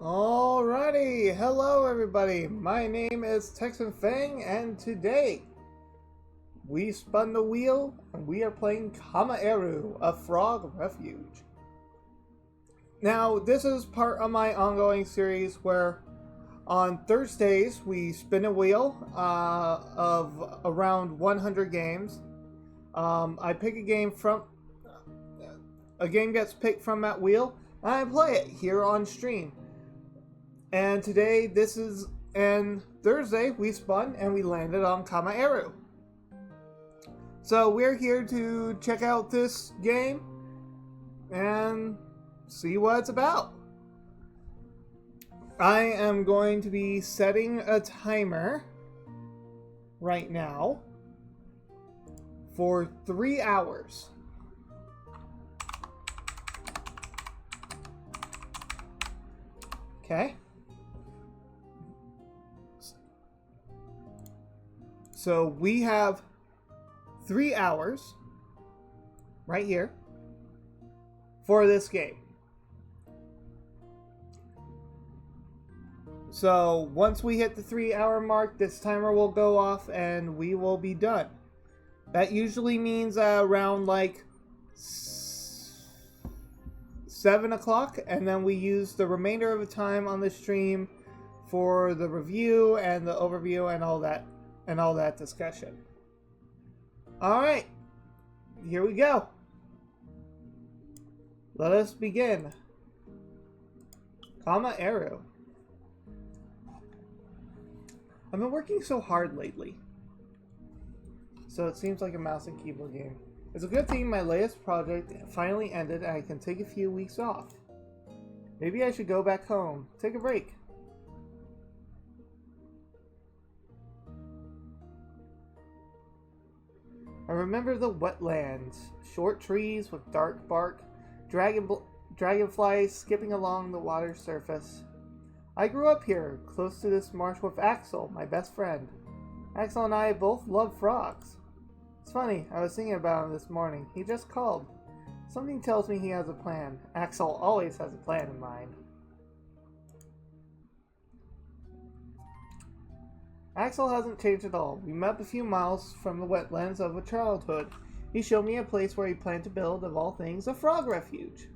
Alrighty, hello everybody. My name is Texan Fang, and today we spun the wheel and we are playing Kamaeru, a frog refuge. Now, this is part of my ongoing series where on Thursdays we spin a wheel of around 100 games. I pick a game gets picked from that wheel, and I play it here on stream. And today, Thursday, we spun and we landed on Kamaeru. So we're here to check out this game and see what it's about. I am going to be setting a timer right now for 3 hours. Okay. So we have 3 hours right here for this game. So once we hit the 3 hour mark, this timer will go off and we will be done. That usually means around like 7 o'clock, and then we use the remainder of the time on the stream for the review and the overview and all that discussion. Alright, here we go. Let us begin. Kamaeru. I've been working so hard lately, so it seems like a mouse and keyboard game. It's a good thing my latest project finally ended and I can take a few weeks off. Maybe I should go back home, take a break. I remember the wetlands, short trees with dark bark, dragonflies skipping along the water's surface. I grew up here, close to this marsh with Axel, my best friend. Axel and I both love frogs. It's funny, I was thinking about him this morning. He just called. Something tells me he has a plan. Axel always has a plan in mind. Axel hasn't changed at all. We met a few miles from the wetlands of a childhood. He showed me a place where he planned to build, of all things, a frog refuge.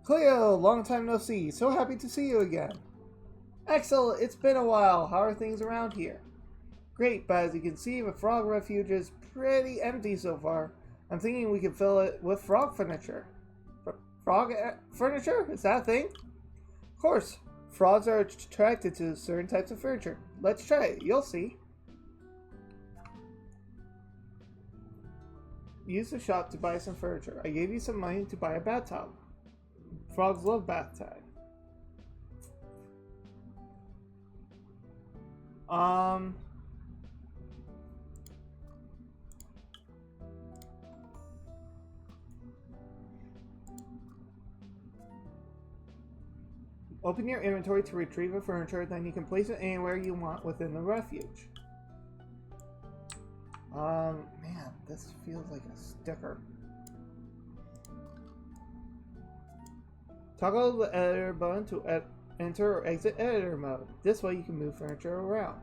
Cleo, long time no see. So happy to see you again. Axel, it's been a while. How are things around here? Great, but as you can see, the frog refuge is pretty empty so far. I'm thinking we could fill it with frog furniture. Frog furniture? Is that a thing? Of course. Frogs are attracted to certain types of furniture. Let's try it. You'll see. Use the shop to buy some furniture. I gave you some money to buy a bathtub. Frogs love bathtub. Open your inventory to retrieve a furniture, then you can place it anywhere you want within the refuge. Man, this feels like a sticker. Toggle the editor button to enter or exit editor mode. This way you can move furniture around.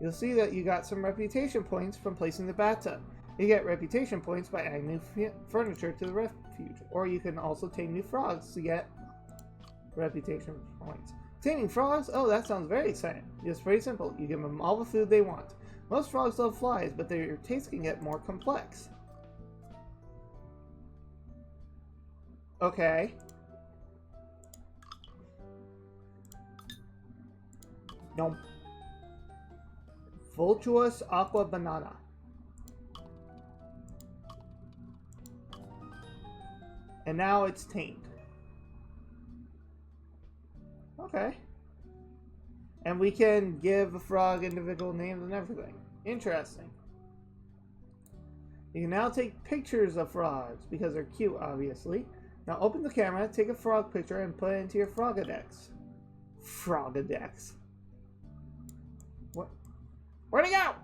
You'll see that you got some reputation points from placing the bathtub. You get reputation points by adding new furniture to the refuge, or you can also tame new frogs to get reputation points. Taming frogs? Oh, that sounds very exciting. It's pretty simple. You give them all the food they want. Most frogs love flies, but their taste can get more complex. Okay. No. Voltuous aqua banana. And now it's tamed. Okay. And we can give a frog individual names and everything. Interesting. You can now take pictures of frogs because they're cute, obviously. Now open the camera, take a frog picture, and put it into your Frogadex. Frogadex. What? Where'd it go?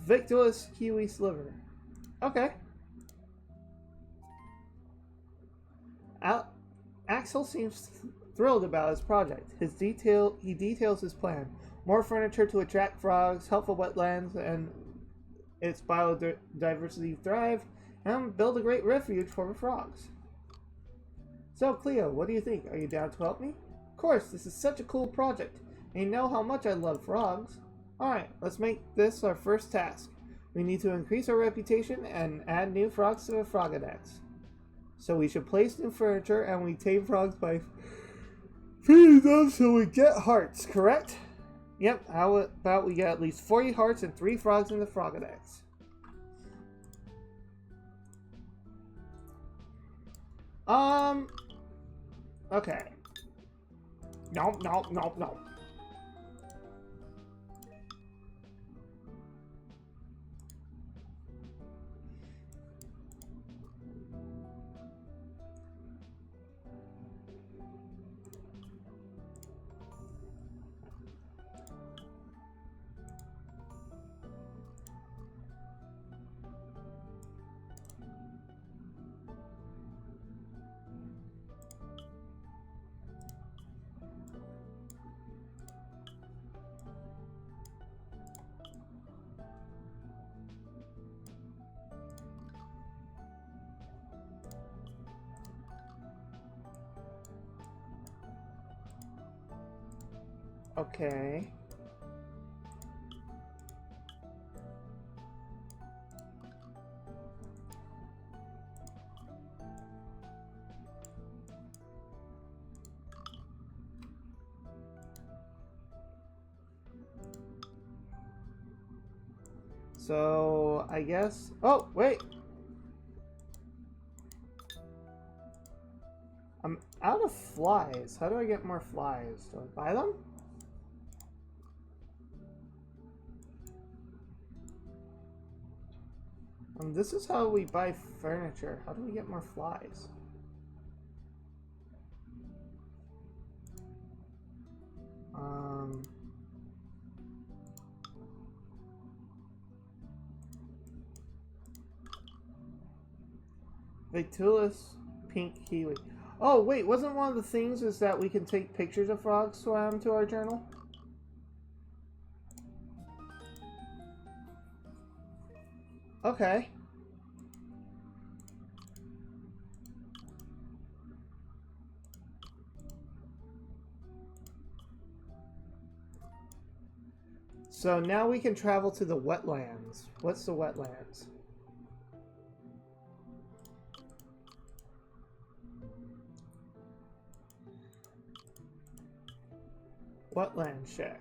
Victualist kiwi sliver. Okay. Axel seems thrilled about his project. He details his plan. More furniture to attract frogs, helpful wetlands, and its biodiversity thrive, and build a great refuge for the frogs. So, Cleo, what do you think? Are you down to help me? Of course, this is such a cool project, and you know how much I love frogs. Alright, let's make this our first task. We need to increase our reputation and add new frogs to the Frogadex. So we should place new furniture and we tame frogs by feeding them so we get hearts, correct? Yep, how about we get at least 40 hearts and 3 frogs in the Frogadex? Okay. No. Okay. So, I guess... Oh, wait! I'm out of flies. How do I get more flies? Do I buy them? This is how we buy furniture. How do we get more flies? Victualist pink kiwi. Oh, wait, wasn't one of the things is that we can take pictures of frogs swam to our journal? Okay. So now we can travel to the wetlands. What's the wetlands? Wetland shack.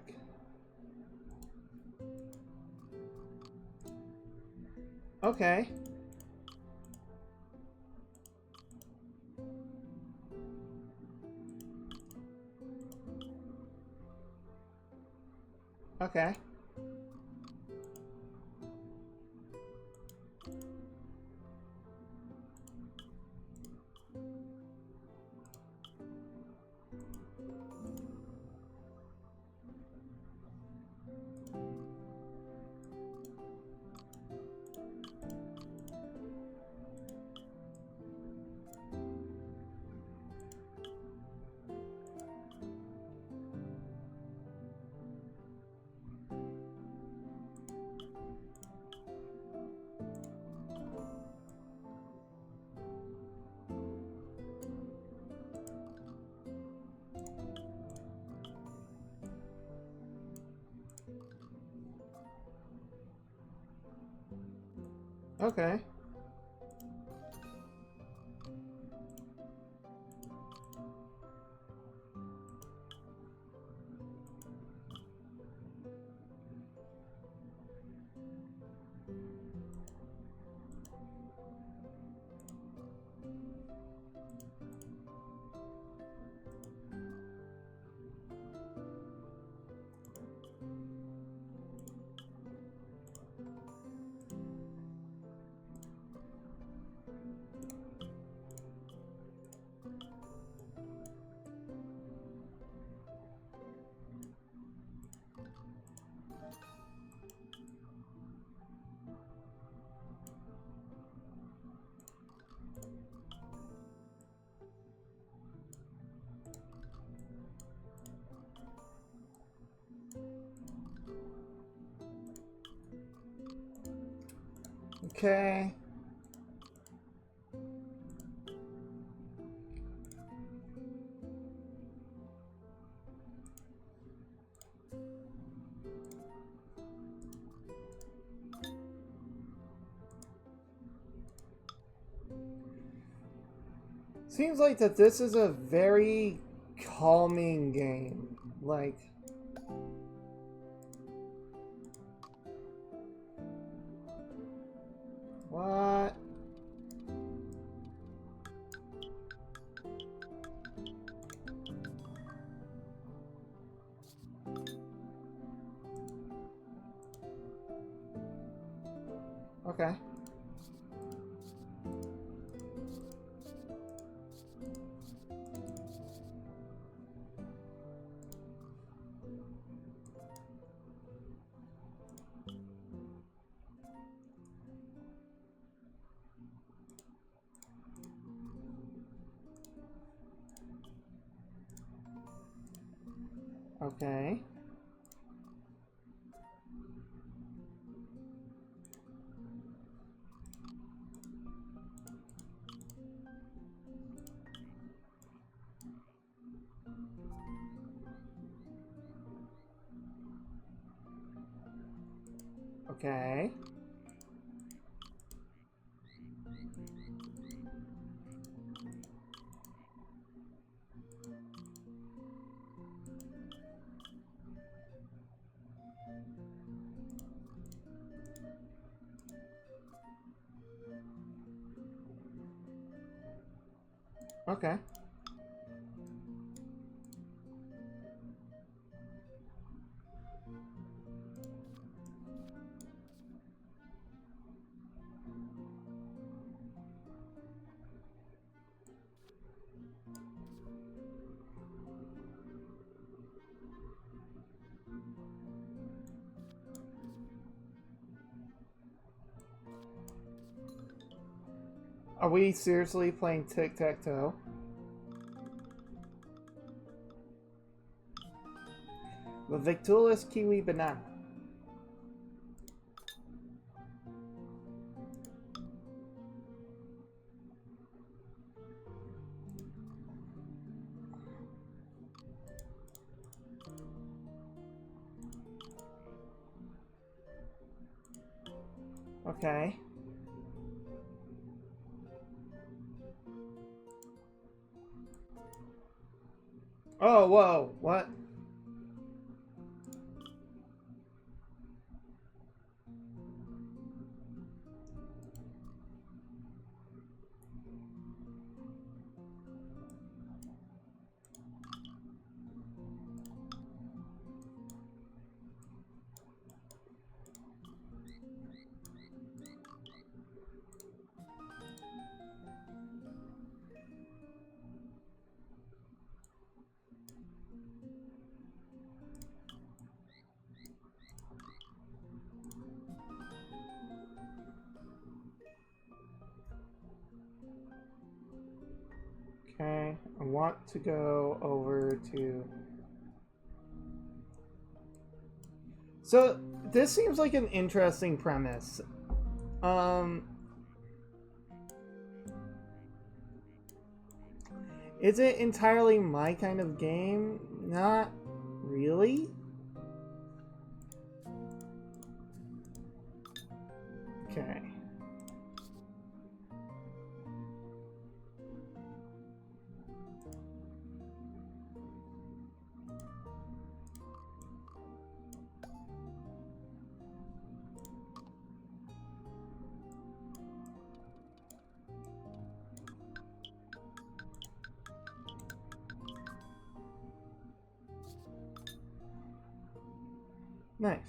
Okay. Okay. Okay. Okay. Seems like that this is a very calming game. Like, what? Okay. Okay. Okay. Okay. Are we seriously playing tic-tac-toe? The Victualis Kiwi Banana. Okay. Oh, whoa, what? Okay, I want to go over to... So, this seems like an interesting premise. Is it entirely my kind of game? Not really. Okay. Nice.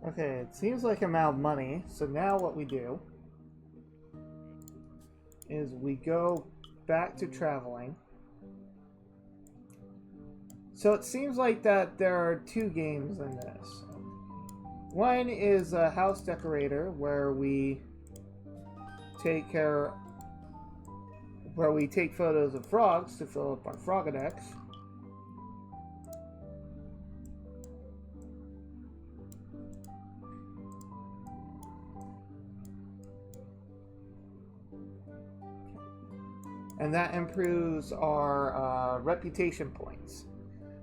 Okay, it seems like I'm out of money, so now what we do is we go back to traveling. So it seems like that there are two games in this. One is a house decorator where we take photos of frogs to fill up our Frogadex. And that improves our reputation points.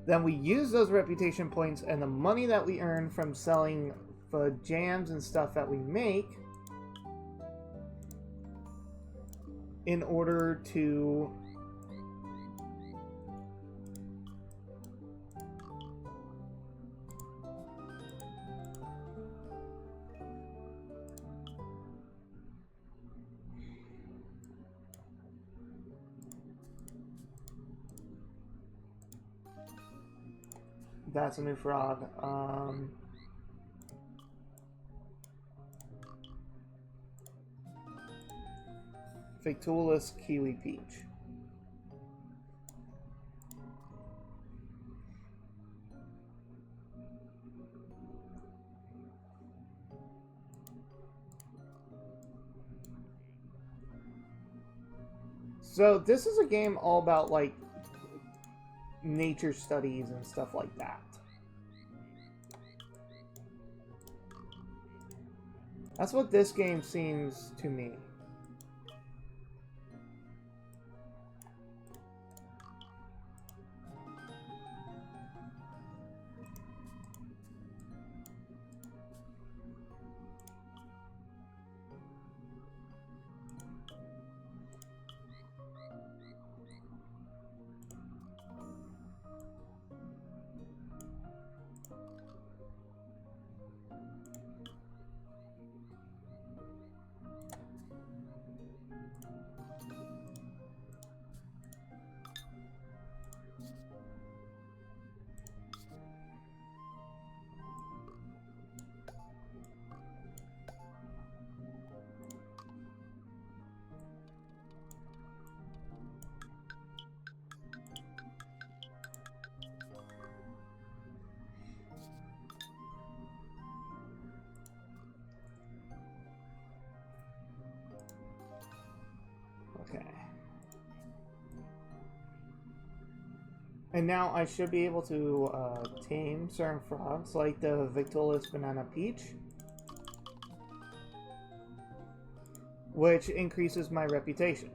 Then we use those reputation points and the money that we earn from selling the jams and stuff that we make in order to that's a new frog. Victualist Kiwi Peach. So this is a game all about like nature studies and stuff like that. That's what this game seems to me. Okay. And now I should be able to tame certain frogs, like the Victualist Banana Peach, which increases my reputation.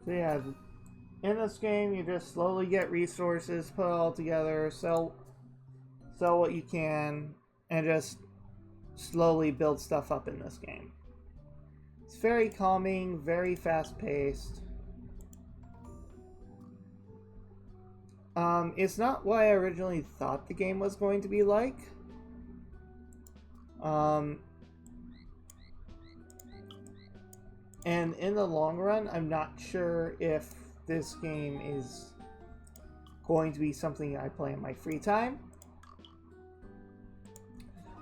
So yeah, in this game you just slowly get resources, put it all together, sell what you can, and just slowly build stuff up in this game. It's very calming, very fast-paced. It's not what I originally thought the game was going to be like. And in the long run, I'm not sure if this game is going to be something I play in my free time.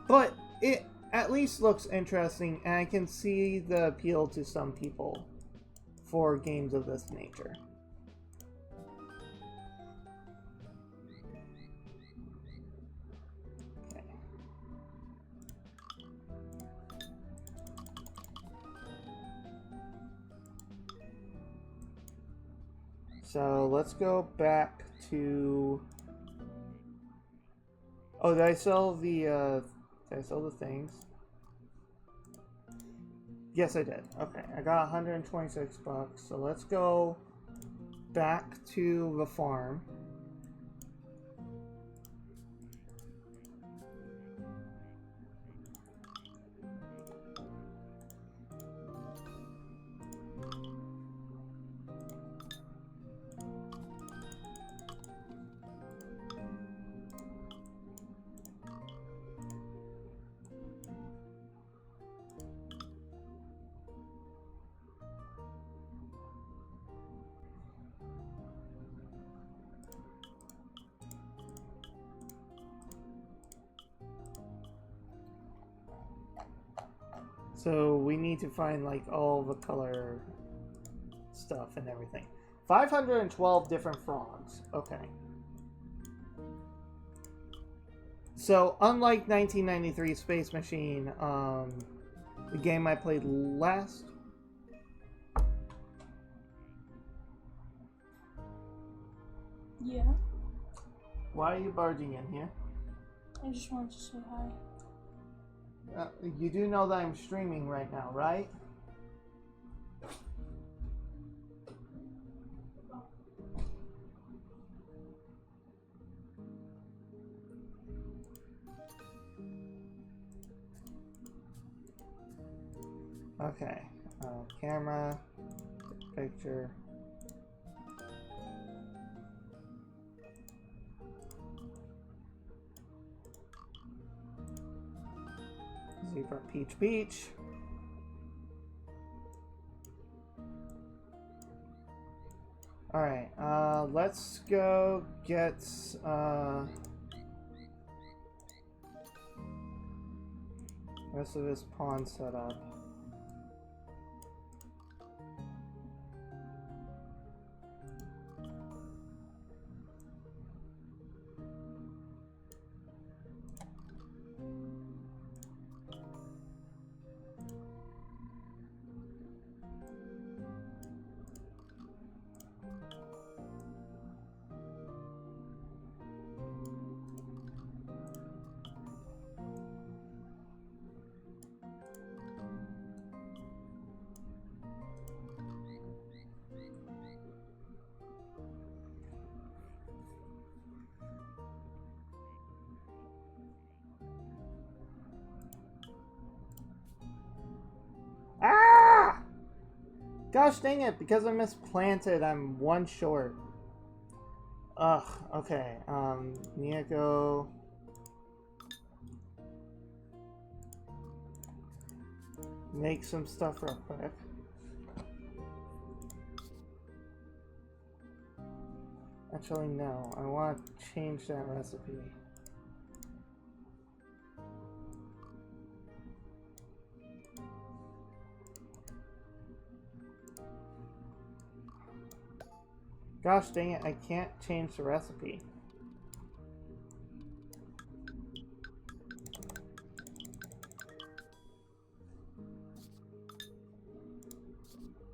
But it at least looks interesting, and I can see the appeal to some people for games of this nature. So let's go back to Oh, did I sell the things? Yes, I did. Okay, I got 126 bucks. So let's go back to the farm. So we need to find like all the color stuff and everything. 512 different frogs. Okay. So unlike 1993 Space Machine, the game I played last. Yeah. Why are you barging in here? I just wanted to say hi. You do know that I'm streaming right now, right? Okay. Camera, picture. Zebra Peach Beach. Alright, let's go get, rest of this pond set up. Ah! Gosh dang it, because I misplanted, I'm one short. Ugh, okay, need to go... make some stuff real quick. Actually, no, I want to change that recipe. Gosh dang it, I can't change the recipe.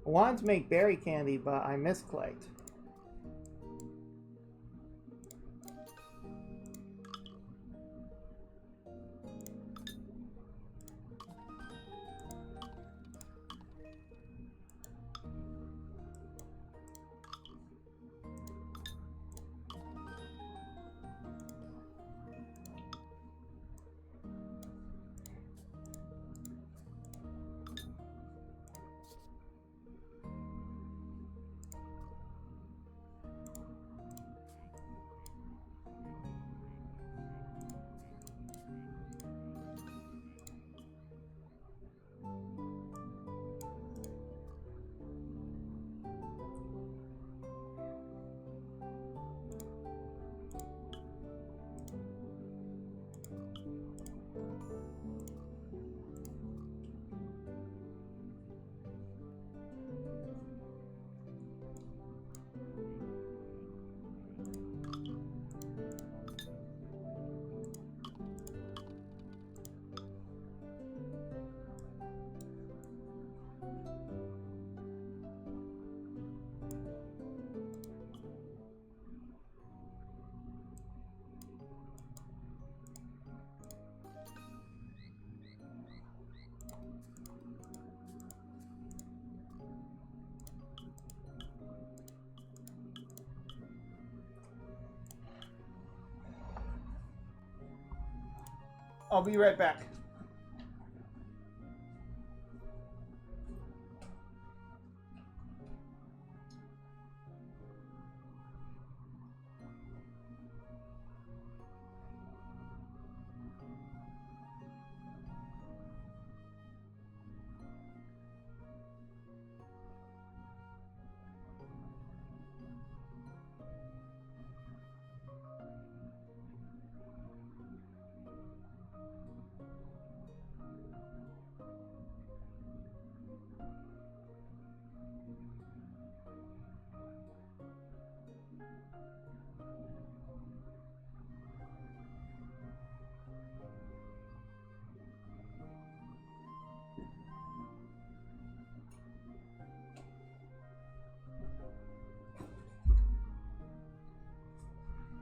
I wanted to make berry candy, but I misclicked. I'll be right back.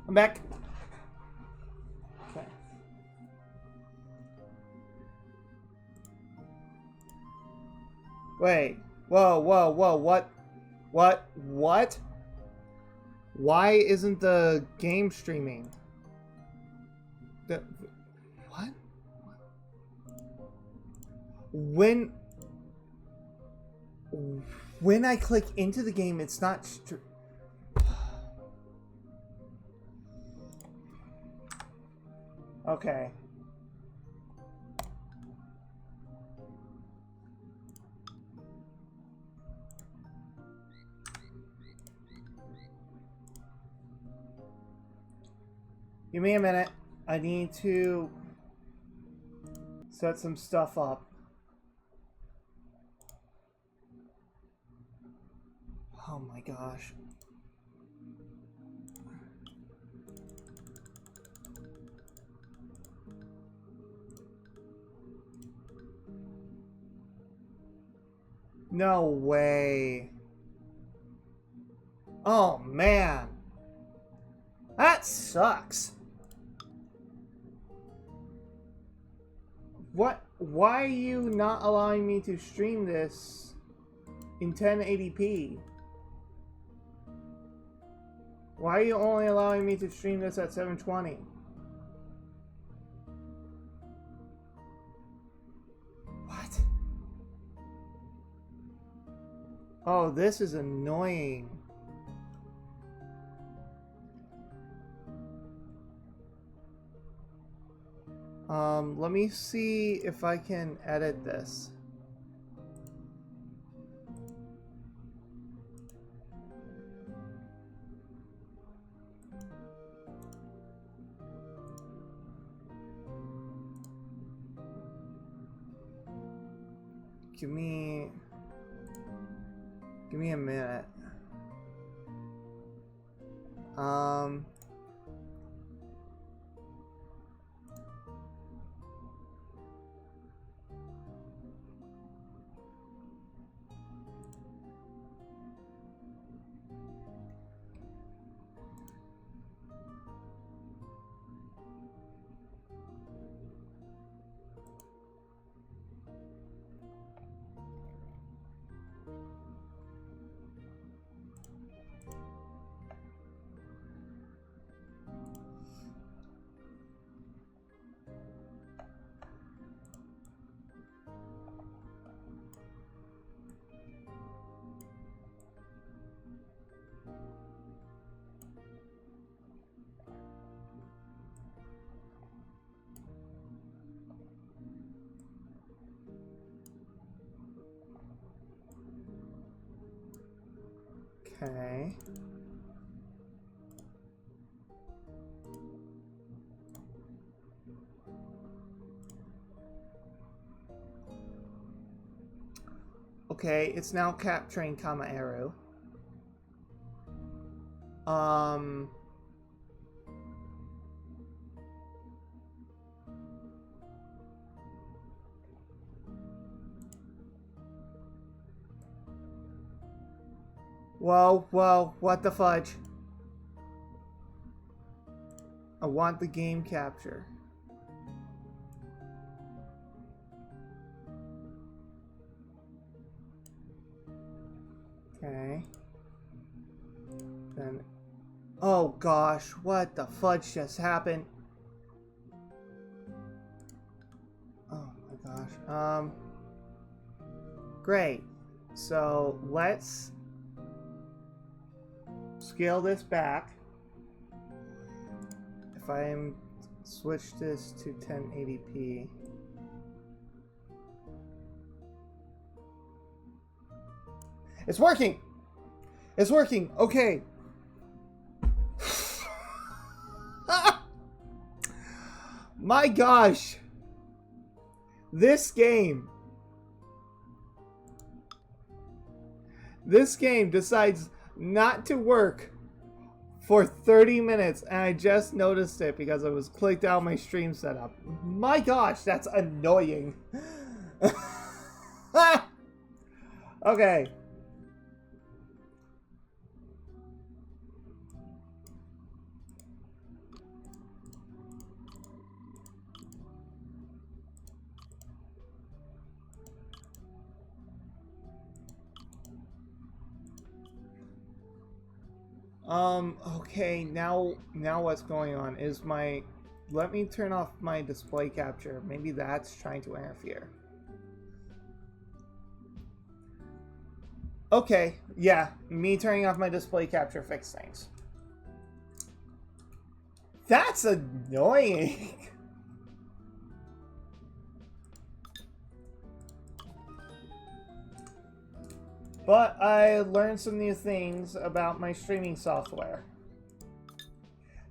I'm back. Okay. Wait. Whoa, whoa, whoa, what? What? Why isn't the game streaming? What? When I click into the game, it's not Okay. Give me a minute. I need to set some stuff up. Oh my gosh. No way. Oh man. That sucks. What? Why are you not allowing me to stream this in 1080p? Why are you only allowing me to stream this at 720? What? Oh, this is annoying. Let me see if I can edit this. Give me a minute. Okay. Okay, it's now capturing Kamaeru. Whoa, what the fudge? I want the game capture. Okay. Then, oh gosh, what the fudge just happened? Great. So let's scale this back. If I switch this to 1080p. It's working! It's working! Okay. My gosh! This game decides not to work for 30 minutes, and I just noticed it because I was clicked out my stream setup. My gosh, that's annoying. Okay. Okay, now what's going on is let me turn off my display capture. Maybe that's trying to interfere. Okay, yeah, me turning off my display capture fixed things. That's annoying. But I learned some new things about my streaming software.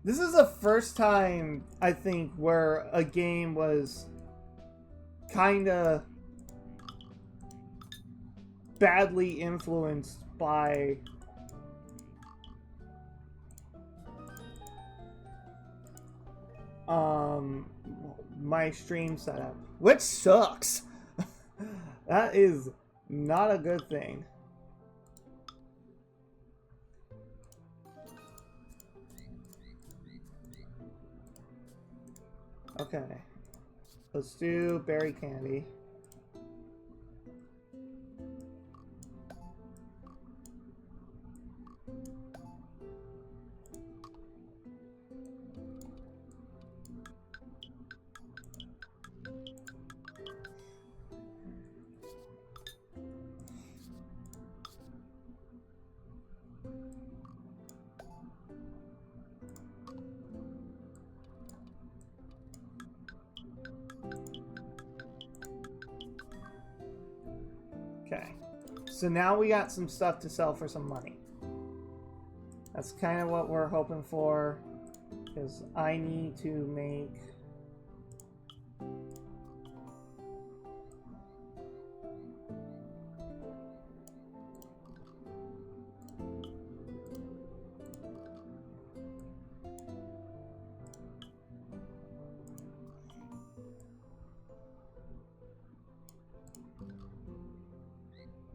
This is the first time, I think, where a game was kinda badly influenced by my stream setup, which sucks. That is not a good thing. Okay, let's do berry candy. Okay, so now we got some stuff to sell for some money. That's kind of what we're hoping for, because I need to make...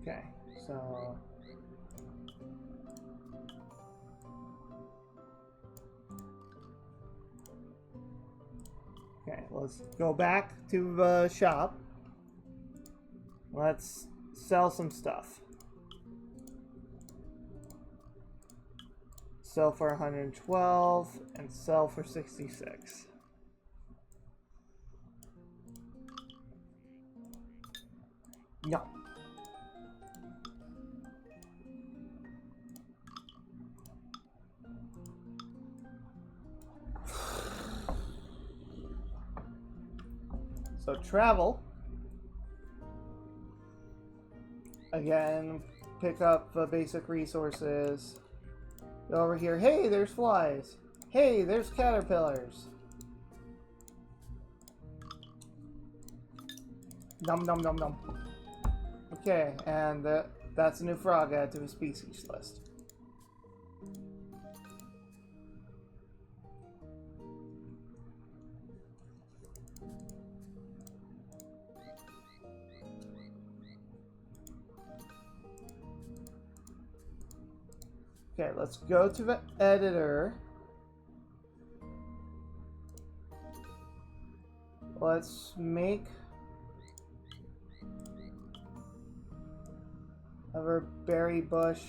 Okay, so... Okay, let's go back to the shop. Let's sell some stuff. Sell for 112 and sell for 66. No. So travel. Again, pick up the basic resources. Go over here. Hey, there's flies. Hey, there's caterpillars. Nom nom nom nom. Okay, and that's a new frog added to the species list. Okay, let's go to the editor. Let's make our berry bush.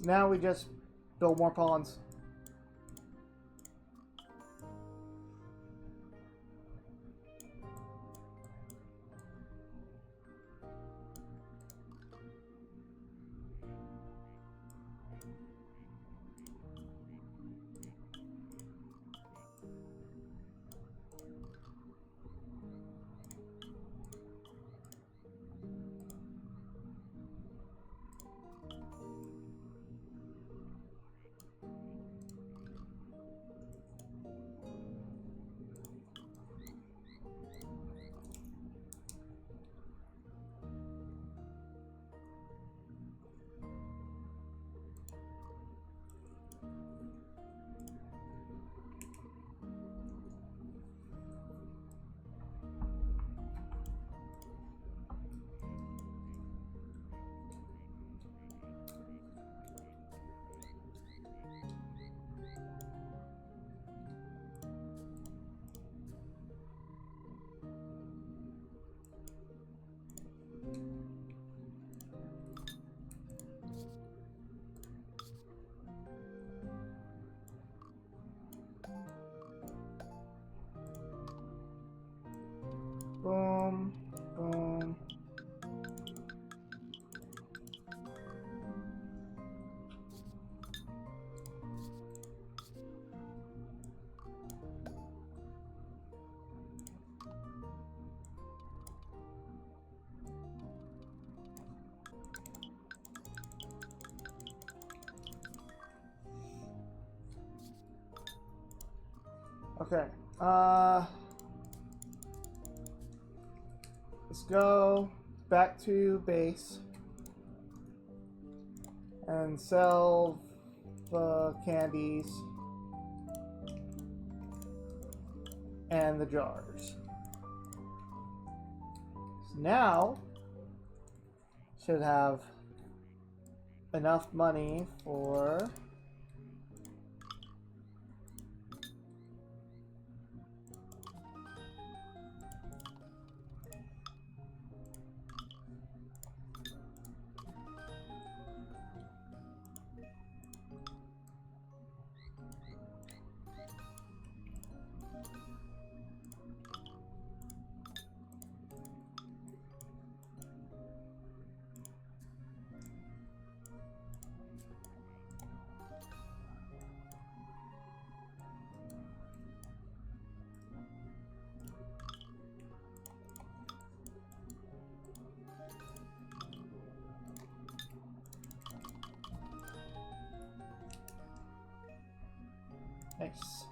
Now we just build more ponds. Boom, boom. Okay. Let's go back to base and sell the candies and the jars. So now should have enough money for nice.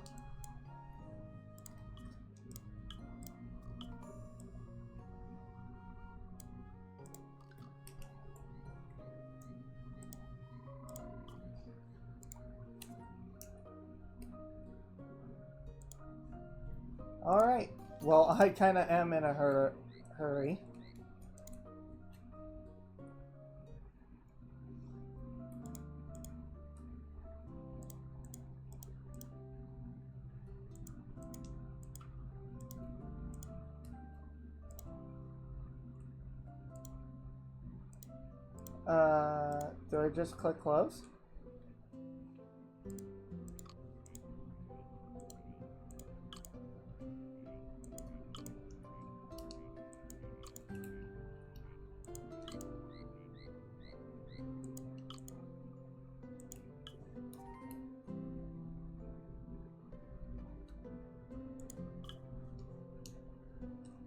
All right. Well, I kind of am in a hurry. Do I just click close?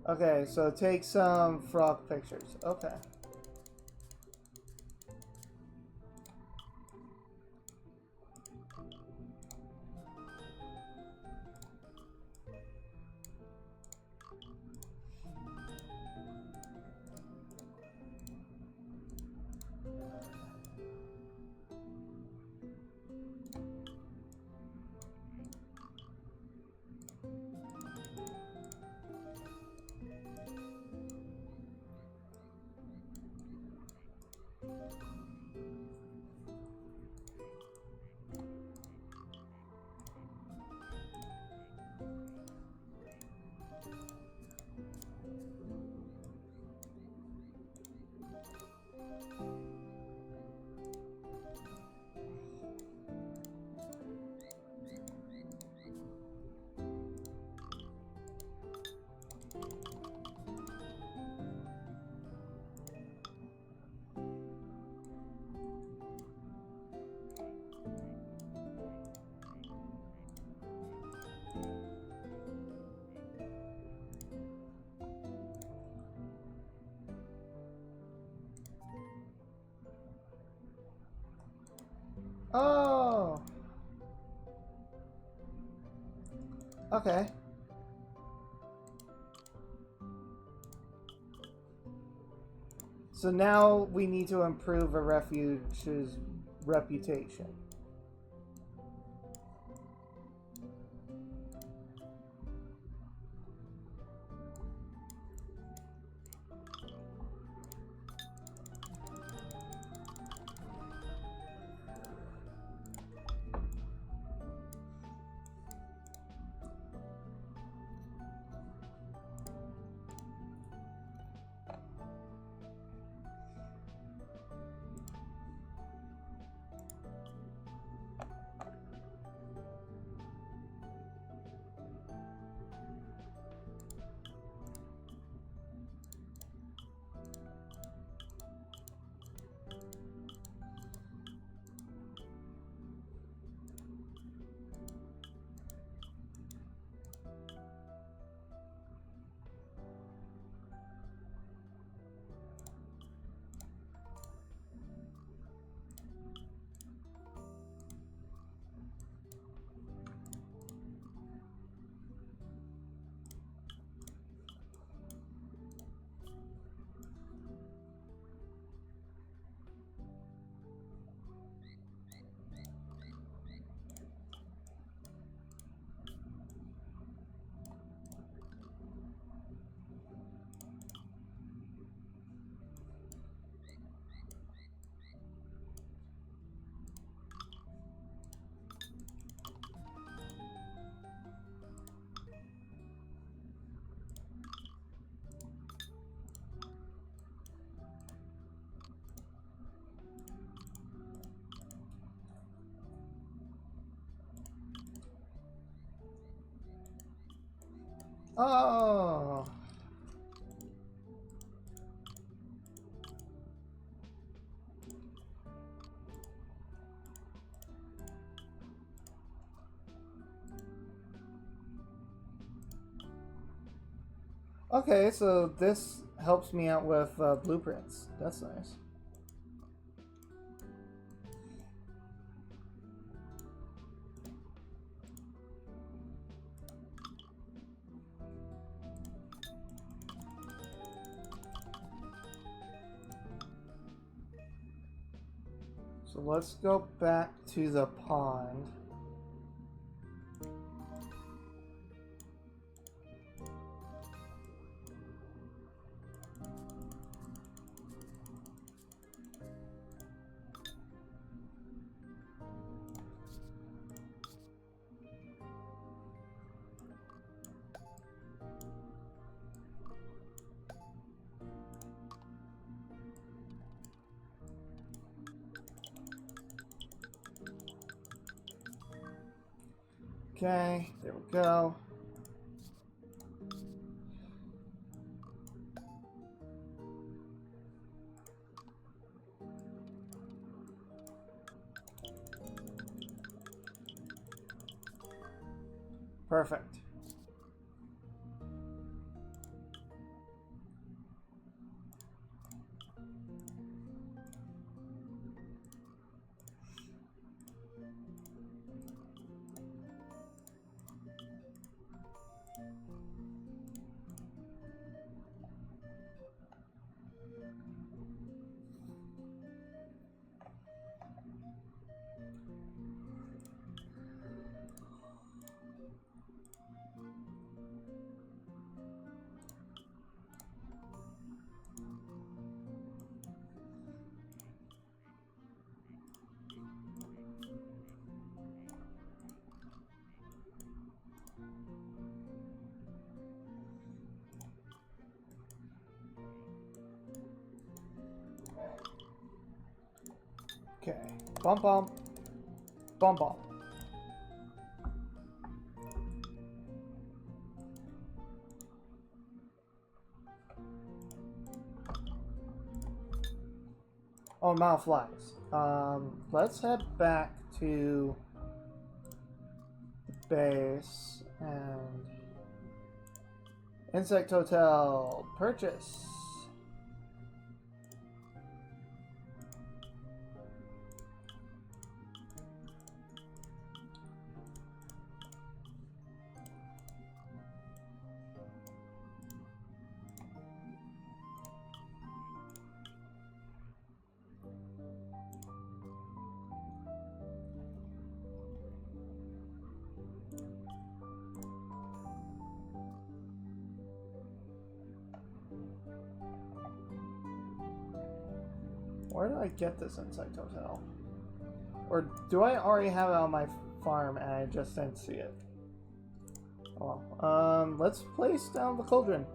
Okay, so take some frog pictures. Okay. Oh! Okay. So now we need to improve a refuge's reputation. Oh! Okay, so this helps me out with blueprints. That's nice. So let's go back to the pond. Okay, there we go. Perfect. Okay. Bump bump. Bump bump. Oh, amount of flies. Let's head back to the base and Insect Hotel purchase. Where did I get this insect hotel? Or do I already have it on my farm and I just didn't see it? Oh, let's place down the cauldron.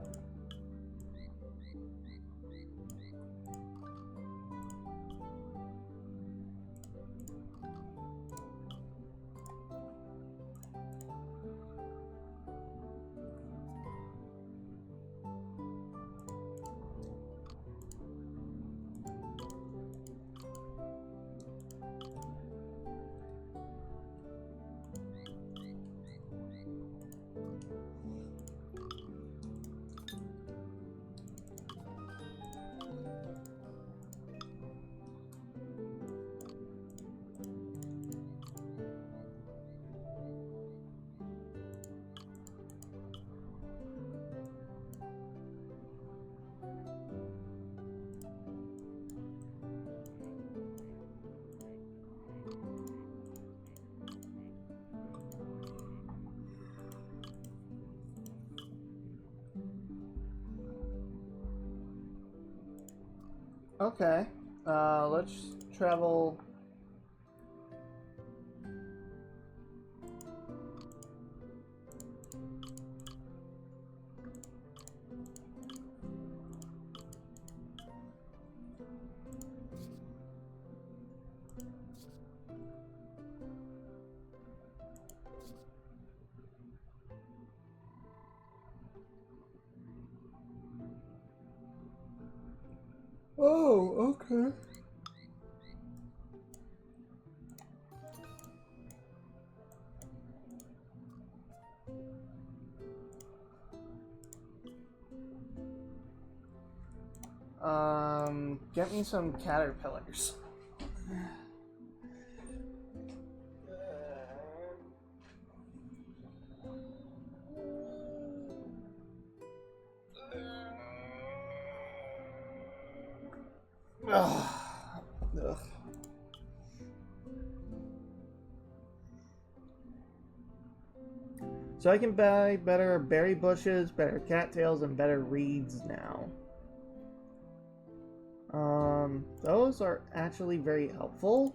Okay, let's travel. Oh, okay. Get me some caterpillars. Ugh. Ugh. So I can buy better berry bushes, better cattails, and better reeds now. Those are actually very helpful.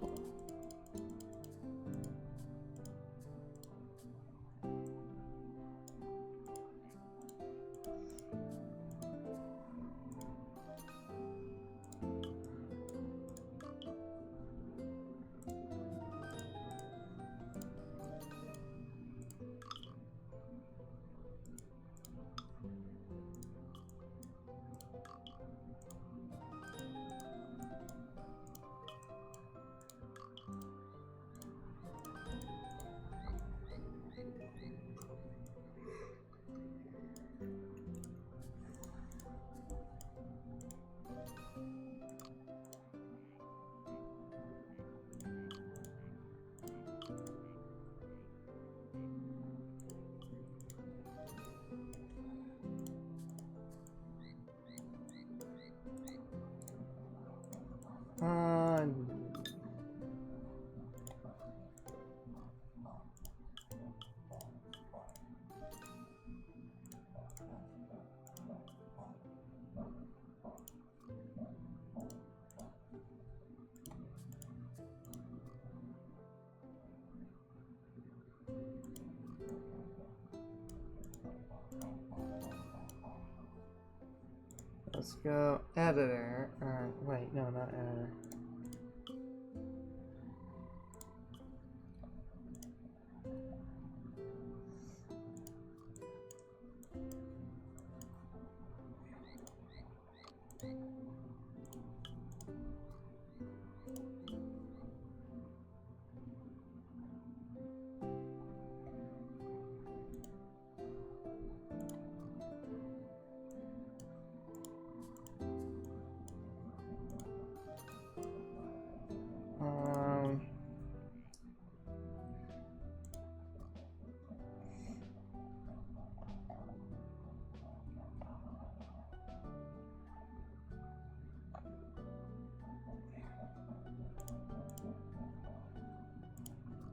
Uh, let's go editor. Wait, no, not editor.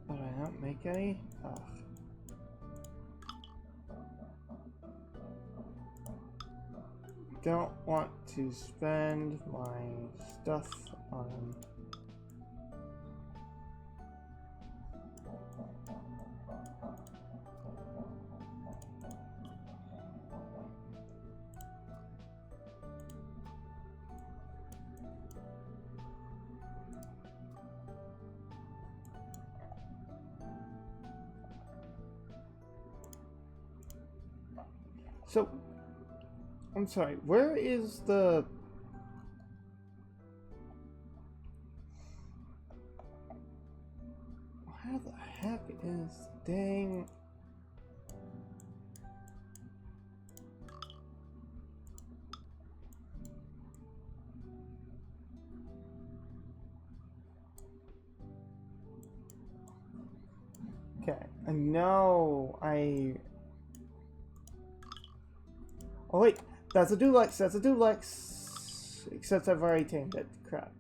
But I don't make any? Ugh. Don't want to spend my stuff on. So, I'm sorry, where is the... Where the heck is the dang... Okay, I know Oh wait, that's a Dulux, that's a Dulux! Except I've already tamed it, crap.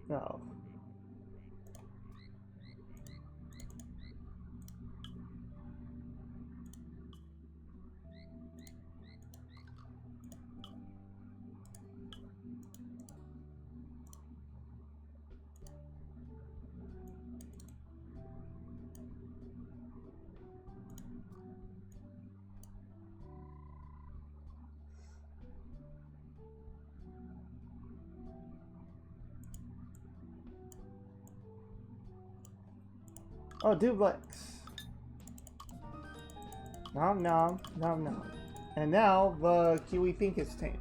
No. Oh, Duplex. Nom nom, nom nom. And now the Kiwi Pink is tamed.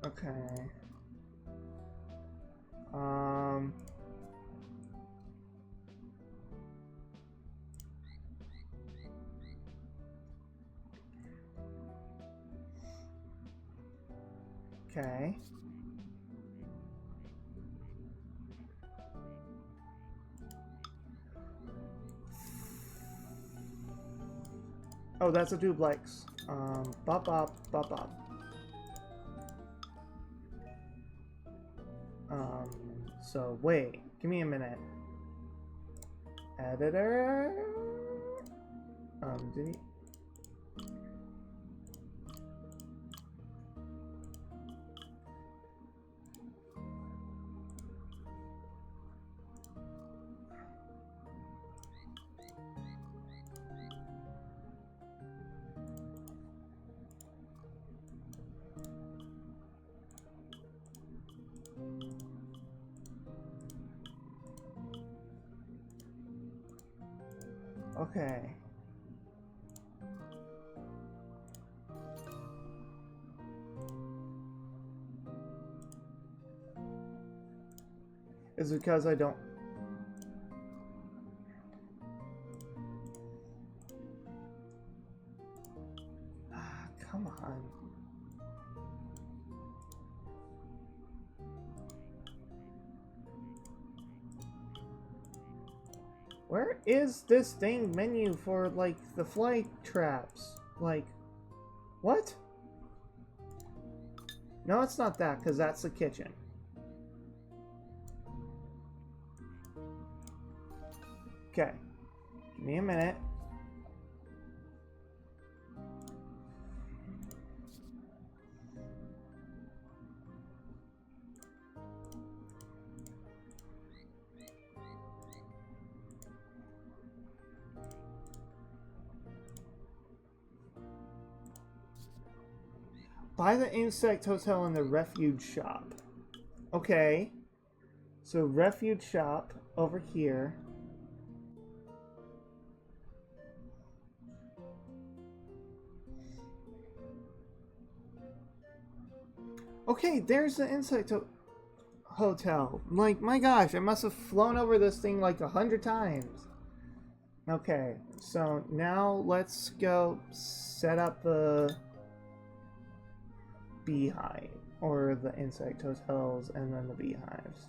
Okay. Okay. Oh, that's a Duplex. Bop bop, bop bop. So wait, give me a minute. Editor? Did he? Okay. Is it because I don't... Ah, come on. Where is this dang menu for, like, the fly traps? Like, what? No, it's not that, because that's the kitchen. Okay. Give me a minute. Buy the insect hotel in the refuge shop. Okay. So refuge shop over here. Okay, there's the insect hotel. Like, my gosh, I must have flown over this thing like 100 times. Okay, so now let's go set up the beehive, or the insect hotels, and then the beehives.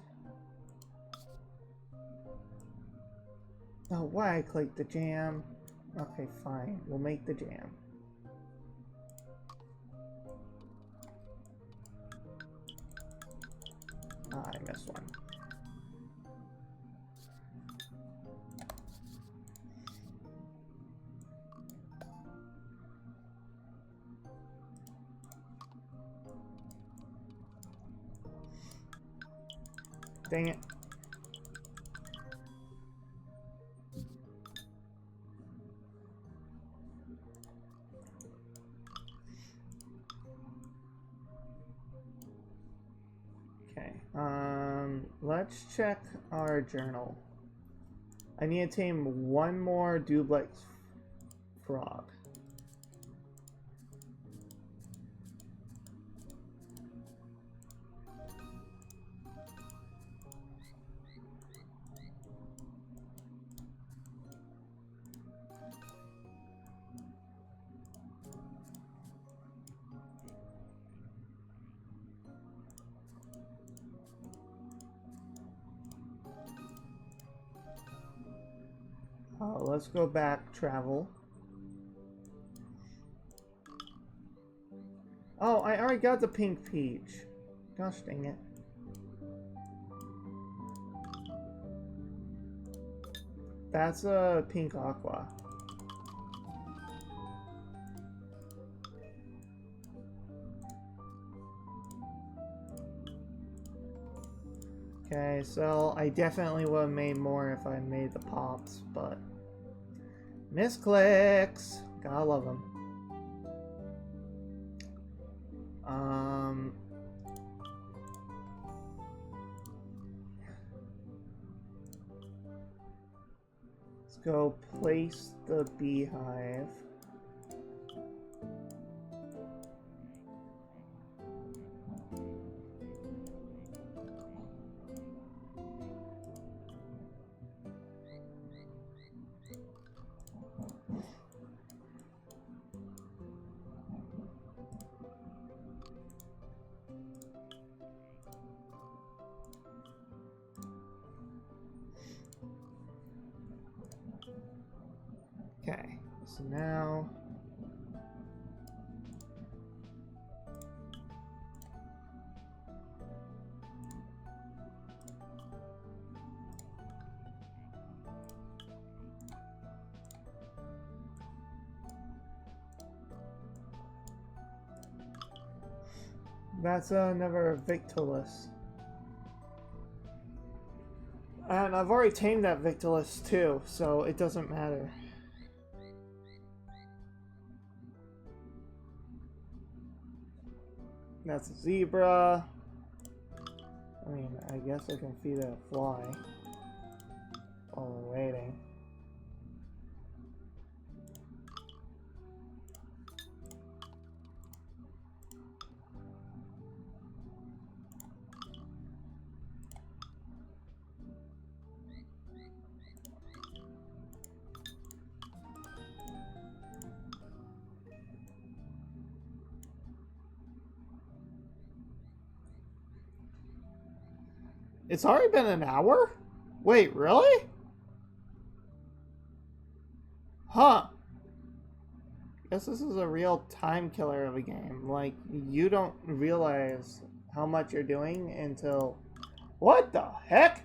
Oh, why I clicked the jam? Okay, fine, we'll make the jam. Ah, I missed one. Dang it. Okay, let's check our journal. I need to tame one more duplex frog. Let's go back, travel. Oh, I already got the pink peach. Gosh dang it. That's a pink aqua. Okay, so I definitely would have made more if I made the pops, but misclicks. Gotta love them. Let's go place the beehive. Okay, so now that's another Victualist. And I've already tamed that Victualist too, so it doesn't matter. That's a zebra. I mean, I guess I can feed it a fly while we're waiting. It's already been an hour? Wait, really? Huh. Guess this is a real time killer of a game. Like, you don't realize how much you're doing until... What the heck?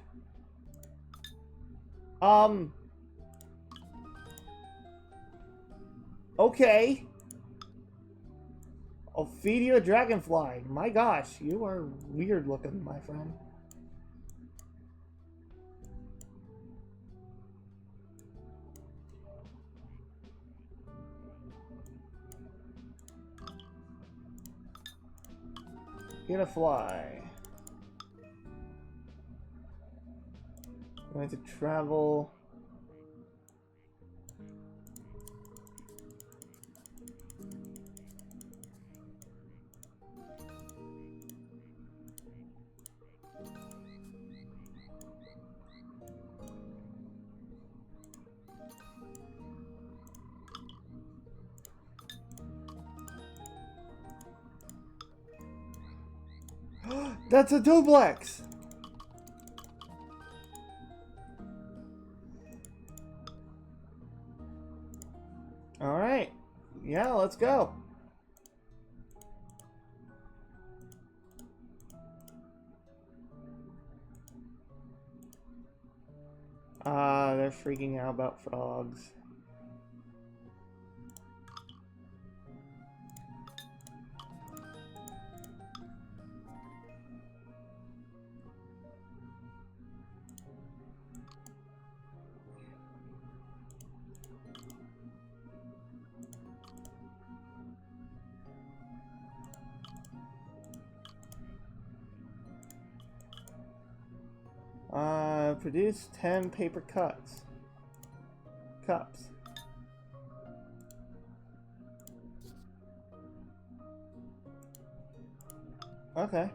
Okay. I'll feed you a dragonfly. My gosh, you are weird looking, my friend. Get a fly. I'm going to travel. That's a duplex! Alright. Yeah, let's go. They're freaking out about frogs. Produce 10 paper cups. Okay.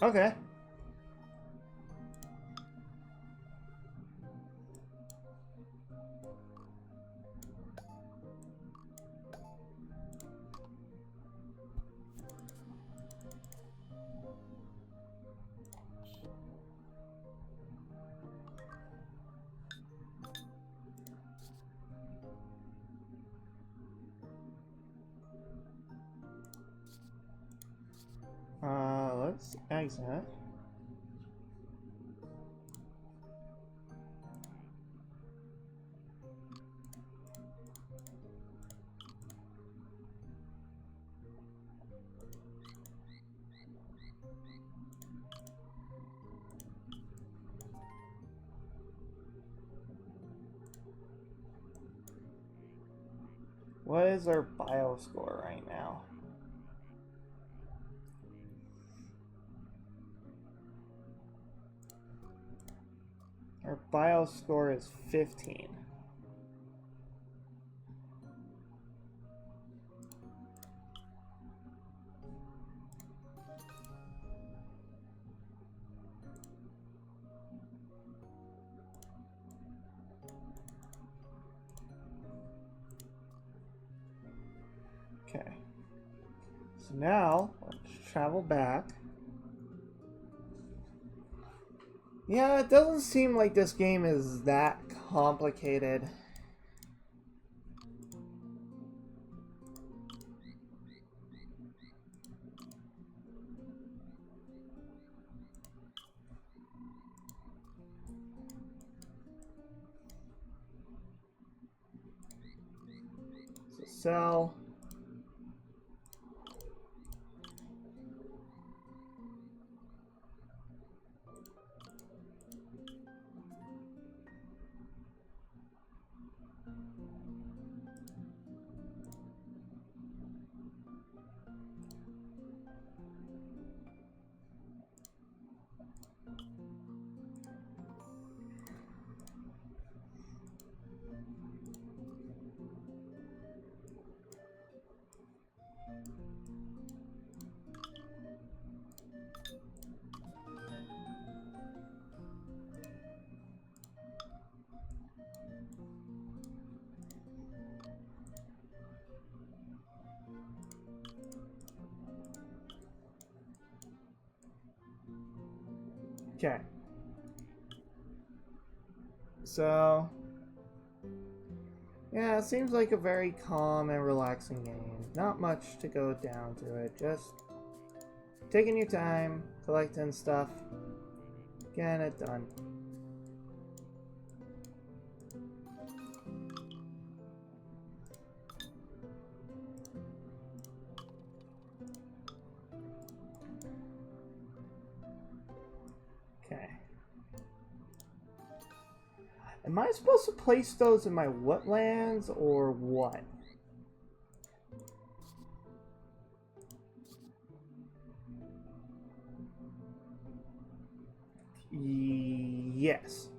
Okay. Let's exit. What is our bio score right now? Our bio score is 15. Okay. So now, let's travel back. Yeah, it doesn't seem like this game is that complicated. So sell. Okay. So, yeah, it seems like a very calm and relaxing game. Not much to go down to it. Just taking your time, collecting stuff, getting it done. Okay. Am I supposed to place those in my wetlands or what? Yes.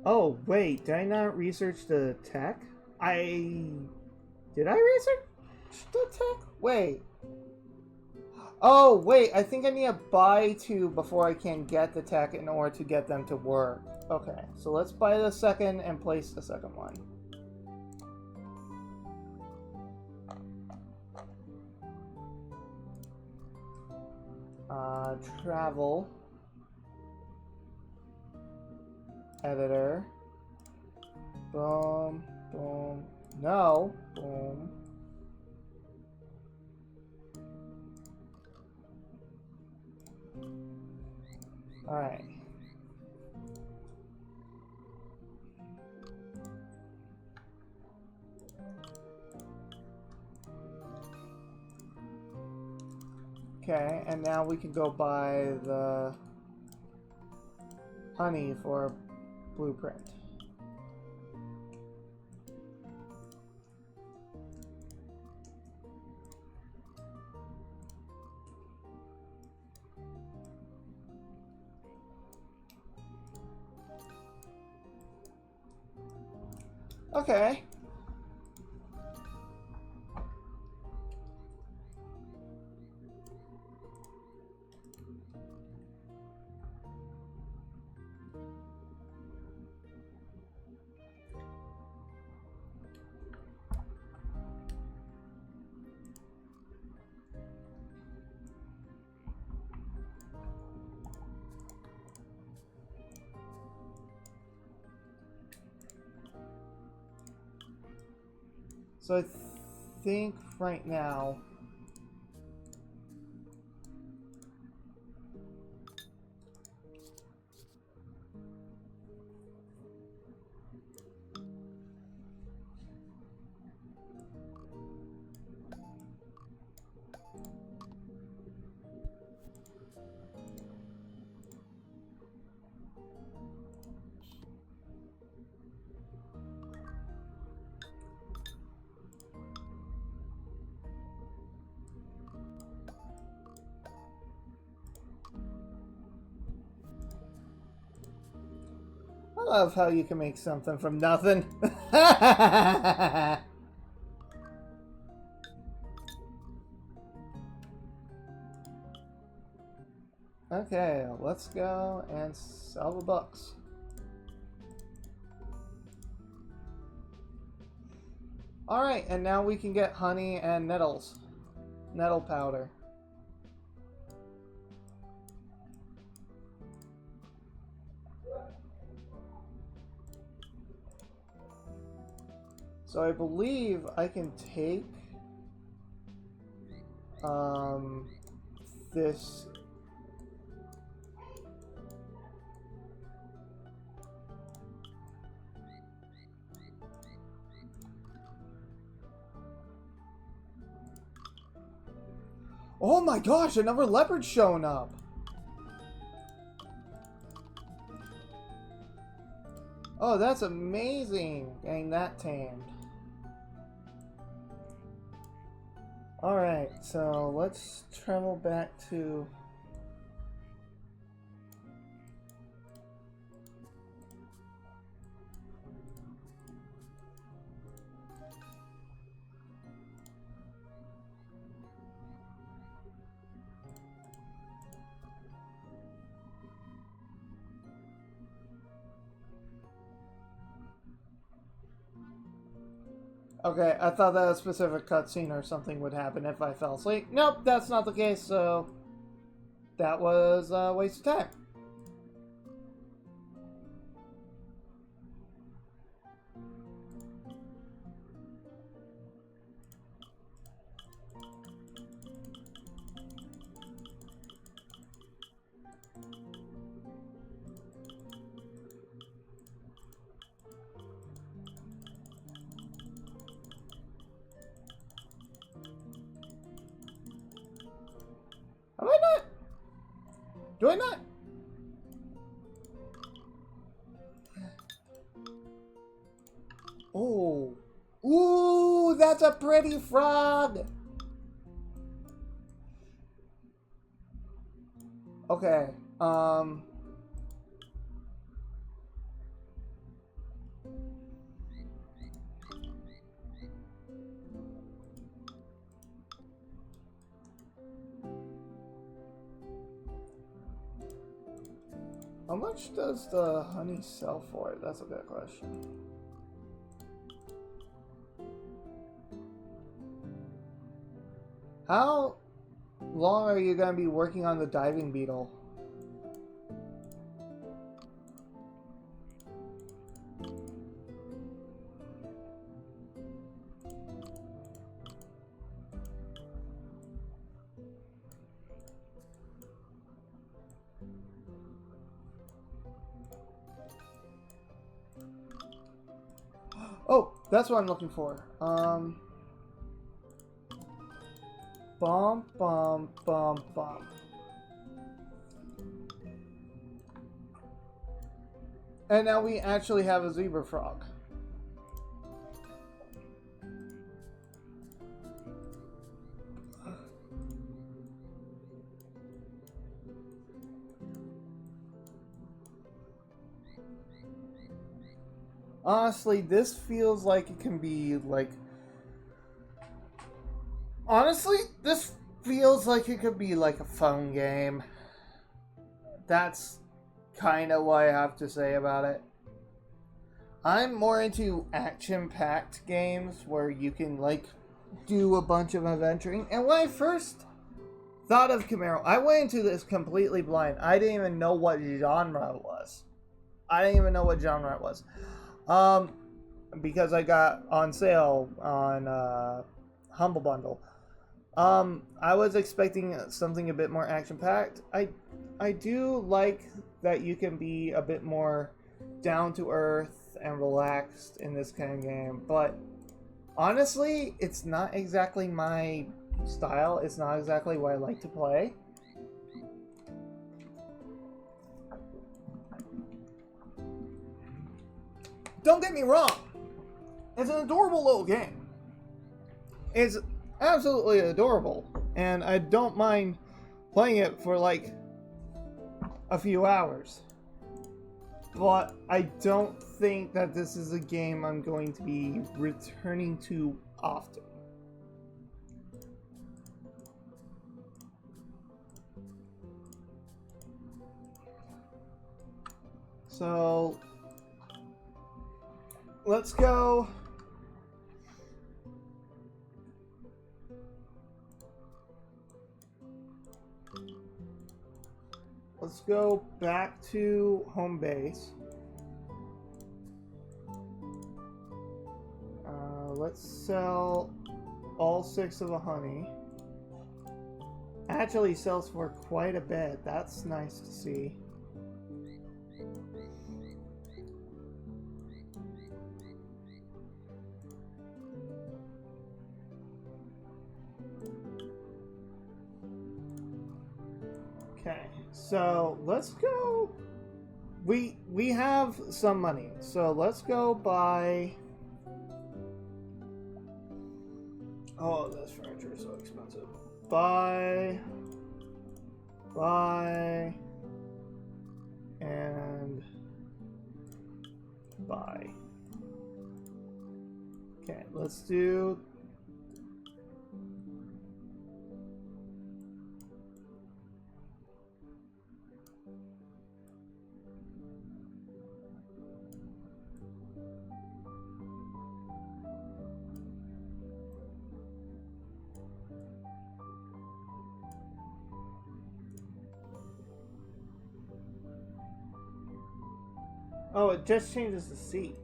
Oh, wait, did I not research the tech? Did I research the tech? Wait. Oh, wait, I think I need to buy two before I can get the tech in order to get them to work. Okay, so let's buy the second and place the second one. Travel. Editor. Boom, boom. No, boom. Alright. Okay, and now we can go buy the honey for blueprint. Okay. So I think right now I love how you can make something from nothing. Okay, let's go and sell the books. Alright, and now we can get honey and nettles. Nettle powder. So I believe I can take this Oh my gosh, another leopard showing up. Oh, that's amazing, getting that tamed. Alright, so let's travel back to... Okay, I thought that a specific cutscene or something would happen if I fell asleep. Nope, that's not the case, so that was a waste of time. Am I not? Do I not? Oh. Ooh, that's a pretty frog. Okay. How much does the honey sell for? That's a good question. How long are you going to be working on the diving beetle? Oh, that's what I'm looking for. Bum, bum, bum, bum. And now we actually have a zebra frog. Honestly, this feels like it can be like... Honestly, this feels like it could be like a phone game. That's kind of what I have to say about it. I'm more into action-packed games where you can like do a bunch of adventuring. And when I first thought of Kamaeru, I went into this completely blind. I didn't even know what genre it was. Because I got on sale on Humble Bundle. I was expecting something a bit more action-packed. I do like that you can be a bit more down to earth and relaxed in this kind of game, but honestly, it's not exactly my style. It's not exactly what I like to play. Don't get me wrong. It's an adorable little game. It's absolutely adorable, and I don't mind playing it for like a few hours. But I don't think that this is a game I'm going to be returning to often. So let's go. Let's go back to home base. Let's sell all 6 of the honey. Actually sells for quite a bit. That's nice to see. Okay, so let's go. We have some money, so let's go buy. Oh, this furniture is so expensive. Buy, and buy. Okay, let's do. Oh, it just changes the seat.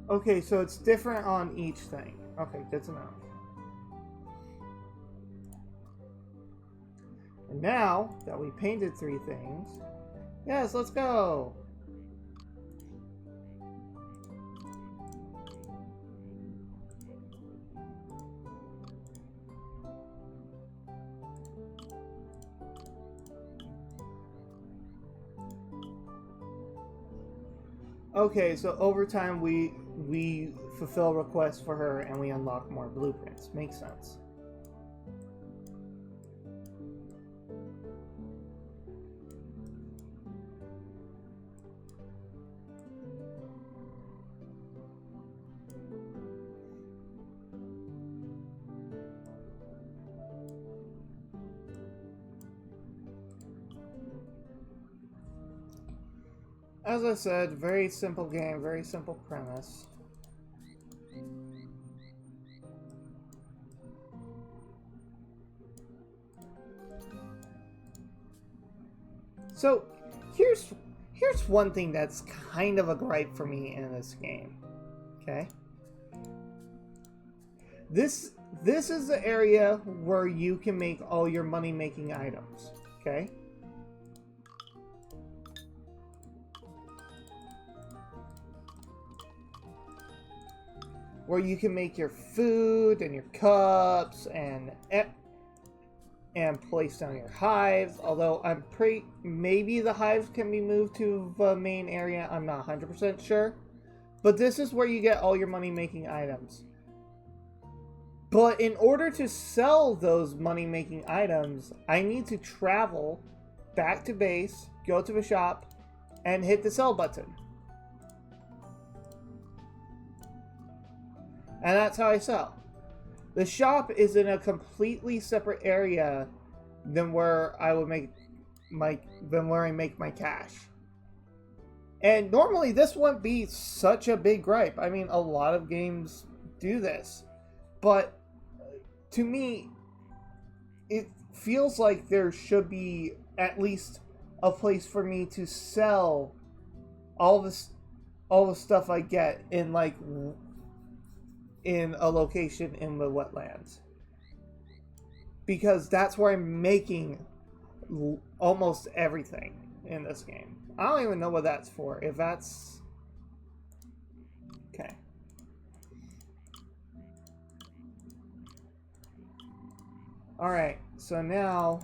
Okay, so it's different on each thing. Okay, good to know. And now that we painted 3 things, yes, let's go! Okay, so over time we fulfill requests for her and we unlock more blueprints. Makes sense. as I said, very simple game, very simple premise. So, here's one thing that's kind of a gripe for me in this game. Okay? This is the area where you can make all your money-making items. Okay? Where you can make your food and your cups and place down your hives. Although I'm pretty, maybe the hives can be moved to the main area. I'm not 100% sure. But this is where you get all your money-making items. But in order to sell those money-making items, I need to travel back to base, go to the shop, and hit the sell button. And that's how I sell. The shop is in a completely separate area than where I would make where I make my cash. And normally this wouldn't be such a big gripe. I mean, a lot of games do this. But to me, it feels like there should be at least a place for me to sell all the stuff I get in in a location in the wetlands, because that's where I'm making almost everything in this game. I don't even know what that's for. If that's okay. All right, so now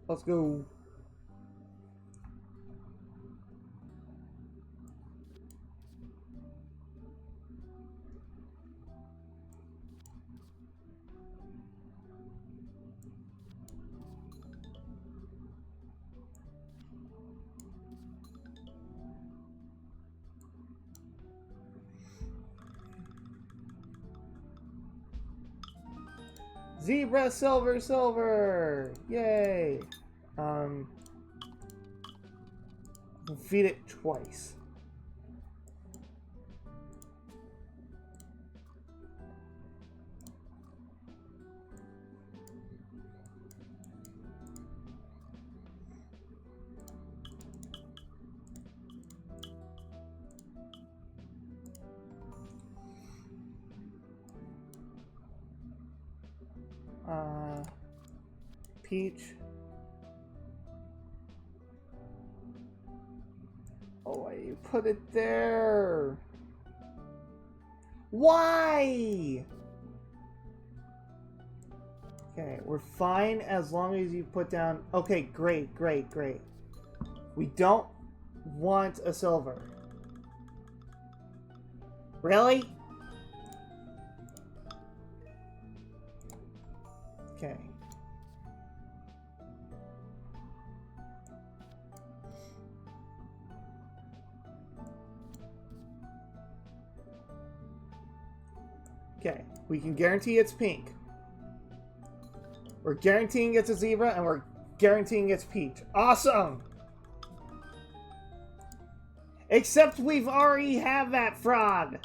let's go. Zebra, silver, silver! Yay! Feed it twice. Peach. Oh, why you put it there? Why? Okay, we're fine as long as you put down... Okay, great, great, great. We don't want a silver. Really? Okay. Okay, we can guarantee it's pink. We're guaranteeing it's a zebra, and we're guaranteeing it's peach. Awesome! Except we've already have that frog!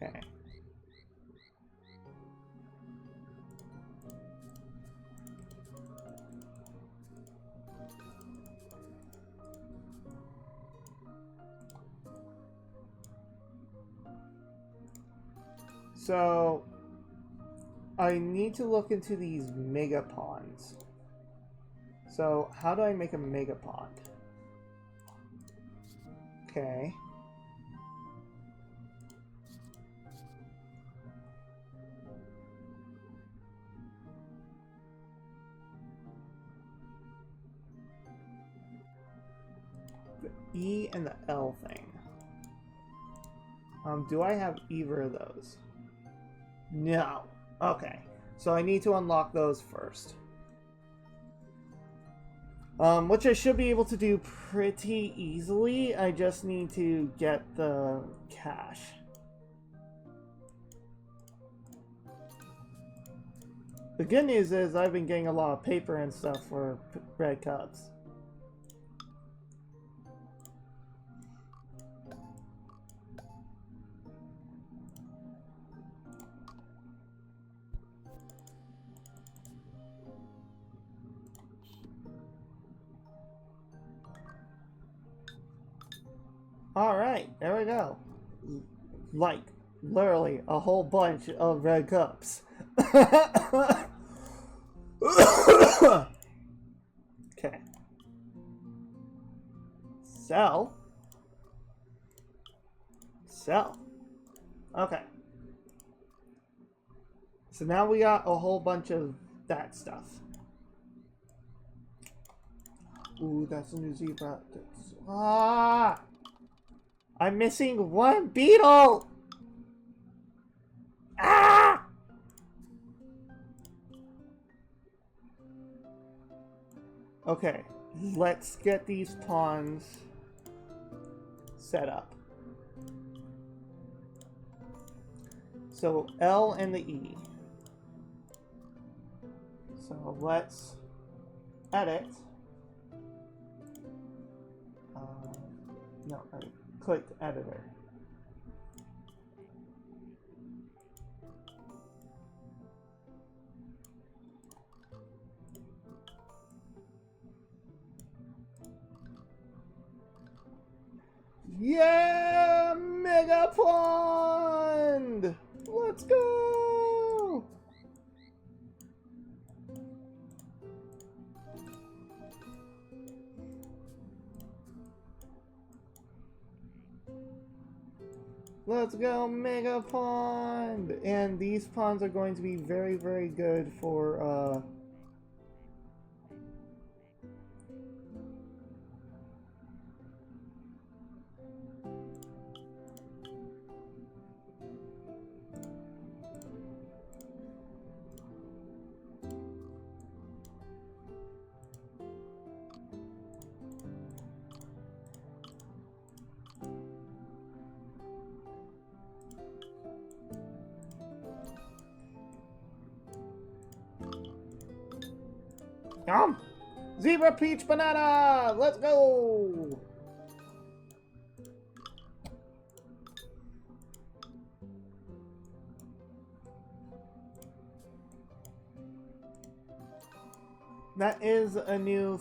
Okay. So, I need to look into these mega ponds. So, how do I make a mega pond? Okay. The E and the L thing. Do I have either of those? No. Okay. So I need to unlock those first. Which I should be able to do pretty easily. I just need to get the cash. The good news is I've been getting a lot of paper and stuff for red cups. Alright, there we go. Like, literally, a whole bunch of red cups. Okay. Sell. Sell. Okay. So now we got a whole bunch of that stuff. Ooh, that's a new zebra. Ah! I'm missing one beetle! Ah! Okay, let's get these pawns set up. So L and the E. So let's edit. No, I clicked editor. Yeah! Mega Pond! Let's go! Let's go, Mega Pond! And these ponds are going to be very, very good for, Zebra Peach Banana! Let's go! That is a new,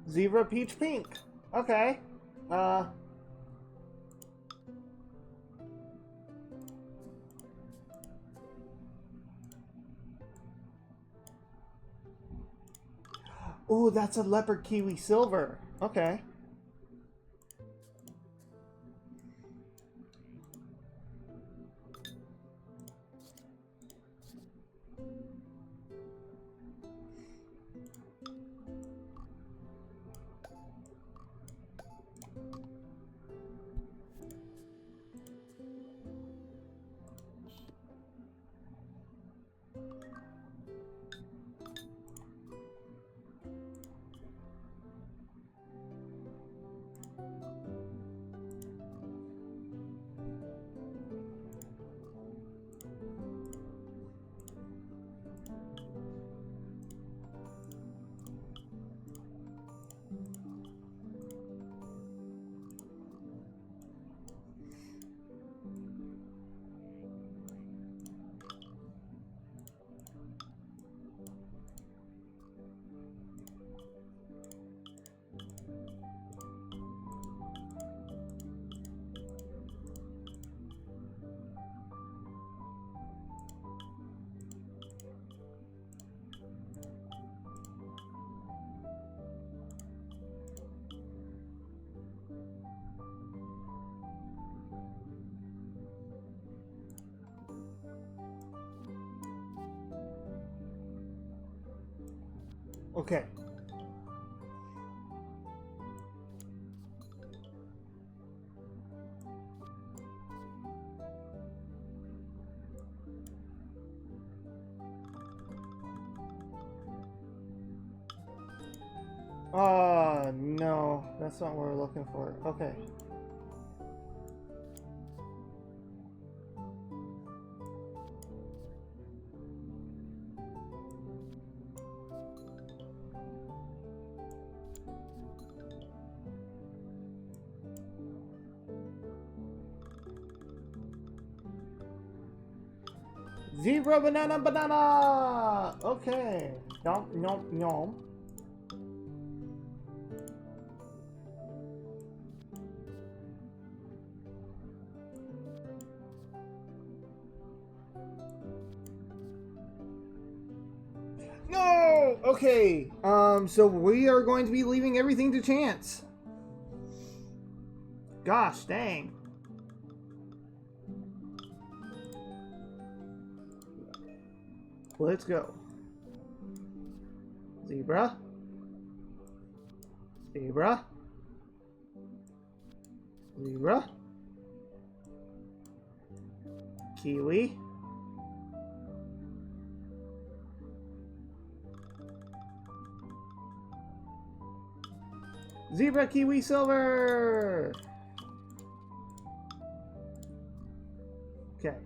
Zebra Peach Pink. Okay. Oh, that's a leopard kiwi silver. Okay. Okay. No, that's not what we're looking for. Okay. Zebra banana banana! Okay. Nom nom nom. No! Okay. So we are going to be leaving everything to chance. Gosh dang. Let's go. Zebra. Zebra. Zebra. Kiwi. Zebra, kiwi, silver. Okay.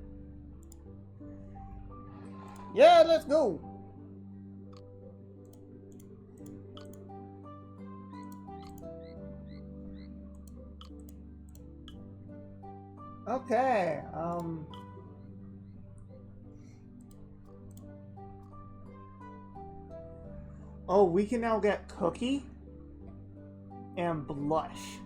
Yeah, let's go. Okay. Oh, we can now get cookie and blush.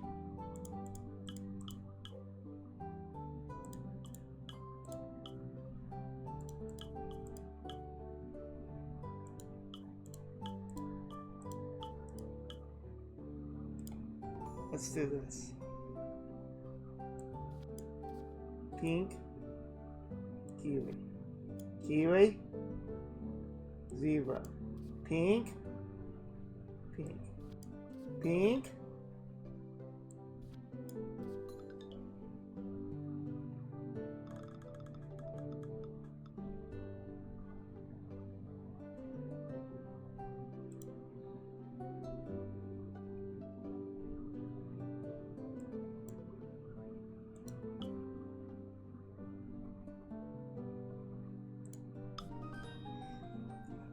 Let's do this. Pink, kiwi, kiwi, zebra, pink, pink, pink,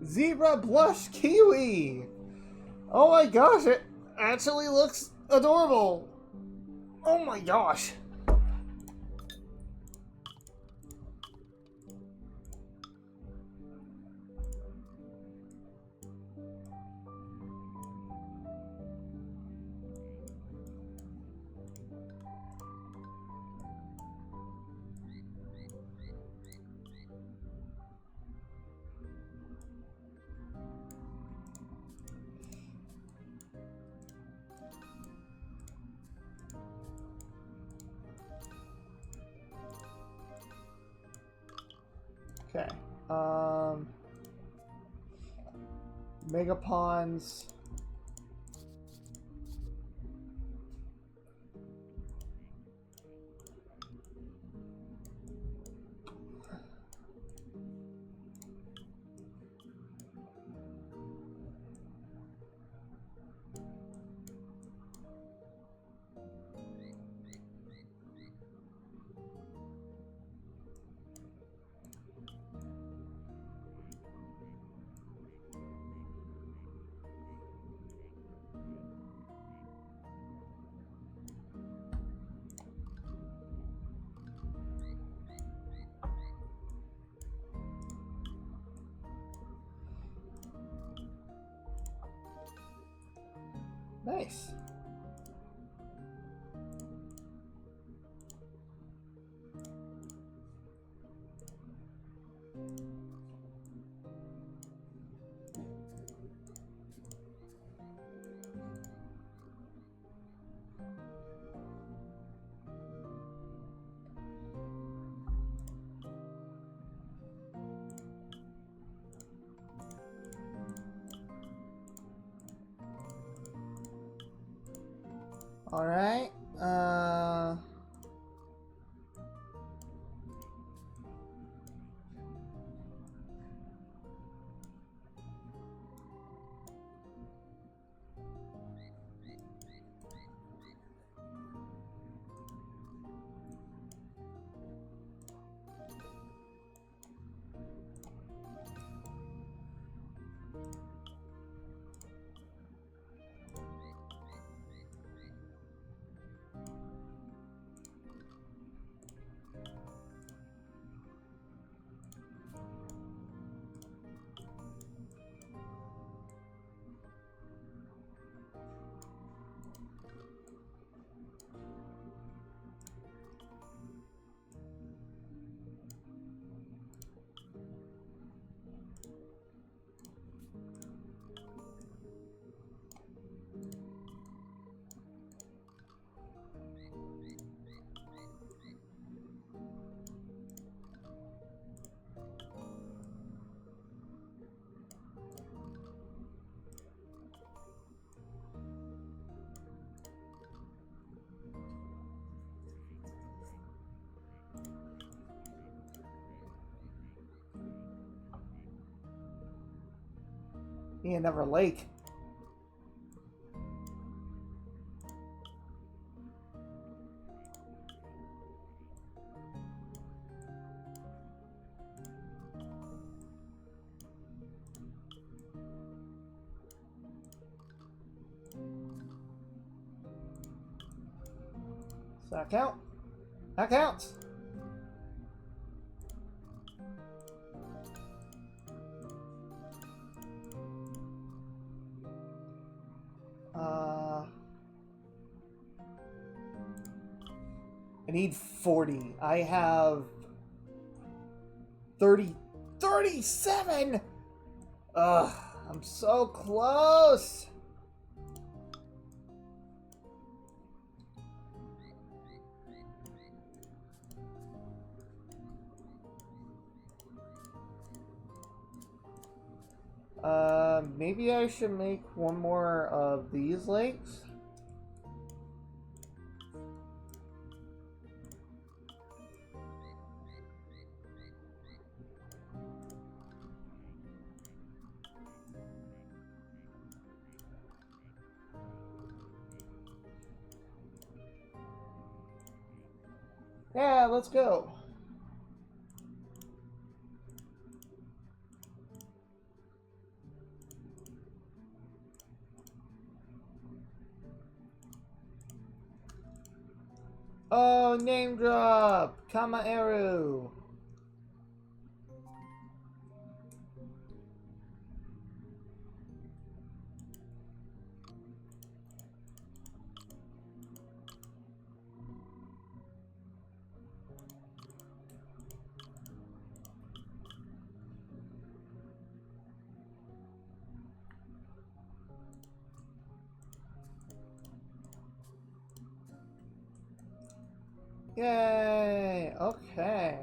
zebra, blush, kiwi. Oh my gosh, it actually looks adorable. Oh my gosh. Okay. Megapons. Nice. Alright. Be another lake. Does that count? That counts! I need 40. I have 30. 37! Ugh, I'm so close! Maybe I should make one more of these lakes. Yeah, let's go. Oh, name drop! Kamaeru! Yay! Okay.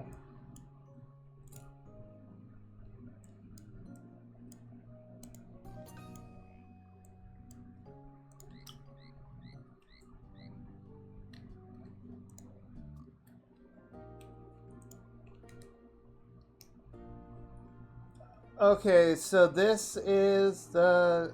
Okay, so this is the...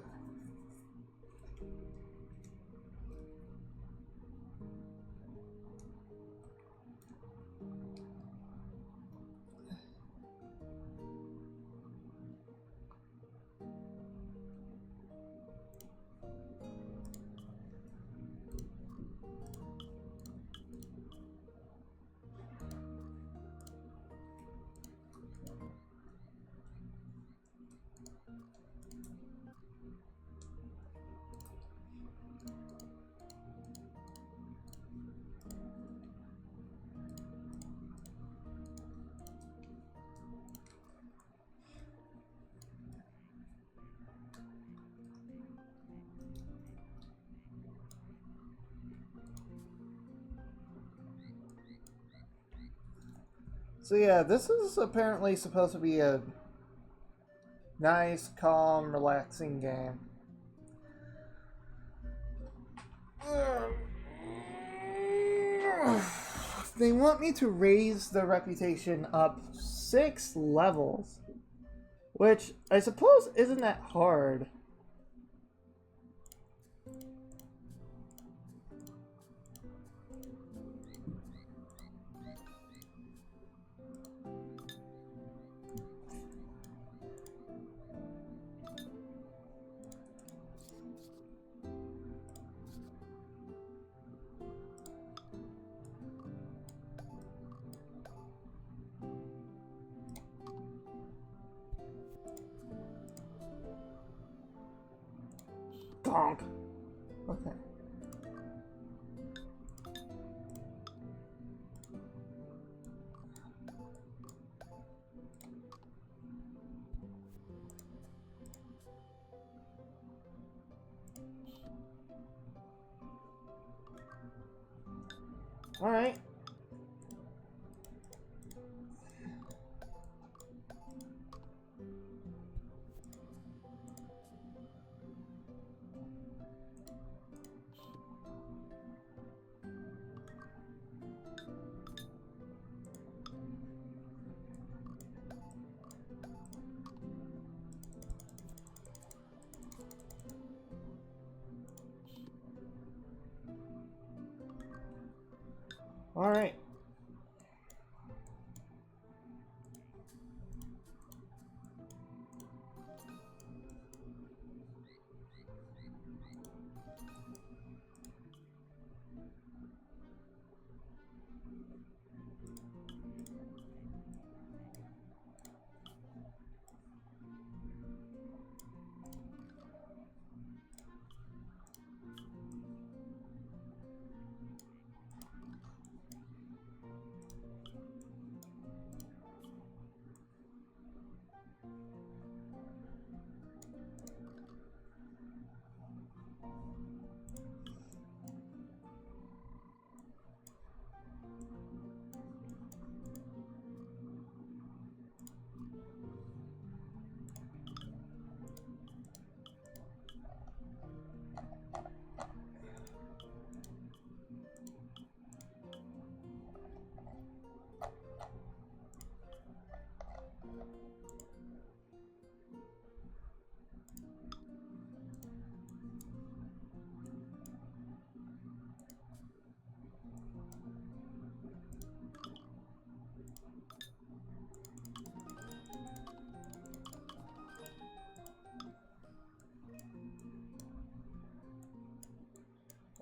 So yeah, this is apparently supposed to be a nice, calm, relaxing game. they want me to raise the reputation up 6 levels, which I suppose isn't that hard. Donk. Okay. All right. All right.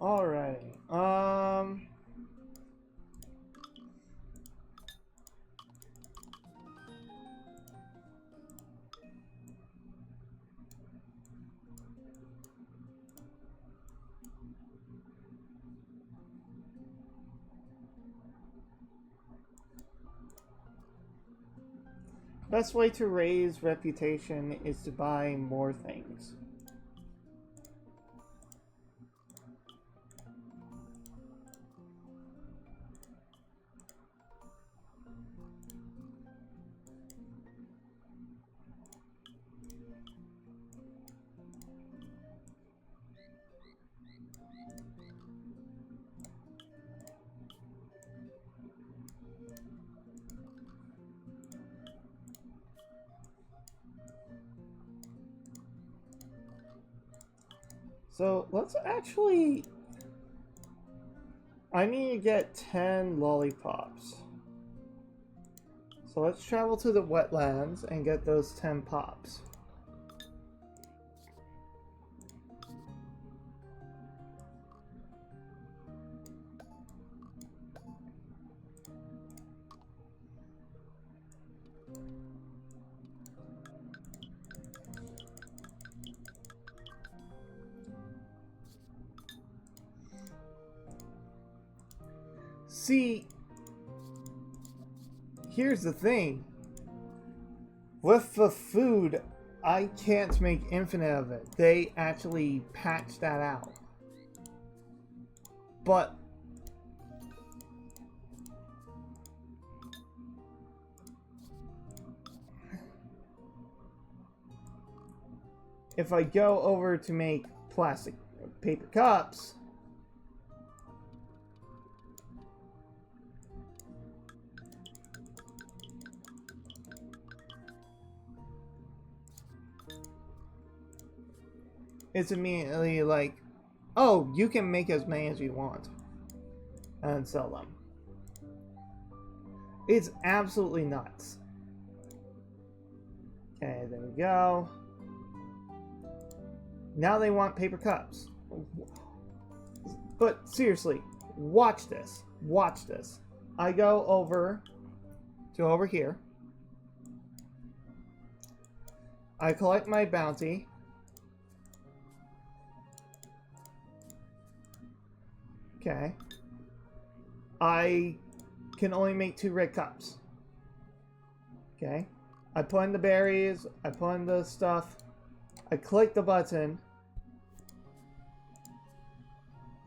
Alrighty. Best way to raise reputation is to buy more things. So let's actually... I need to get 10 lollipops. So let's travel to the wetlands and get those 10 pops. See, here's the thing. With the food, I can't make infinite of it. They actually patched that out. But if I go over to make plastic paper cups, it's immediately like, oh, you can make as many as you want and sell them. It's absolutely nuts. Okay, there we go. Now they want paper cups. But seriously, watch this. Watch this. I go over to over here. I collect my bounty. Okay. I can only make 2 red cups. Okay. I put in the berries. I put in the stuff. I click the button.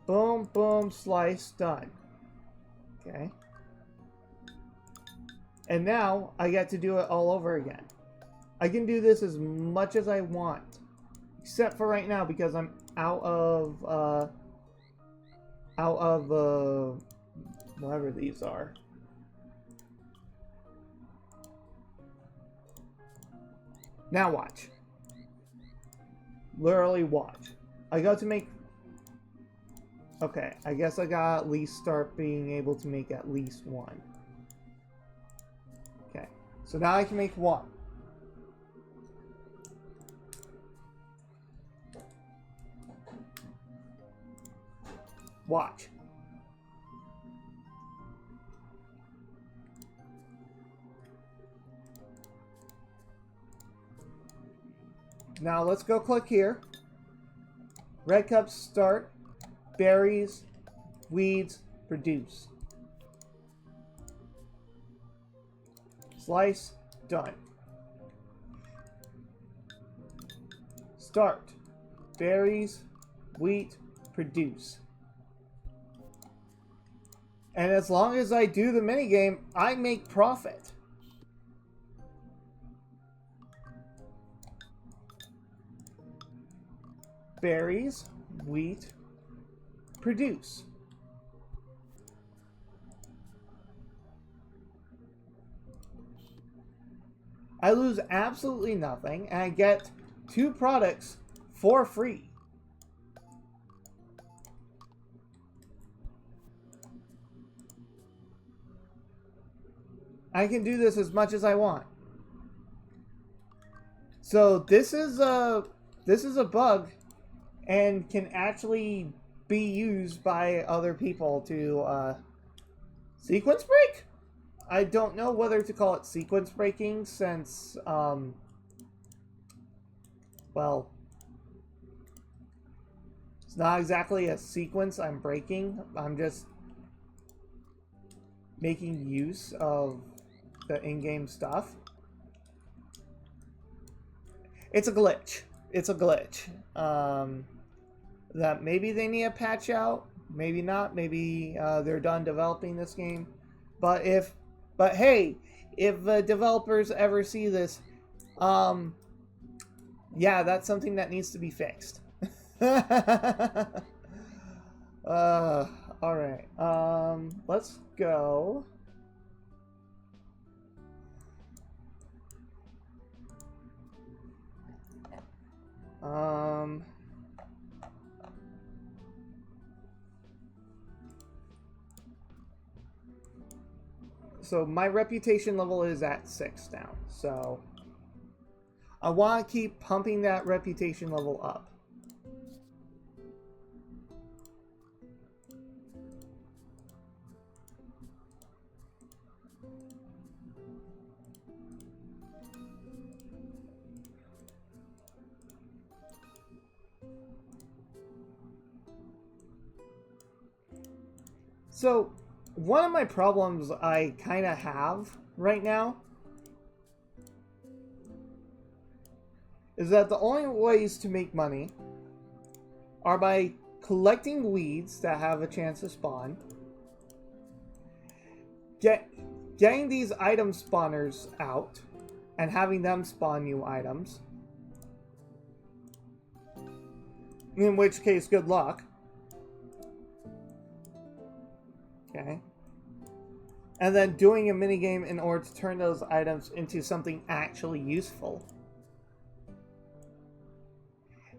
Boom, boom, slice, done. Okay. And now I get to do it all over again. I can do this as much as I want. Except for right now because I'm out of whatever these are. Now watch. Literally watch. I got to make... Okay, I guess I gotta at least start being able to make at least 1. Okay, so now I can make 1. Watch. Now let's go click here. Red cups start. Berries, weeds, produce. Slice, done. Start. Berries, wheat, produce. And as long as I do the minigame, I make profit. Berries, wheat, produce. I lose absolutely nothing, and I get 2 products for free. I can do this as much as I want. So this is a bug and can actually be used by other people to sequence break? I don't know whether to call it sequence breaking since well, it's not exactly a sequence I'm breaking. I'm just making use of the in-game stuff. It's a glitch. It's a glitch. That maybe they need a patch out, maybe not, maybe they're done developing this game. But hey, if developers ever see this, yeah, that's something that needs to be fixed. Alright, let's go. So my reputation level is at 6 now, so I want to keep pumping that reputation level up. So one of my problems I kind of have right now is that the only ways to make money are by collecting weeds that have a chance to spawn, getting these item spawners out and having them spawn new items, in which case good luck. Okay. And then doing a minigame in order to turn those items into something actually useful.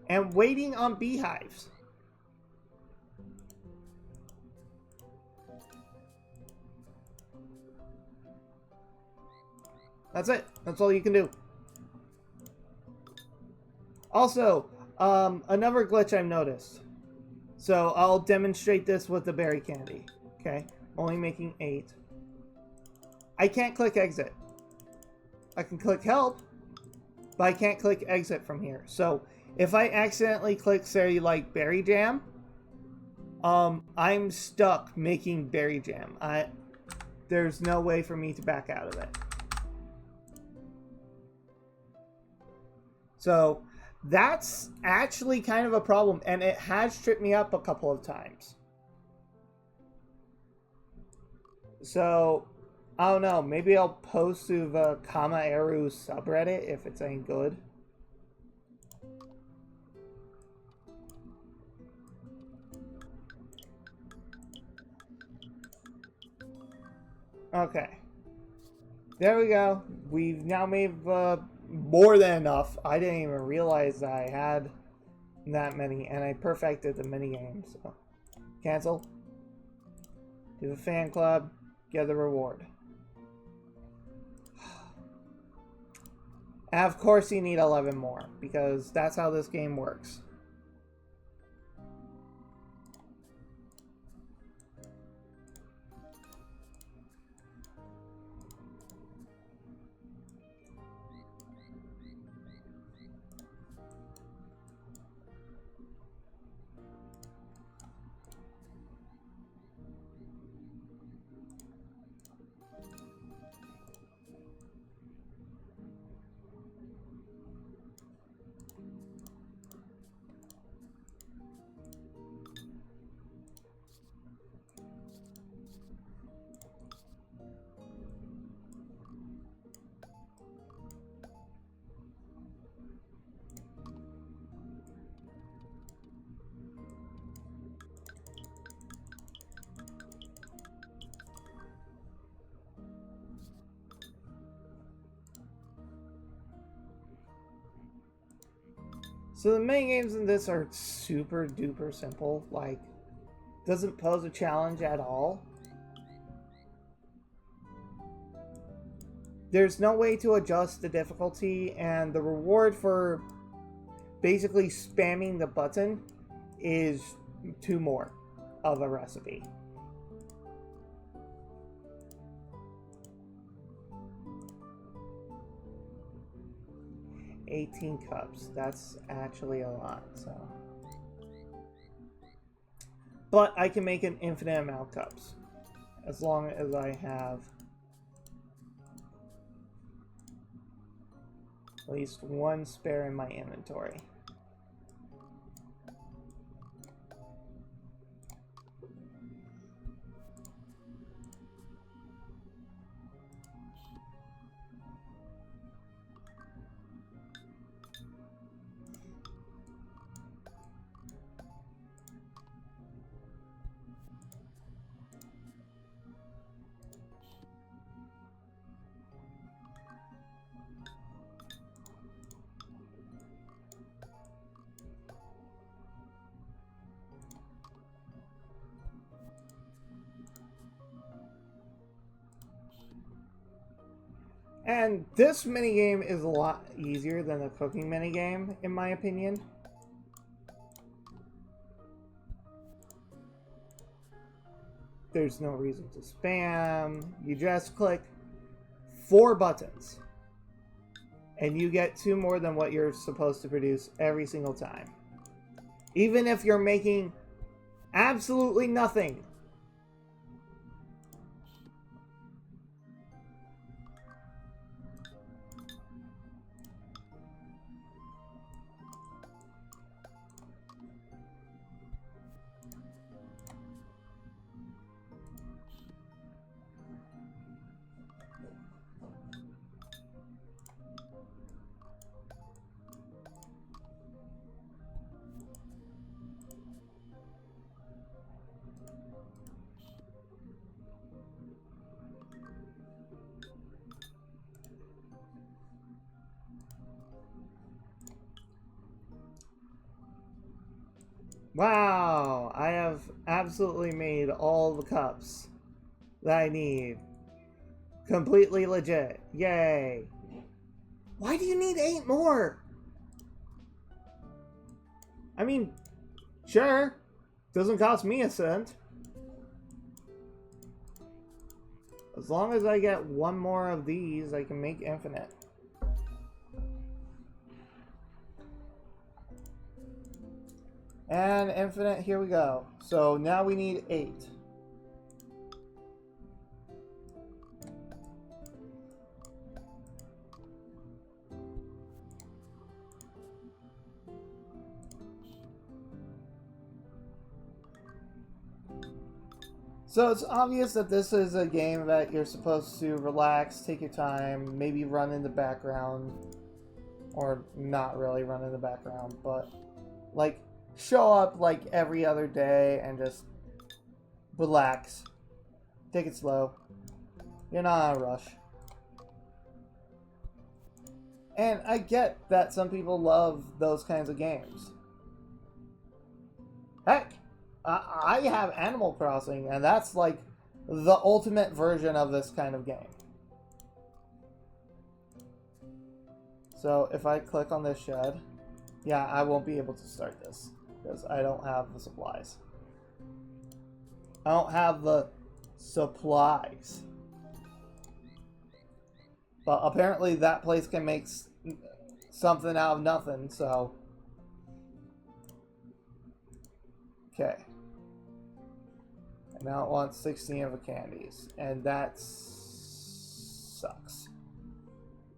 and waiting on beehives. That's it. That's all you can do. Also, another glitch I've noticed. So I'll demonstrate this with the berry candy. Okay, only making 8. I can't click exit. I can click help, but I can't click exit from here. So if I accidentally click, say, like berry jam, I'm stuck making berry jam. There's no way for me to back out of it. So that's actually kind of a problem, and it has tripped me up a couple of times. So, I don't know, maybe I'll post to the Kamaeru subreddit if it's any good. Okay. There we go. We've now made more than enough. I didn't even realize I had that many, and I perfected the minigames. So. Cancel. Do the fan club. Get the reward. And of course you need 11 more, because that's how this game works. So the main games in this are super duper simple, like, doesn't pose a challenge at all. There's no way to adjust the difficulty, and the reward for basically spamming the button is 2 more of a recipe. $18 cups. That's actually a lot, so. But I can make an infinite amount of cups. As long as I have at least 1 spare in my inventory. And this minigame is a lot easier than the cooking minigame, in my opinion. There's no reason to spam. You just click 4 buttons. And you get 2 more than what you're supposed to produce every single time. Even if you're making absolutely nothing. Wow, I have absolutely made all the cups that I need. Completely legit. Yay. Why do you need 8 more? I mean, sure. Doesn't cost me a cent. As long as I get 1 more of these, I can make infinite. And infinite, here we go. So now we need 8. So it's obvious that this is a game that you're supposed to relax, take your time, maybe run in the background, or not really run in the background, but like show up like every other day and just relax. Take it slow. You're not in a rush. And I get that some people love those kinds of games. Heck, I have Animal Crossing, and that's like the ultimate version of this kind of game. So if I click on this shed, yeah, I won't be able to start this because I don't have the supplies. I don't have the supplies. But apparently that place can make something out of nothing, so... Okay. And now it wants 16 of the candies. And that sucks.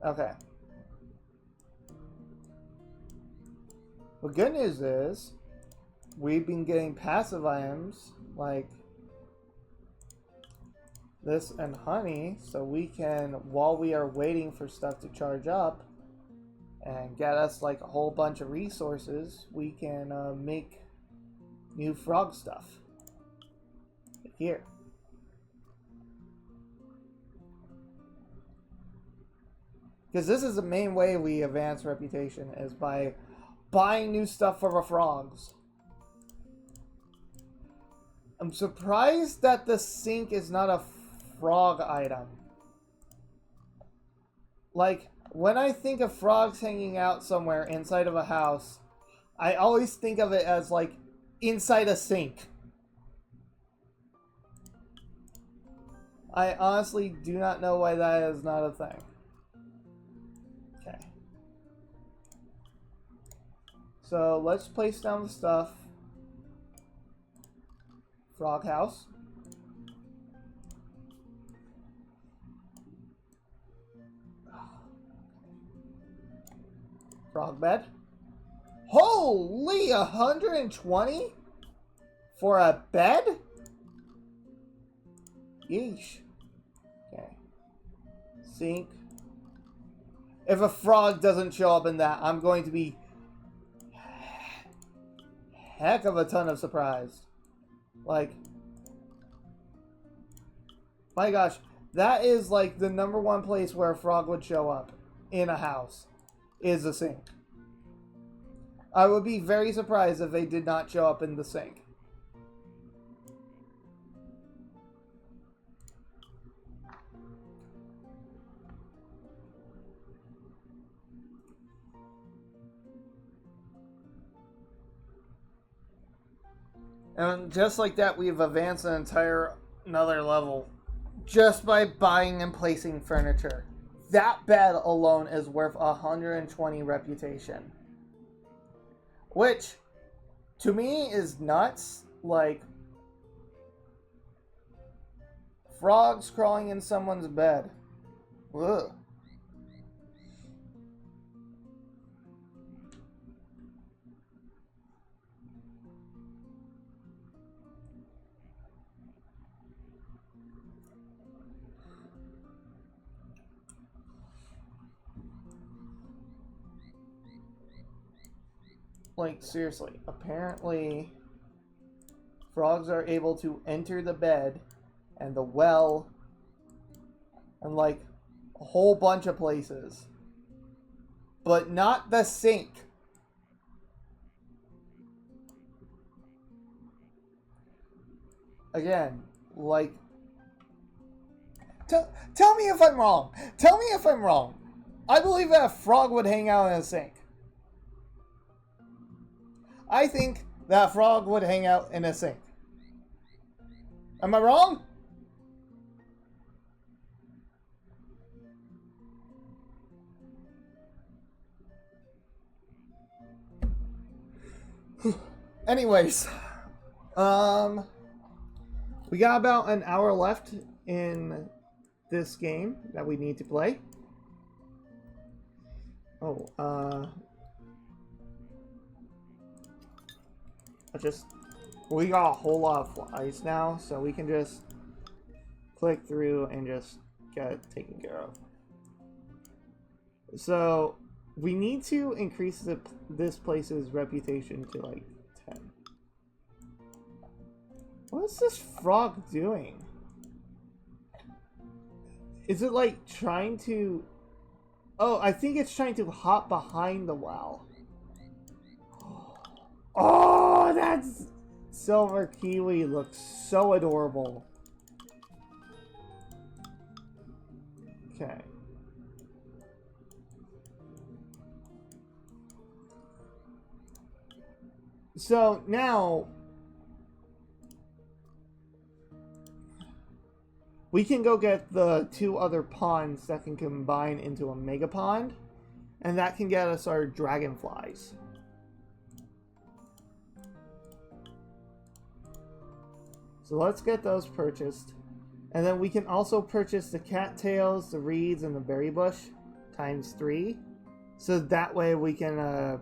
Okay. The good news is, we've been getting passive items, like this and honey, so we can, while we are waiting for stuff to charge up and get us like a whole bunch of resources, we can make new frog stuff. Here. Because this is the main way we advance reputation, is by buying new stuff for the frogs. I'm surprised that the sink is not a frog item. Like, when I think of frogs hanging out somewhere inside of a house, I always think of it as like inside a sink. I honestly do not know why that is not a thing. Okay. So let's place down the stuff. Frog house. Frog bed. Holy, 120 for a bed? Yeesh. Okay. Sink. If a frog doesn't show up in that, I'm going to be heck of a ton of surprised. Like, my gosh, that is like the #1 place where a frog would show up in a house, is a sink. I would be very surprised if they did not show up in the sink. And just like that, we've advanced an entire another level just by buying and placing furniture. That bed alone is worth 120 reputation. Which, to me, is nuts. Like, frogs crawling in someone's bed. Ugh. Like, seriously, apparently frogs are able to enter the bed and the well and like a whole bunch of places, but not the sink. again, like, tell me if I'm wrong. Tell me if I'm wrong. I believe that a frog would hang out in a sink. I think that a frog would hang out in a sink. Am I wrong? Anyways, we got about an hour left in this game that we need to play. We got a whole lot of flies now, so we can just click through and just get it taken care of. So we need to increase this place's reputation to like 10. What is this frog doing? Is it like trying to... Oh, I think it's trying to hop behind the well. Oh, that's... Silver kiwi looks so adorable. Okay. So now we can go get the 2 other ponds that can combine into a mega pond, and that can get us our dragonflies. So let's get those purchased. And then we can also purchase the cattails, the reeds, and the berry bush ×3. So that way we can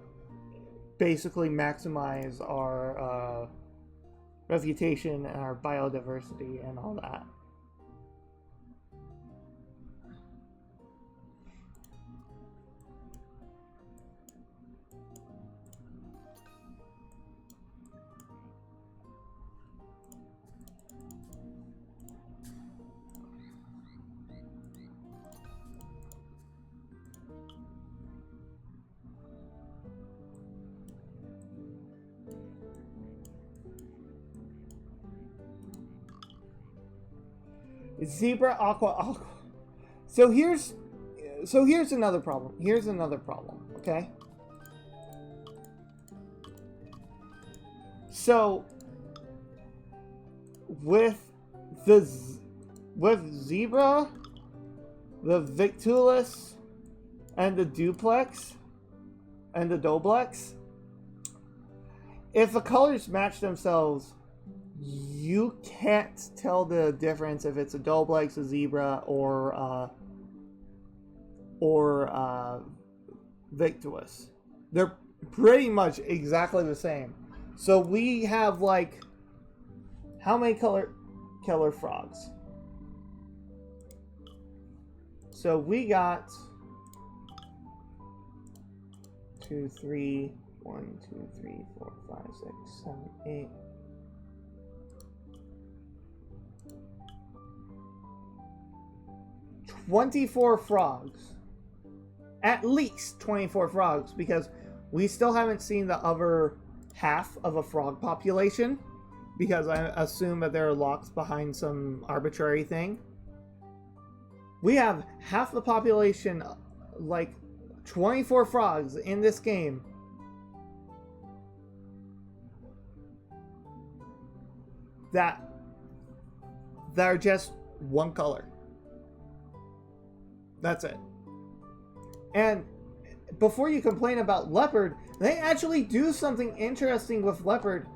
basically maximize our reputation and our biodiversity and all that. Zebra aqua. So here's another problem. Here's another problem, okay? So with zebra, the Victulis, and the duplex and the doblex, if the colors match themselves, you can't tell the difference if it's a doblex, a zebra, or Victuous. They're pretty much exactly the same. So we have like how many killer frogs? So we got 2, 3, 1, 2, 3, 4, 5, 6, 7, 8. 24 frogs. At least 24 frogs, because we still haven't seen the other half of a frog population, because I assume that there are locks behind some arbitrary thing. We have half the population, like 24 frogs in this game. That are just one color. That's it. And before you complain about leopard, they actually do something interesting with leopard.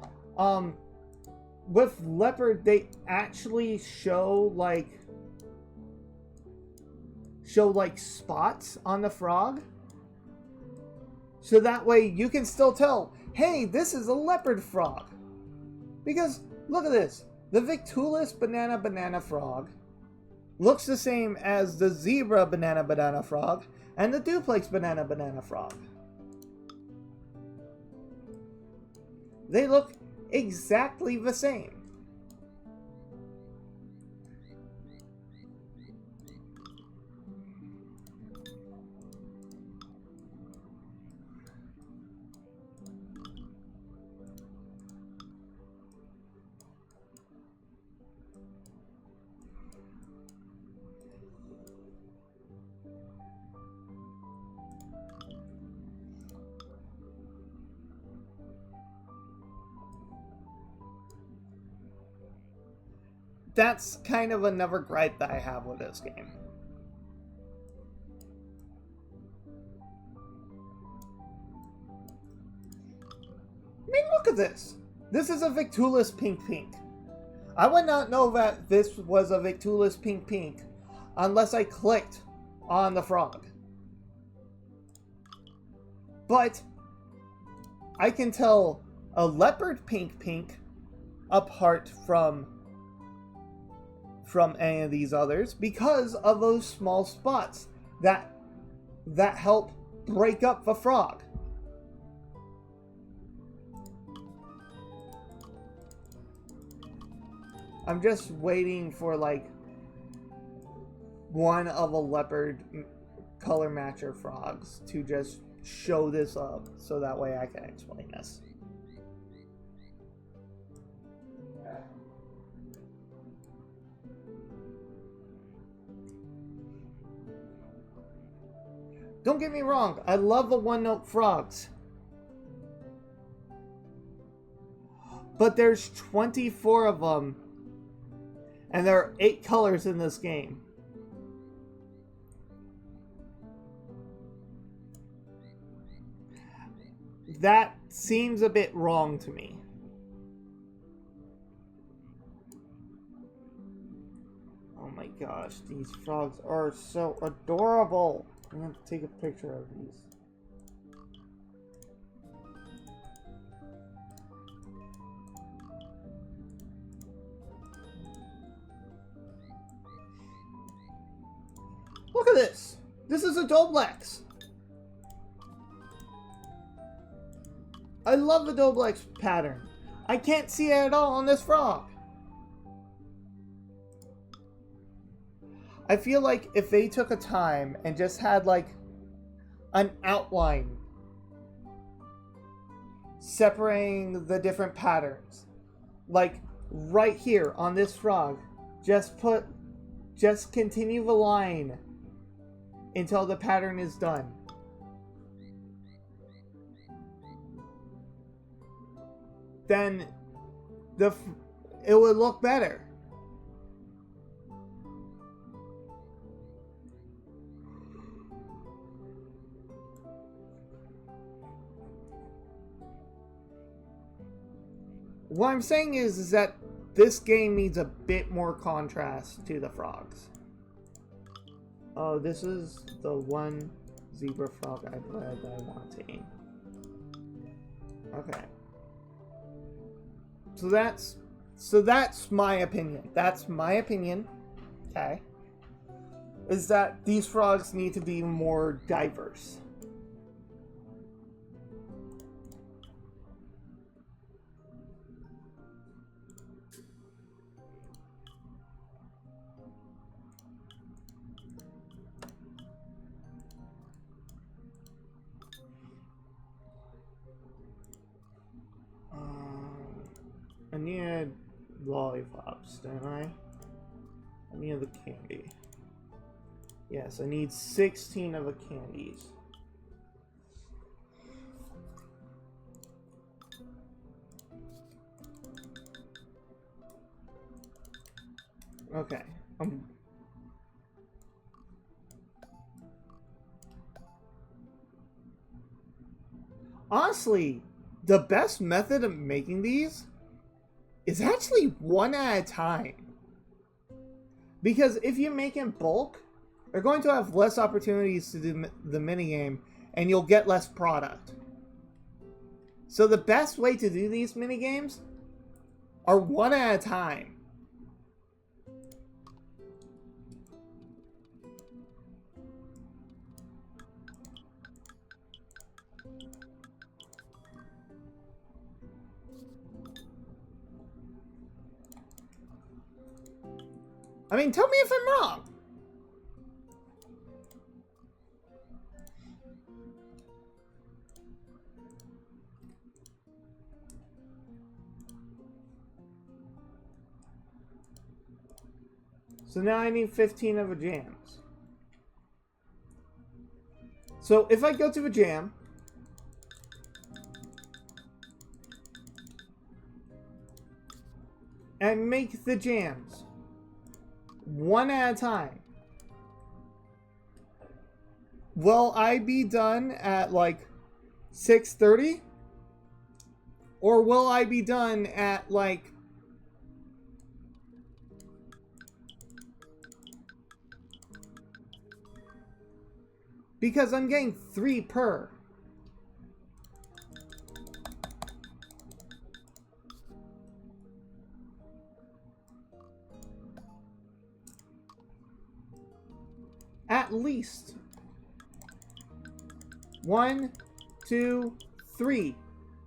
With leopard, they actually show like spots on the frog. So that way you can still tell, hey, this is a leopard frog. Because look at this. The Victulis banana frog looks the same as the zebra banana frog and the duplex banana frog. They look exactly the same. that's kind of another gripe that I have with this game. I mean, look at this. This is a Victulus Pink Pink. I would not know that this was a Victulus Pink Pink unless I clicked on the frog. But I can tell a leopard Pink Pink apart from any of these others because of those small spots that help break up the frog. I'm just waiting for like one of the leopard color matcher frogs to just show this up so that way I can explain this. Don't get me wrong, I love the one-note frogs. But there's 24 of them, and there are 8 colors in this game. That seems a bit wrong to me. Oh my gosh, these frogs are so adorable. I'm going to take a picture of these. Look at this! This is a Doblex! I love the Doblex pattern. I can't see it at all on this frog. I feel like if they took a time and just had like an outline separating the different patterns, like right here on this frog, just continue the line until the pattern is done. Then it would look better. What I'm saying is that this game needs a bit more contrast to the frogs. Oh, this is the one zebra frog I want to aim. Okay. So that's my opinion. That's my opinion. Okay. Is that these frogs need to be more diverse. I need lollipops, don't I? I need the candy. Yes, I need 16 of the candies. Okay. Honestly, the best method of making these is actually one at a time. Because if you make in bulk, they're going to have less opportunities to do the minigame, and you'll get less product. So the best way to do these minigames are one at a time. I mean, tell me if I'm wrong. So now I need 15 of the jams. So if I go to the jam, and make the jams, one at a time. Will I be done at like 6:30? Or will I be done at like because I'm getting 3 per. At least 1, 2, 3.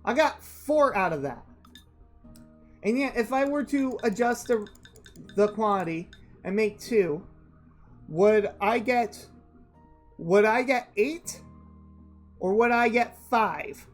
I got 4 out of that. And yet, if I were to adjust the quantity and make 2, would I get 8? Or would I get 5?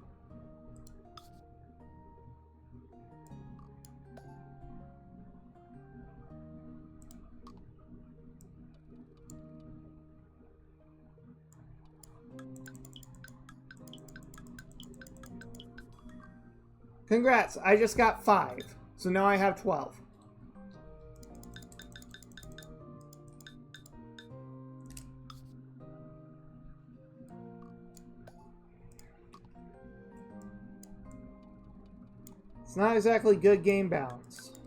Congrats, I just got 5. So now I have 12. It's not exactly good game balance.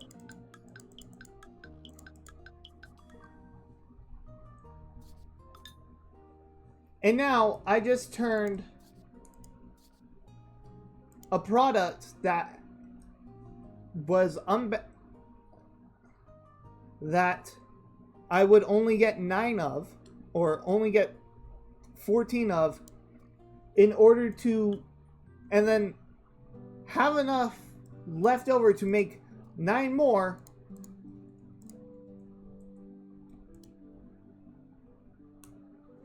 And now I just turned a product that was that I would only get 9 of, or only get 14 of, in order to, and then have enough left over to make 9 more.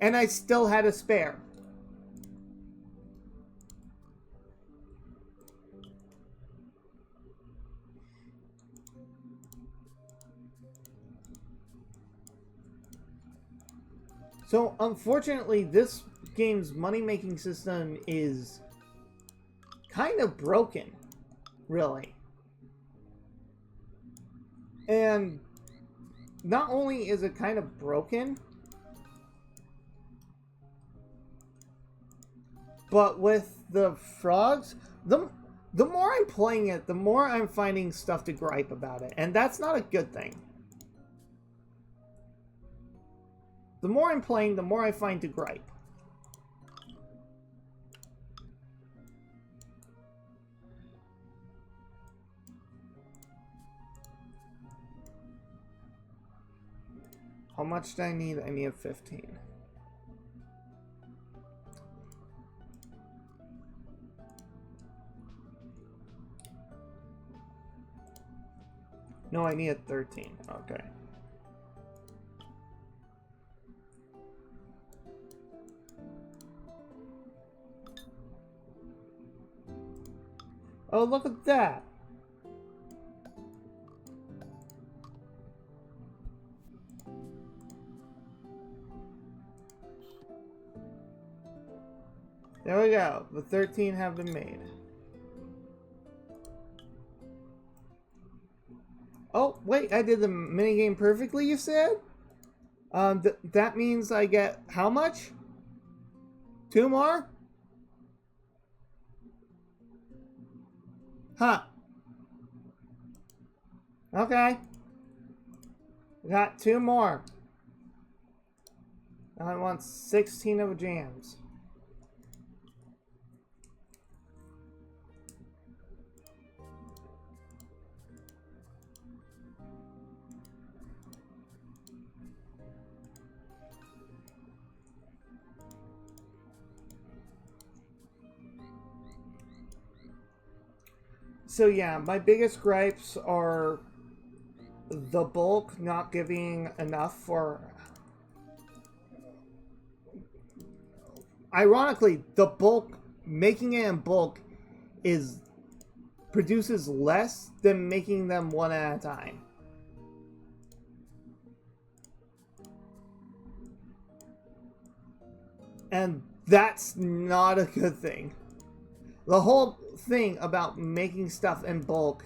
And I still had a spare. So, unfortunately, this game's money-making system is kind of broken, really. And not only is it kind of broken, but with the frogs, the more I'm playing it, the more I'm finding stuff to gripe about it. And that's not a good thing. The more I'm playing, the more I find to gripe. How much do I need? I need 15. No, I need 13. Okay. Oh, look at that. There we go. The 13 have been made. Oh, wait, I did the minigame perfectly, you said? That means I get how much? 2 more? Huh. Okay. We got 2 more. Now I want 16 of jams. So yeah, my biggest gripes are the bulk not giving enough for... Ironically, the bulk, making it in bulk produces less than making them one at a time. And that's not a good thing. The whole thing about making stuff in bulk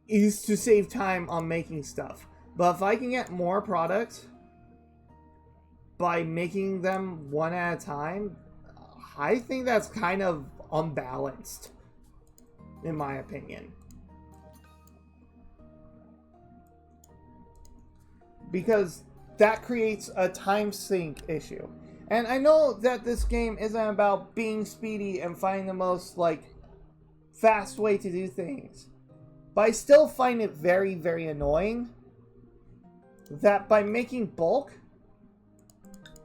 is to save time on making stuff. But if I can get more products by making them one at a time, I think that's kind of unbalanced, in my opinion. Because that creates a time sink issue. And I know that this game isn't about being speedy and finding the most, like, fast way to do things. But I still find it very, very annoying that by making bulk,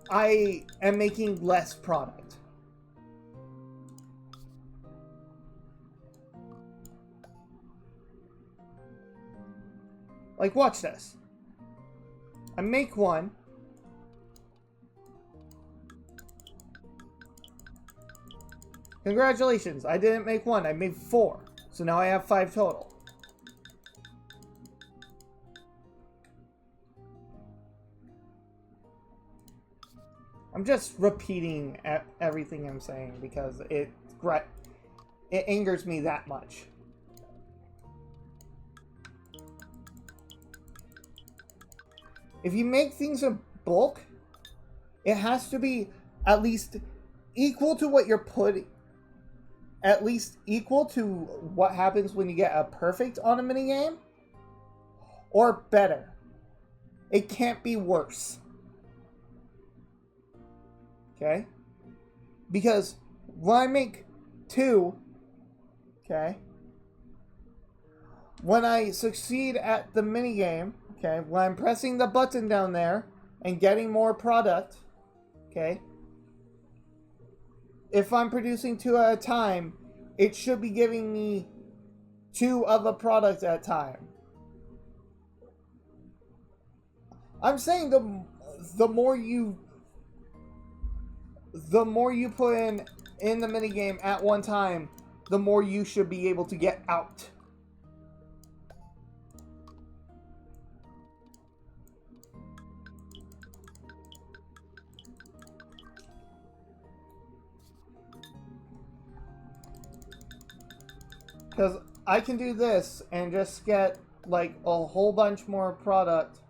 I am making less product. Like, watch this. I make one. Congratulations, I didn't make one, I made 4. So now I have 5 total. I'm just repeating everything I'm saying because it angers me that much. If you make things in bulk, it has to be at least equal to what you're putting. At least equal to what happens when you get a perfect on a minigame. Or better. It can't be worse. Okay? Because when I make 2, okay, when I succeed at the minigame, okay, when I'm pressing the button down there and getting more product, okay, if I'm producing 2 at a time, it should be giving me 2 of a product at a time. I'm saying the more you put in the minigame at one time, the more you should be able to get out. Because I can do this and just get like a whole bunch more product.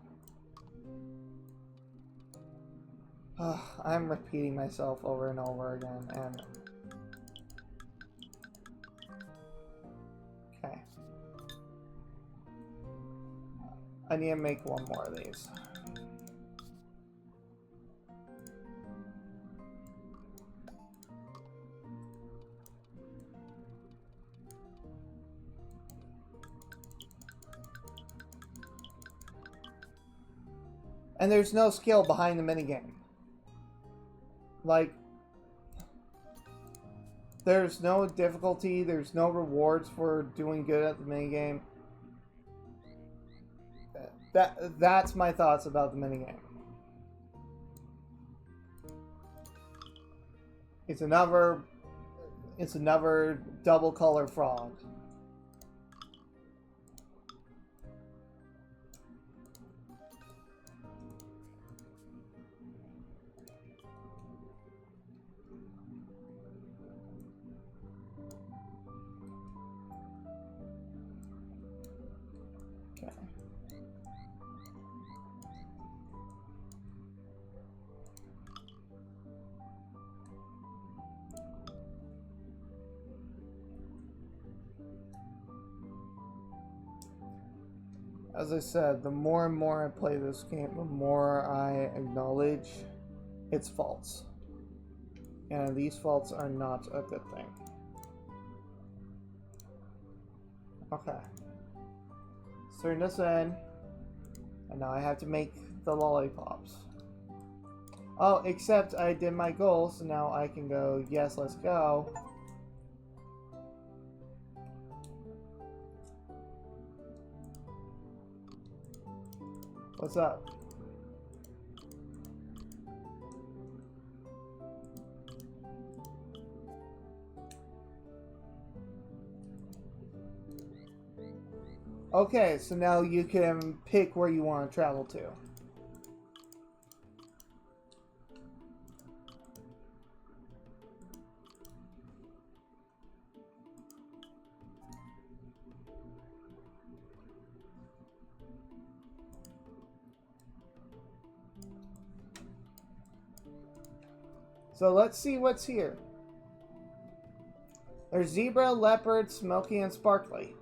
I'm repeating myself over and over again, and okay. I need to make one more of these. And there's no skill behind the minigame. Like, there's no difficulty, there's no rewards for doing good at the minigame. That's my thoughts about the minigame. It's another double color frog. As I said, the more and more I play this game, the more I acknowledge its faults. And these faults are not a good thing. Okay. Let's turn this in. And now I have to make the lollipops. Oh, except I did my goal, so now I can go, yes, let's go. What's up? Okay, so now you can pick where you want to travel to. So let's see what's here. There's zebra, leopard, smoky, and sparkly.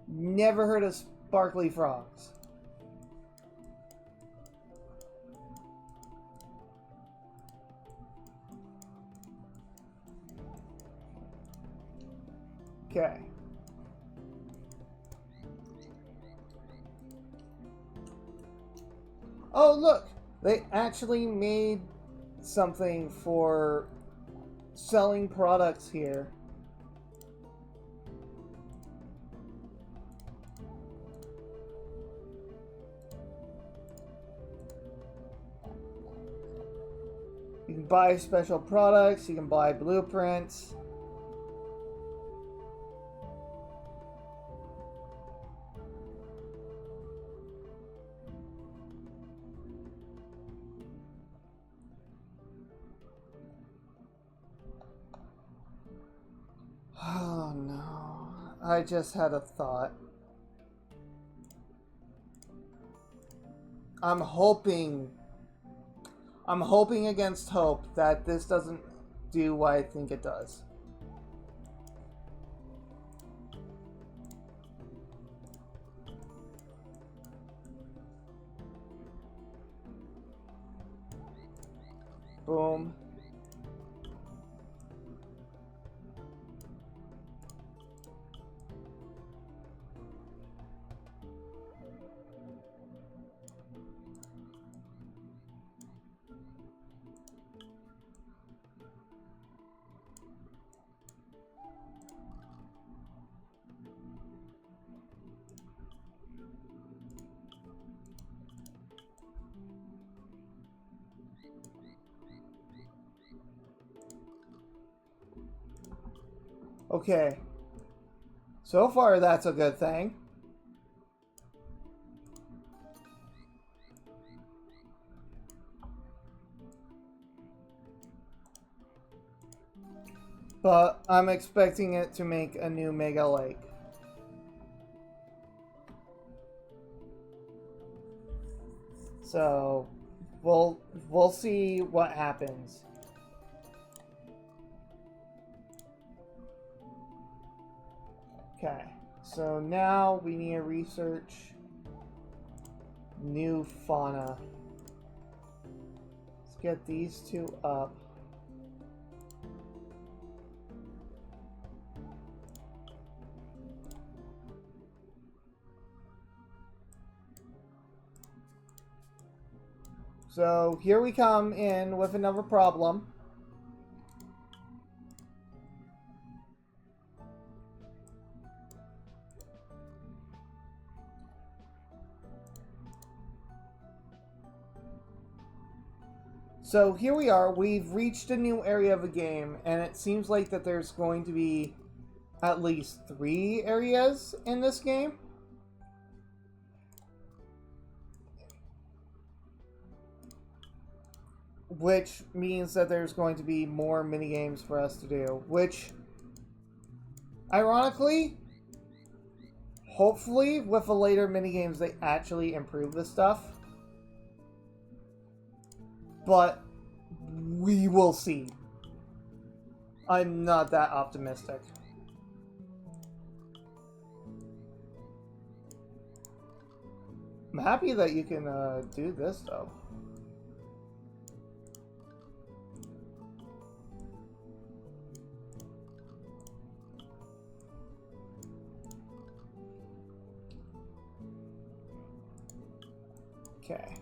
Never heard of sparkly frogs. Okay. Oh, look! They actually made something for selling products here. You can buy special products, you can buy blueprints. Oh no, I just had a thought. I'm hoping against hope that this doesn't do what I think it does. Boom. Okay. So far, that's a good thing. But I'm expecting it to make a new Mega Lake. So, we'll see what happens. Okay, so now we need to research new fauna. Let's get these two up. So here we come in with another problem. So here we are, we've reached a new area of the game, and it seems like that there's going to be at least 3 areas in this game. Which means that there's going to be more minigames for us to do, which, ironically, hopefully with the later minigames they actually improve this stuff. But we will see. I'm not that optimistic. I'm happy that you can do this though. Okay.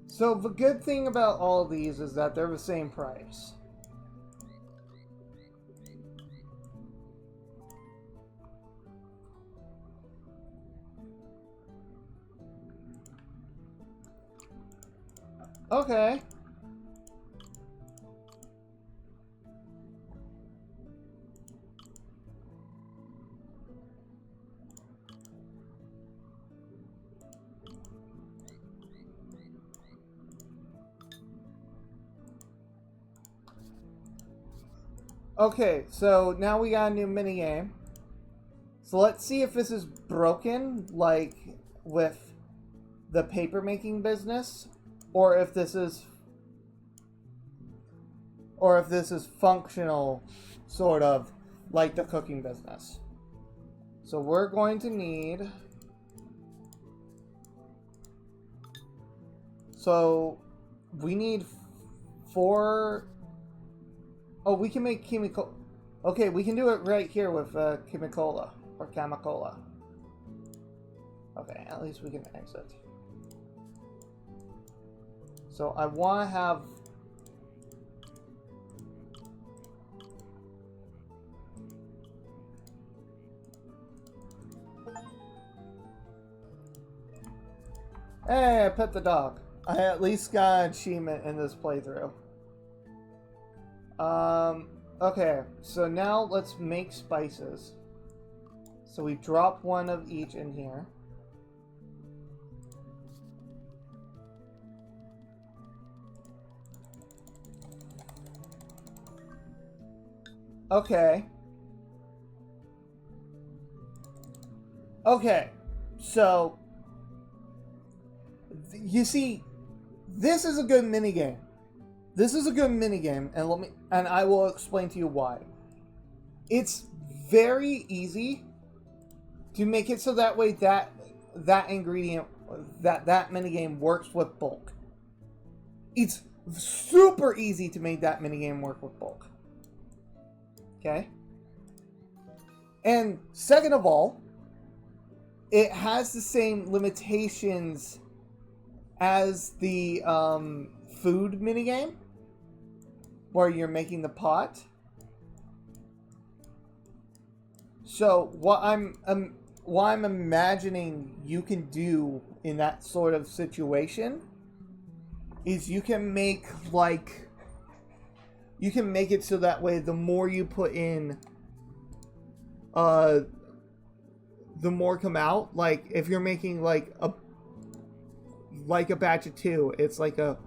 So the good thing about all of these is that they're the same price. Okay. Okay, so now we got a new minigame. So let's see if this is broken, like with the paper making business, or if this is functional, sort of like the cooking business. So we're going to need. So we need 4. Oh, we can make chemical. Okay, we can do it right here with chemicola or chemicola. Okay, at least we can exit. So I want to have. Hey, I pet the dog. I at least got an achievement in this playthrough. Okay, so now let's make spices. So we drop one of each in here. Okay. Okay, so you see, this is a good minigame. This is a good minigame, and I will explain to you why. It's very easy to make it so that way that ingredient, that minigame works with bulk. It's super easy to make that minigame work with bulk. Okay? And second of all, it has the same limitations as the food minigame, where you're making the pot. So what I'm imagining you can do in that sort of situation is you can make it so that way the more you put in, the more come out. Like if you're making like a batch of 2, it's like a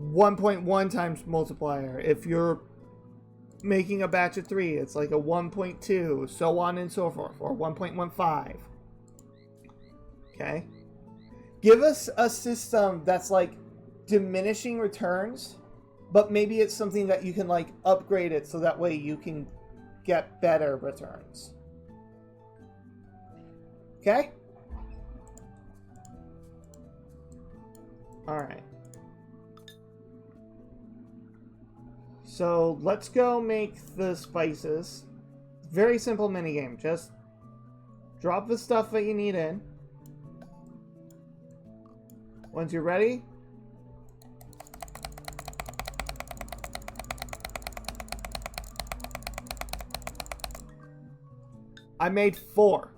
1.1 times multiplier. If you're making a batch of 3, it's like a 1.2, so on and so forth, or 1.15. Okay? Give us a system that's like diminishing returns, but maybe it's something that you can like upgrade it so that way you can get better returns. Okay? Alright. So let's go make the spices. Very simple minigame. Just drop the stuff that you need in. Once you're ready, I made 4.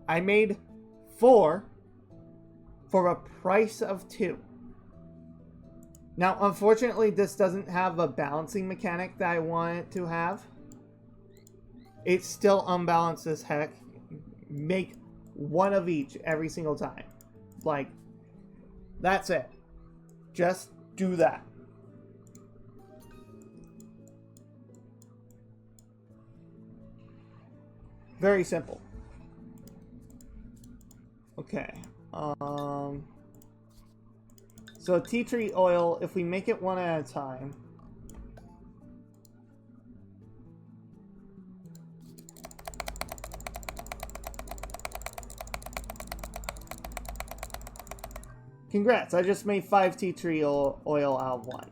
I made 4 for a price of 2. Now, unfortunately, this doesn't have a balancing mechanic that I want it to have. It's still unbalanced as heck. Make 1 of each every single time. Like, that's it. Just do that. Very simple. Okay. So tea tree oil, if we make it 1 at a time. Congrats, I just made 5 tea tree oil out of 1.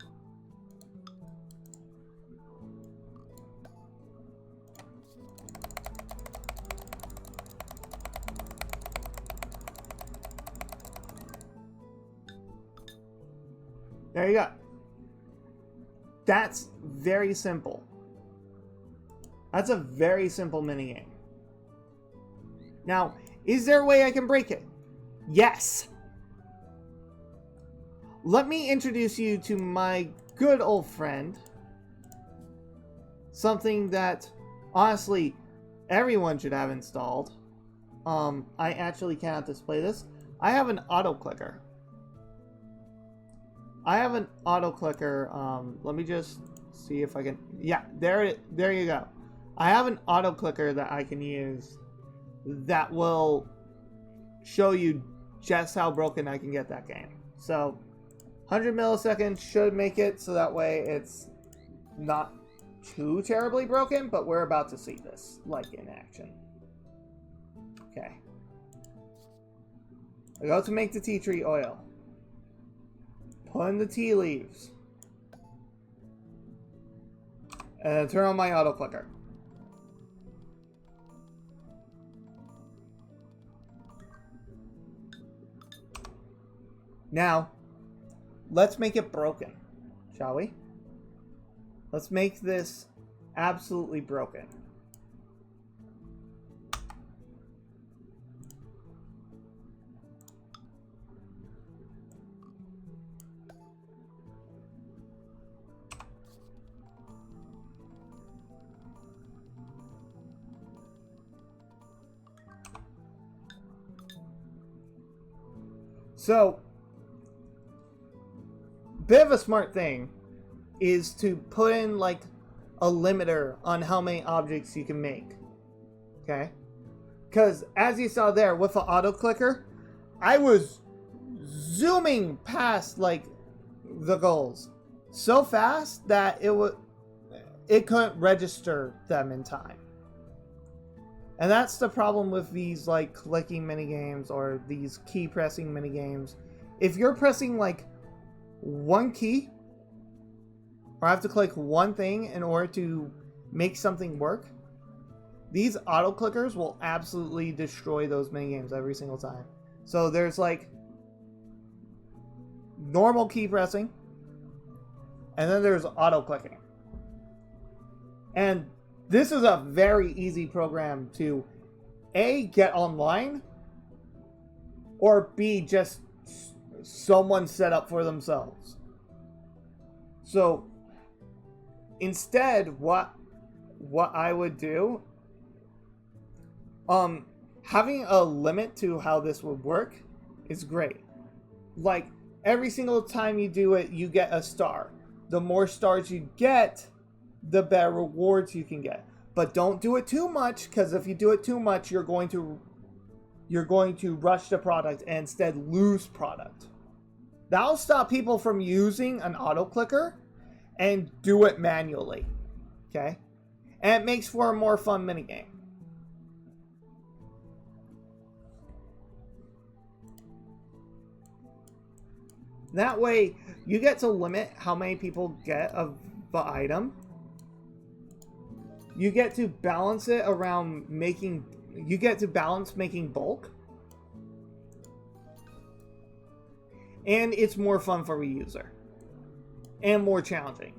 There you go. That's very simple. That's a very simple minigame. Now, is there a way I can break it? Yes. Let me introduce you to my good old friend. Something that, honestly, everyone should have installed. I actually cannot display this. I have an auto clicker. Let me just see if I can... Yeah, there you go. I have an auto clicker that I can use that will show you just how broken I can get that game. So 100 milliseconds should make it so that way it's not too terribly broken, but we're about to see this like in action. Okay. I go to make the tea tree oil. Put in the tea leaves. And turn on my auto clicker. Now, let's make it broken, shall we? Let's make this absolutely broken. So, bit of a smart thing is to put in like a limiter on how many objects you can make. Okay? Because as you saw there with the auto clicker, I was zooming past like the goals so fast that it couldn't register them in time. And that's the problem with these like clicking minigames or these key pressing minigames. If you're pressing like one key, or have to click one thing in order to make something work, these auto clickers will absolutely destroy those minigames every single time. So there's like normal key pressing, and then there's auto clicking. And this is a very easy program to A, get online, or B, just someone set up for themselves. So instead, what I would do, having a limit to how this would work is great. Like every single time you do it, you get a star. The more stars you get, the better rewards you can get. But don't do it too much, because if you do it too much, you're going to rush the product and instead lose product. That'll stop people from using an auto clicker and do it manually. Okay? And it makes for a more fun minigame. That way, you get to limit how many people get of the item. You get to balance it around making... You get to balance making bulk. And it's more fun for the user. And more challenging.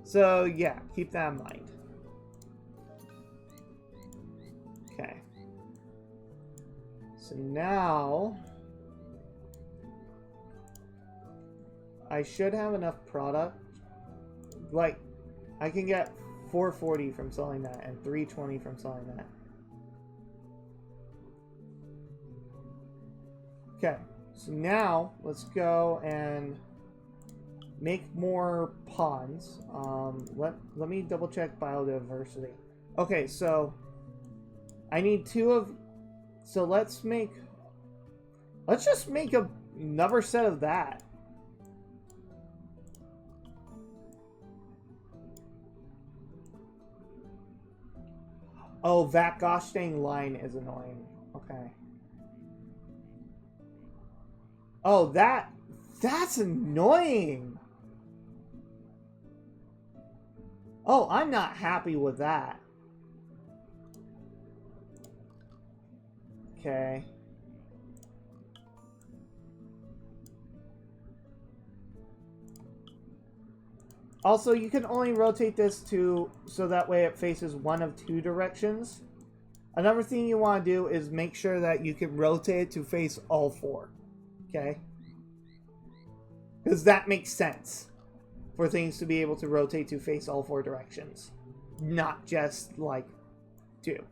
So, yeah, keep that in mind. Okay. So now... I should have enough product. Like, I can get 440 from selling that and 320 from selling that. Okay, so now let's go and make more ponds. Let me double check biodiversity. Okay, so I need two of... So let's just make another set of that. Oh, that gosh dang line is annoying. Okay. Oh, that's annoying. Oh, I'm not happy with that. Okay. Also, you can only rotate this so that way it faces one of two directions. Another thing you want to do is make sure that you can rotate it to face all four. Okay? Because that makes sense for things to be able to rotate to face all four directions. Not just, like, two.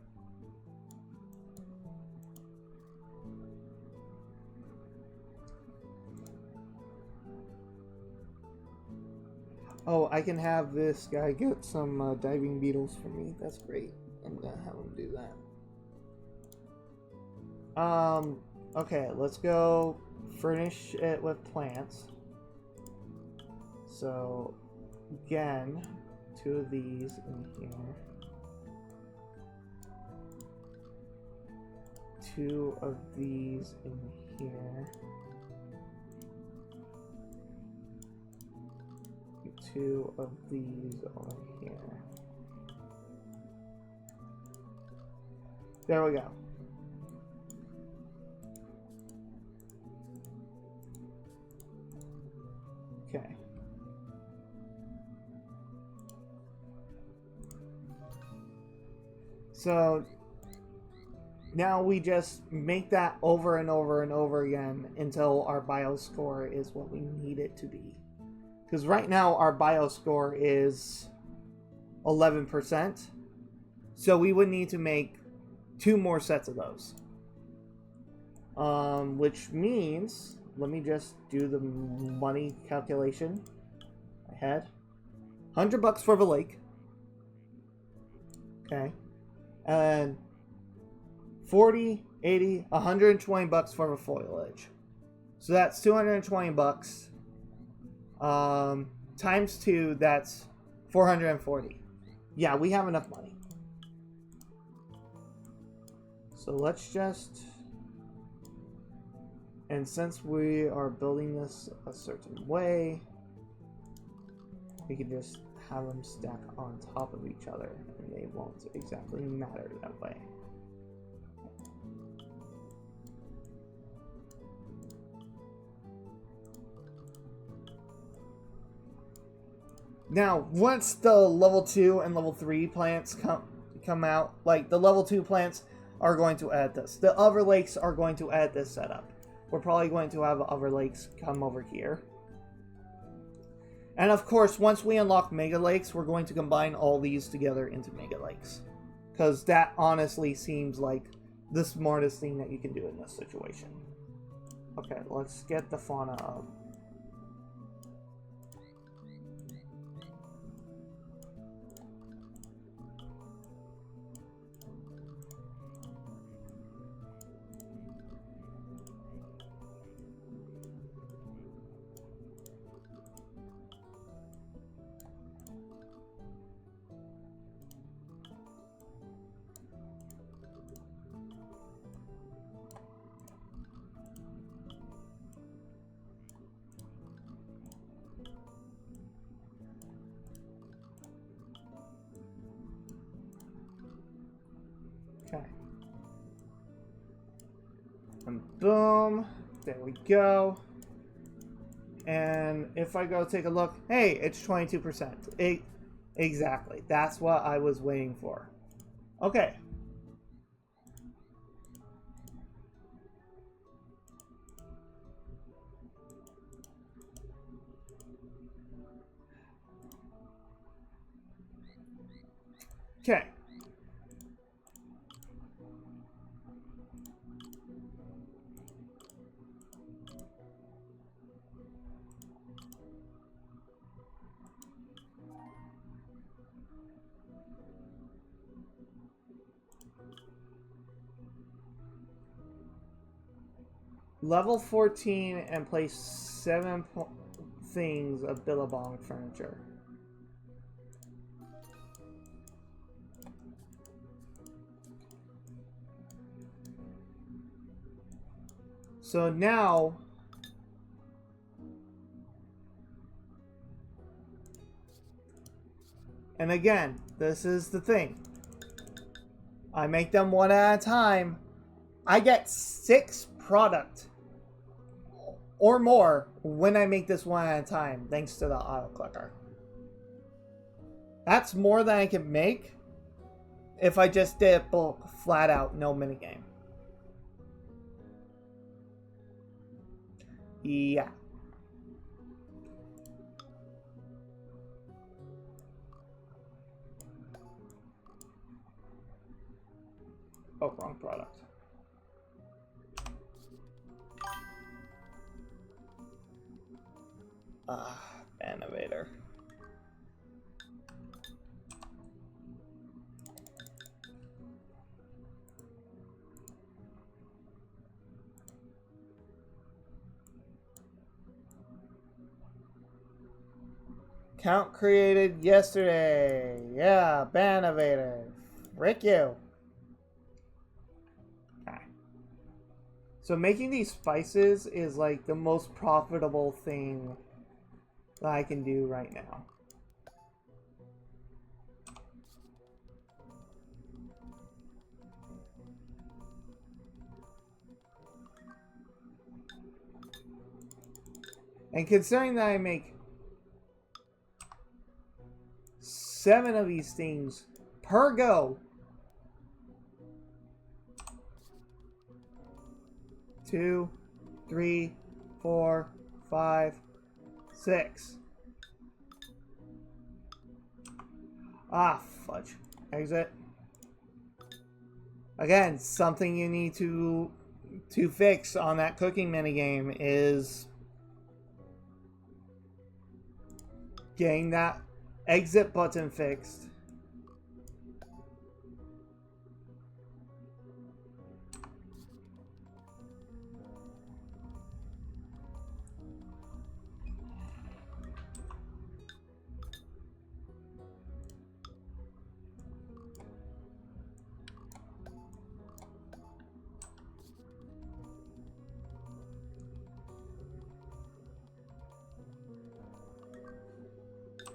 Oh, I can have this guy get some diving beetles for me. That's great. I'm gonna have him do that. Okay, let's go furnish it with plants. So, again, 2 of these in here. 2 of these in here. 2 of these over here. There we go. Okay. So now we just make that over and over and over again until our bio score is what we need it to be. Because right now our bio score is 11%. So we would need to make 2 more sets of those. Which means, let me just do the money calculation ahead. $100 for the lake. Okay. And 40, 80, 120 bucks for the foliage. So that's 220 bucks. Times 2, that's 440. Yeah, we have enough money. So let's just... And since we are building this a certain way, we can just have them stack on top of each other, and they won't exactly matter that way. Now, once the level 2 and level 3 plants come out, like the level 2 plants are going to add this. The other lakes are going to add this setup. We're probably going to have other lakes come over here. And of course, once we unlock Mega Lakes, we're going to combine all these together into Mega Lakes. Because that honestly seems like the smartest thing that you can do in this situation. Okay, let's get the fauna up. Okay. And boom. There we go. And if I go take a look, hey, it's 22%. Exactly. That's what I was waiting for. Okay. Okay. Level 14 and place 7 things of Billabong furniture. So now, and again, this is the thing. I make them one at a time. I get 6 product or more when I make this one at a time, thanks to the auto clicker. That's more than I can make if I just did it bulk, flat out, no minigame. Yeah. Oh, wrong product. Innovator. Count created yesterday. Yeah, Banovator. Frick you. Okay. So making these spices is like the most profitable thing that I can do right now. And considering that I make 7 of these things per go. 2, 3, 4, 5, 6. Ah, fudge. Exit. Again, something you need to fix on that cooking minigame is getting that exit button fixed.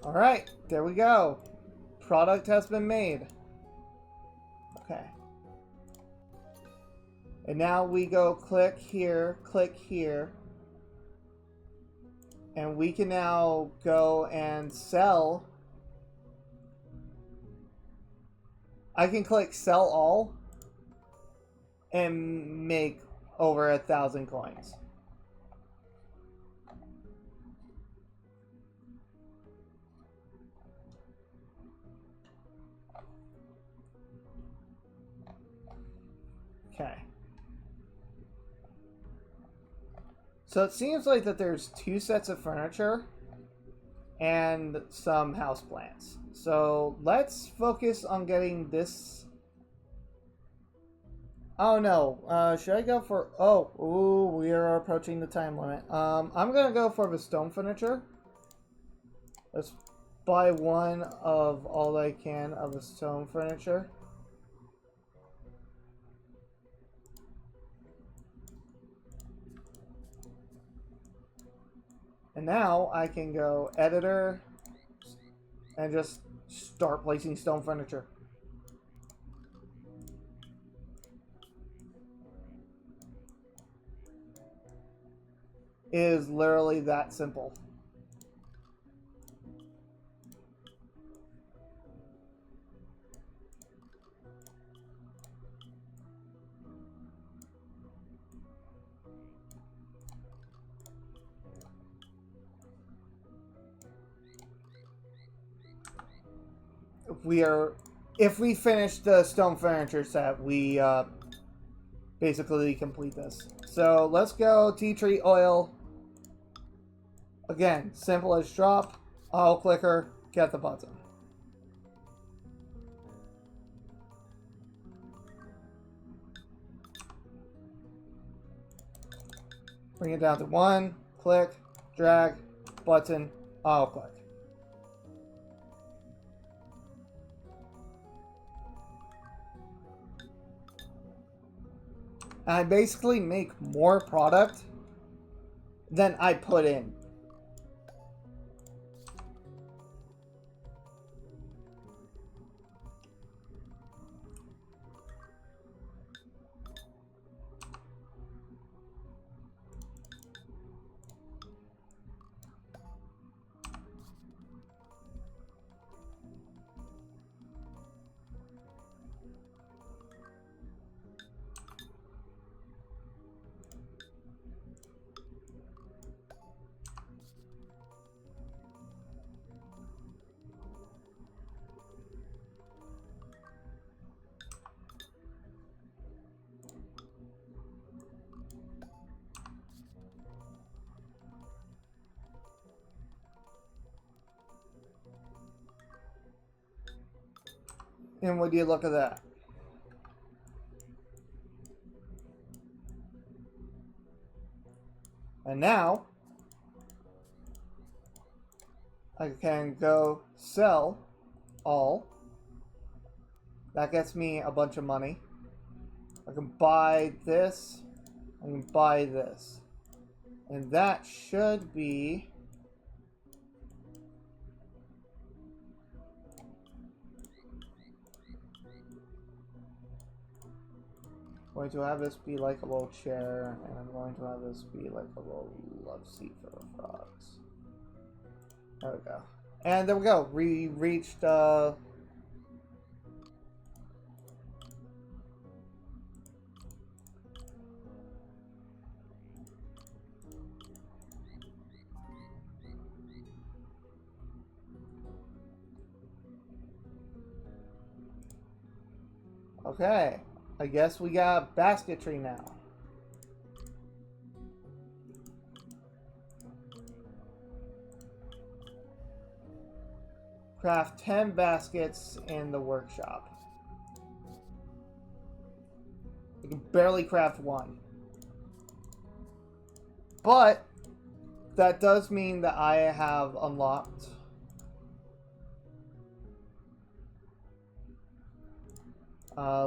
Alright, there we go. Product has been made. Okay. And now we go click here, and we can now go and sell. I can click sell all and make over 1,000 coins. Okay. So it seems like that there's 2 sets of furniture and some houseplants. So let's focus on getting this. Oh no, should I go for, ooh, we are approaching the time limit. I'm gonna go for the stone furniture. Let's buy 1 of all I can of the stone furniture. And now I can go editor and just start placing stone furniture. It is literally that simple. If we finish the stone furniture set, we basically complete this. So let's go tea tree oil. Again, simple as drop, auto clicker, get the button. Bring it down to 1, click, drag, button, auto click. I basically make more product than I put in. And would you look at that? And now, I can go sell all. That gets me a bunch of money. I can buy this. I can buy this. And that should be... I'm going to have this be like a little chair, and I'm going to have this be like a little love seat for the frogs. There we go. And there we go. We reached, okay. I guess we got basketry now. Craft 10 baskets in the workshop. We can barely craft one. But that does mean that I have unlocked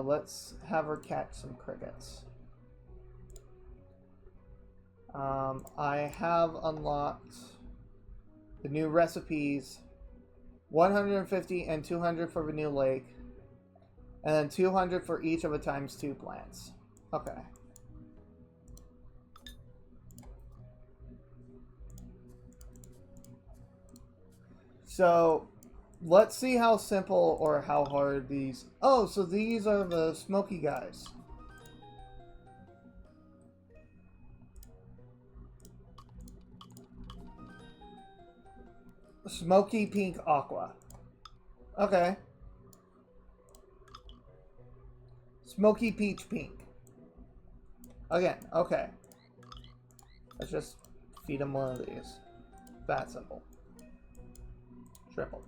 let's have her catch some crickets. I have unlocked the new recipes, 150 and 200 for the new lake, and then 200 for each of the ×2 plants. Okay. So let's see how simple or how hard these... Oh, so these are the smoky guys. Smoky pink aqua. Okay. Smoky peach pink. Again, okay. Let's just feed them one of these. That simple. Triple.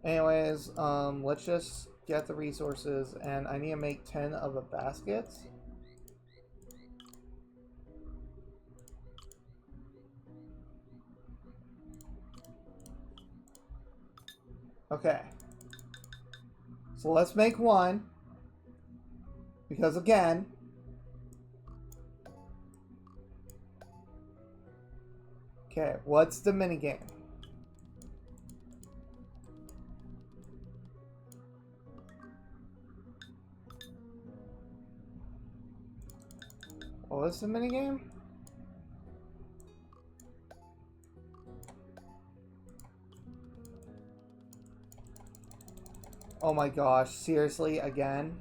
Anyways, let's just get the resources, and I need to make 10 of the baskets. Okay. So let's make one. Because again... Okay, what's the minigame? What was the minigame? Oh my gosh, seriously, again?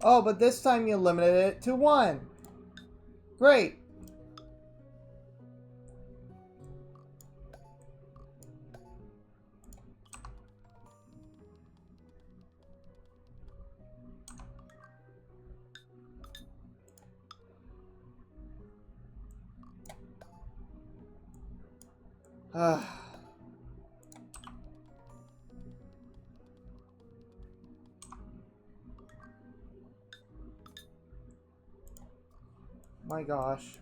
Oh, but this time you limited it to 1. Great. My gosh.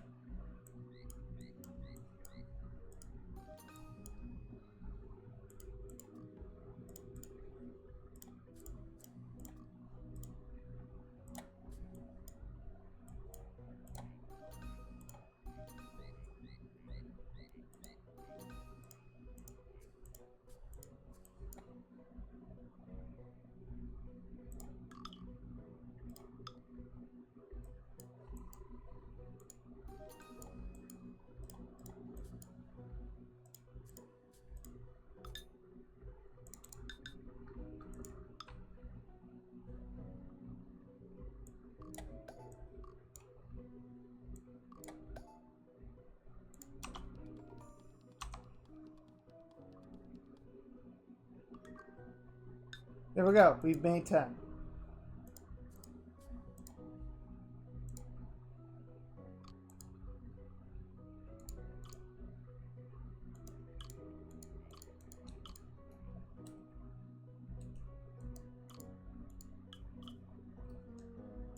There we go. We've made 10.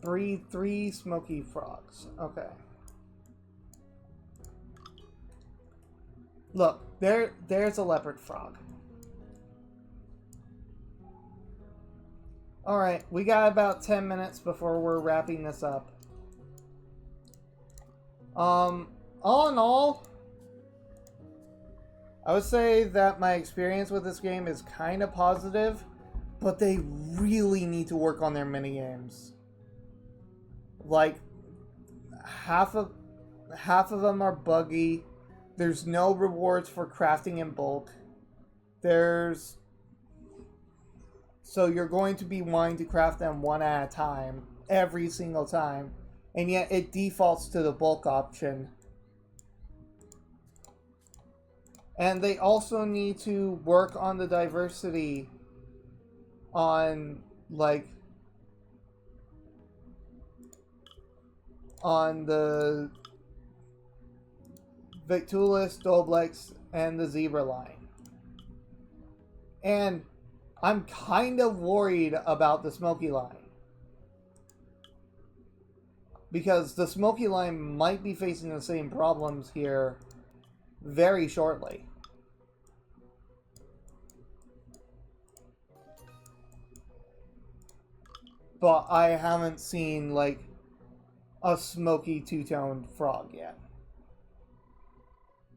breed 3 smoky frogs. Okay. Look, there's a leopard frog. Alright, we got about 10 minutes before we're wrapping this up. All in all, I would say that my experience with this game is kind of positive, but they really need to work on their minigames. Like, half of them are buggy. There's no rewards for crafting in bulk. So you're going to be wanting to craft them one at a time, every single time. And yet it defaults to the bulk option. And they also need to work on the diversity on, like, on the Victualis, Doblex, and the Zebra line. And I'm kind of worried about the Smoky line. Because the Smoky line might be facing the same problems here very shortly. But I haven't seen, like, a smoky two-toned frog yet.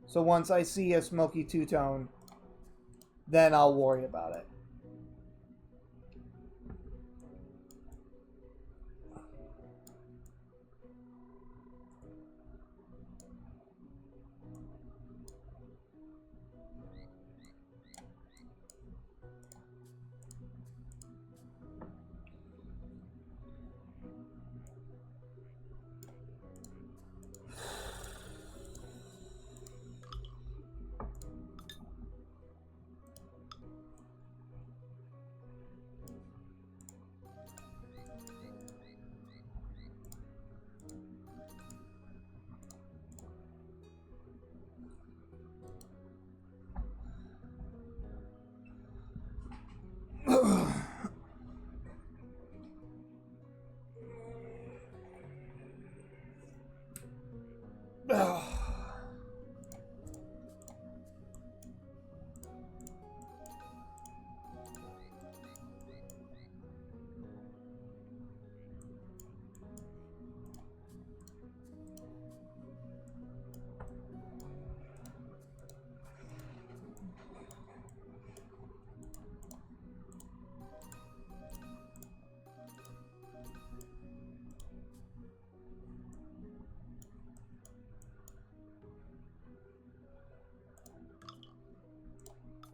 So once I see a smoky two-tone, then I'll worry about it.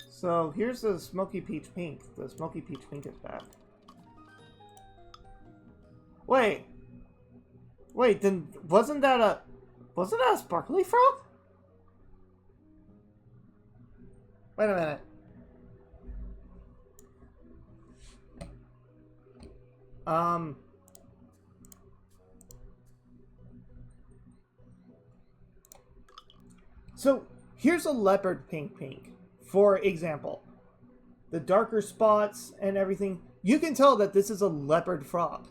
So here's the Smoky Peach Pink. The Smoky Peach Pink is back. Wait, then wasn't that a sparkly frog? Wait a minute. So here's a leopard pink. For example, the darker spots and everything, you can tell that this is a leopard frog.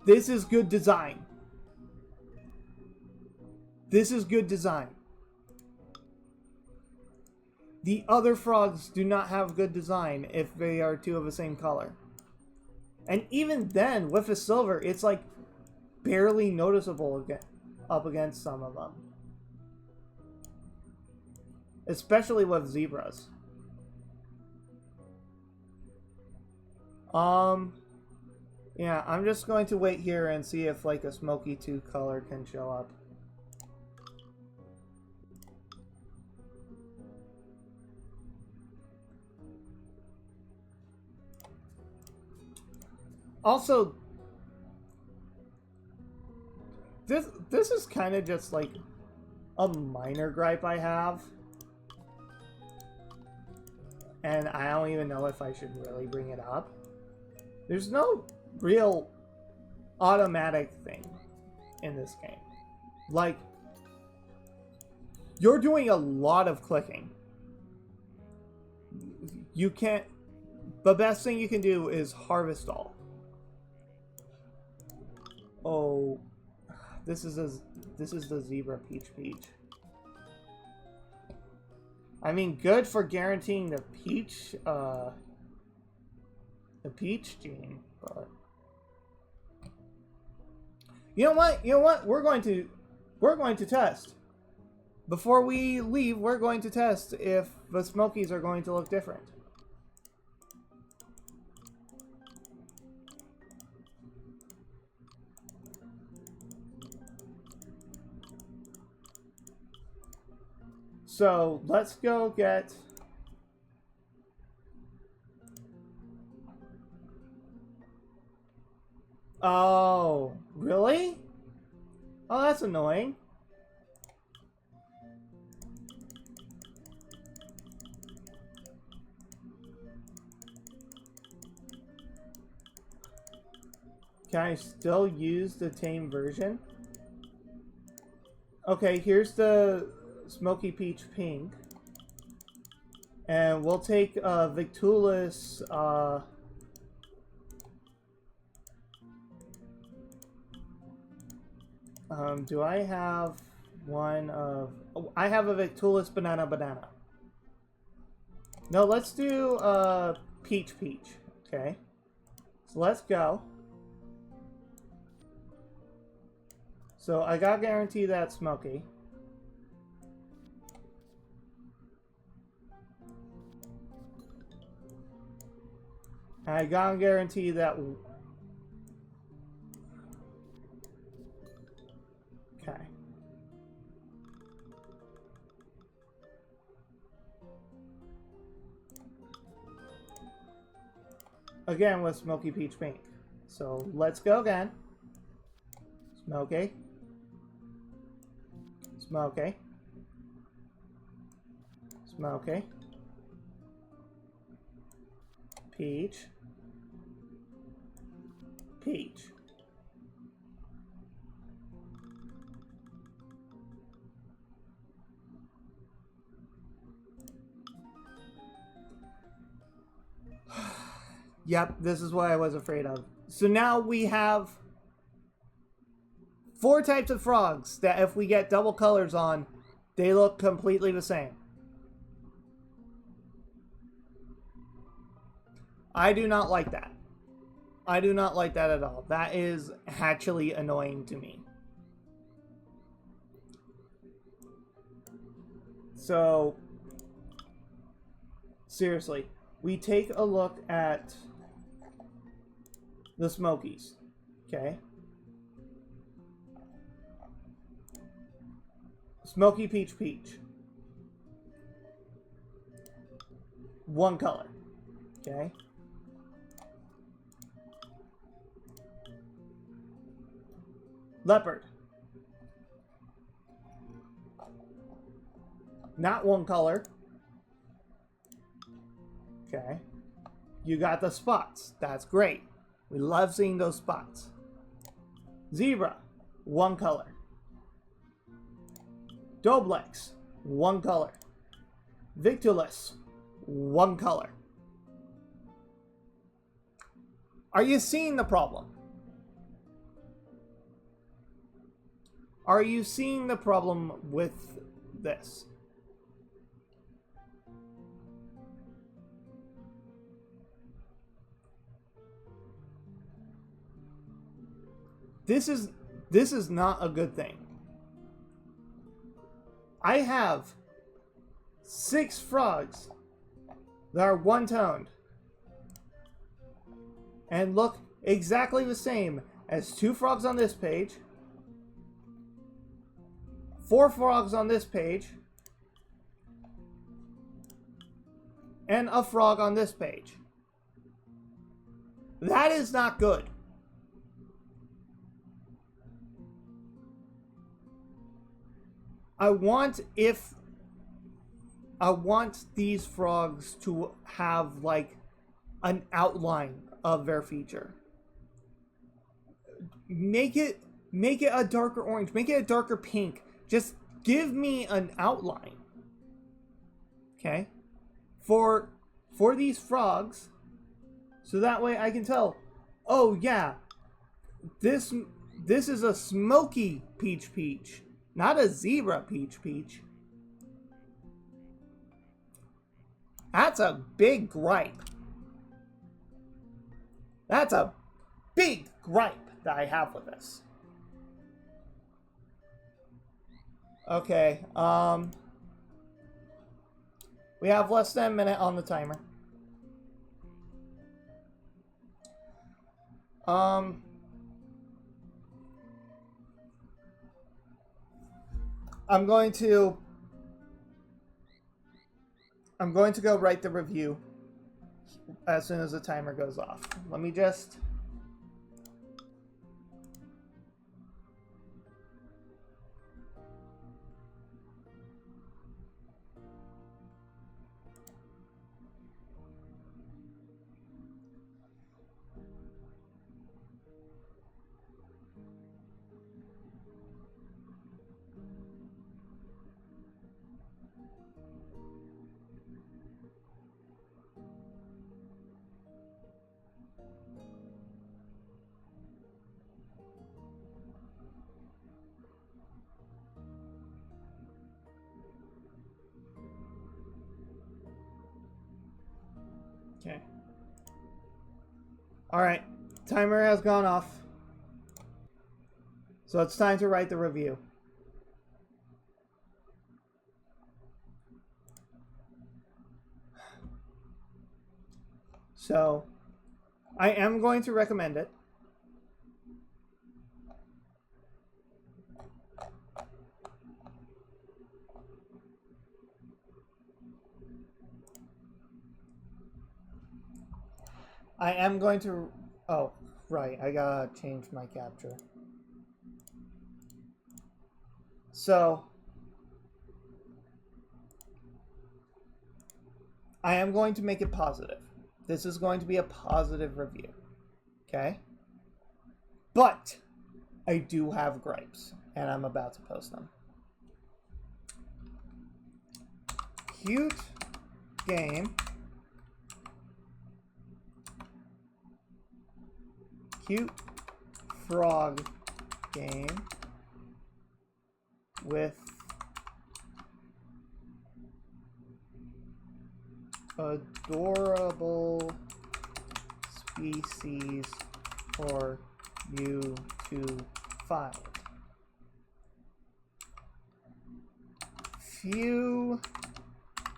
This is good design. This is good design. The other frogs do not have good design if they are two of the same color. And even then, with the silver, it's like barely noticeable again, up against some of them. Especially with zebras. Yeah, I'm just going to wait here and see if like a smoky 2 color can show up. Also, this is kind of just like a minor gripe I have. And I don't even know if I should really bring it up. There's no real automatic thing in this game. Like, you're doing a lot of clicking. You can't... The best thing you can do is harvest all. Oh, this is the zebra peach. I mean, good for guaranteeing the peach gene, but you know what? We're going to test. Before we leave, we're going to test if the Smokies are going to look different. So, let's go get... Oh, really? Oh, that's annoying. Can I still use the tame version? Okay, here's the Smoky Peach Pink. And we'll take Victulis, do I have one of... Oh, I have a Victulis banana. No, let's do Peach. Okay. So let's go. So I gotta guarantee that Smoky. I gotta guarantee that... Okay. Again with Smoky Peach Pink. So let's go again. Smoky. Peach. Yep, this is what I was afraid of. So now we have 4 types of frogs that if we get double colors on, they look completely the same. I do not like that. I do not like that at all. That is actually annoying to me. So, seriously, we take a look at the Smokies, okay? Smoky Peach. 1 color, okay? Leopard. Not 1 color. Okay. You got the spots. That's great. We love seeing those spots. Zebra. 1 color. Doblex. 1 color. Victulis. 1 color. Are you seeing the problem? Are you seeing the problem with this? This is not a good thing. I have 6 frogs that are one-toned and look exactly the same as 2 frogs on this page, 4 frogs on this page, and a frog on this page. That is not good. I want these frogs to have like an outline of their feature. Make it a darker orange, make it a darker pink. Just give me an outline. Okay? For for these frogs, so that way I can tell, oh yeah, this is a smoky peach, not a zebra peach. That's a big gripe. That's a big gripe that I have with this. Okay, we have less than a minute on the timer. I'm going to go write the review as soon as the timer goes off. Let me just... Okay. Alright, timer has gone off. So it's time to write the review. So, I am going to recommend it. I am going to... Oh, right. I gotta change my capture. So, I am going to make it positive. This is going to be a positive review. Okay? But, I do have gripes. And I'm about to post them. Cute game. Cute frog game with adorable species for you to find. Few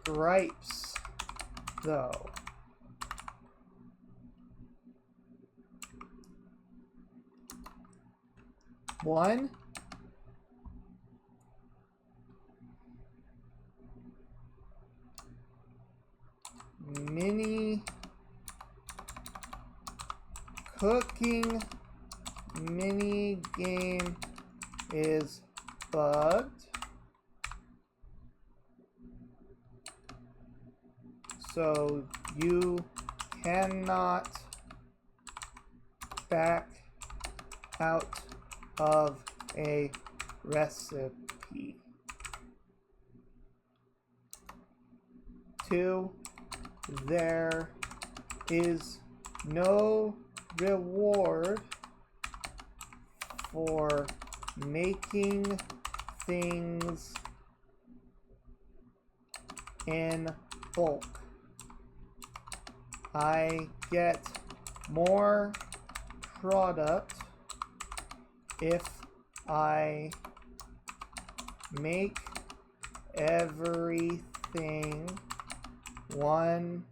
gripes, though. One, mini cooking mini game is bugged, so you cannot back out of a recipe. 2, there is no reward for making things in bulk. I get more product if I make everything one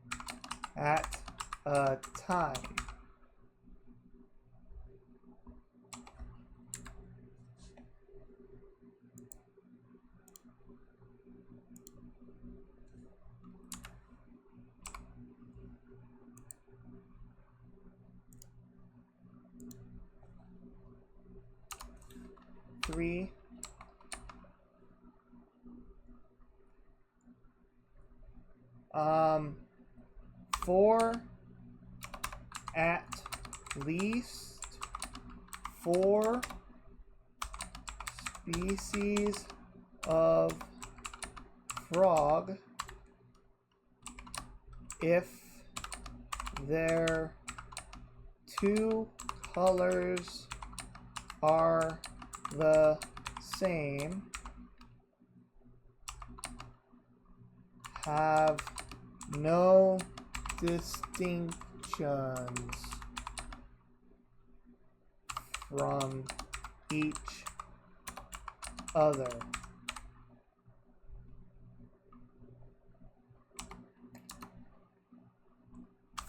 at a time. Three, four, at least 4 species of frog if their two colors are the same, have no distinctions from each other.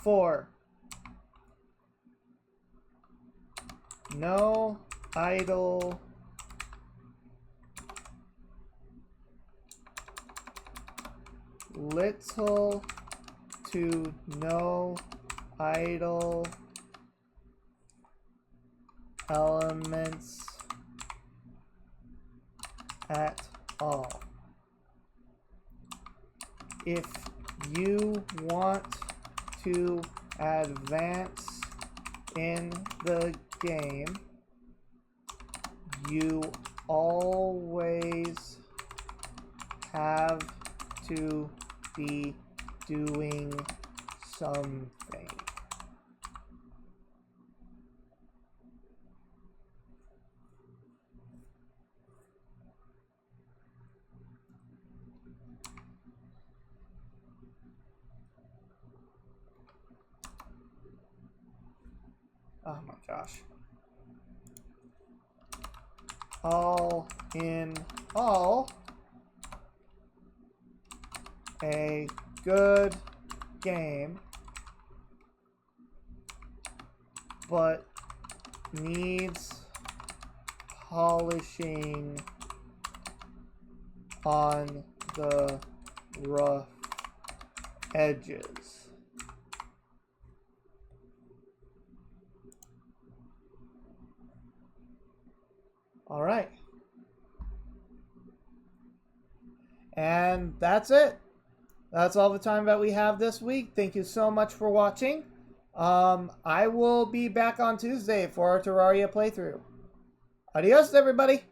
Four, no idle little to no idle elements at all. If you want to advance in the game, you always have to be doing something. Oh my gosh. All in all, a good game, but needs polishing on the rough edges. All right. And that's it. That's all the time that we have this week. Thank you so much for watching. I will be back on Tuesday for our Terraria playthrough. Adios, everybody.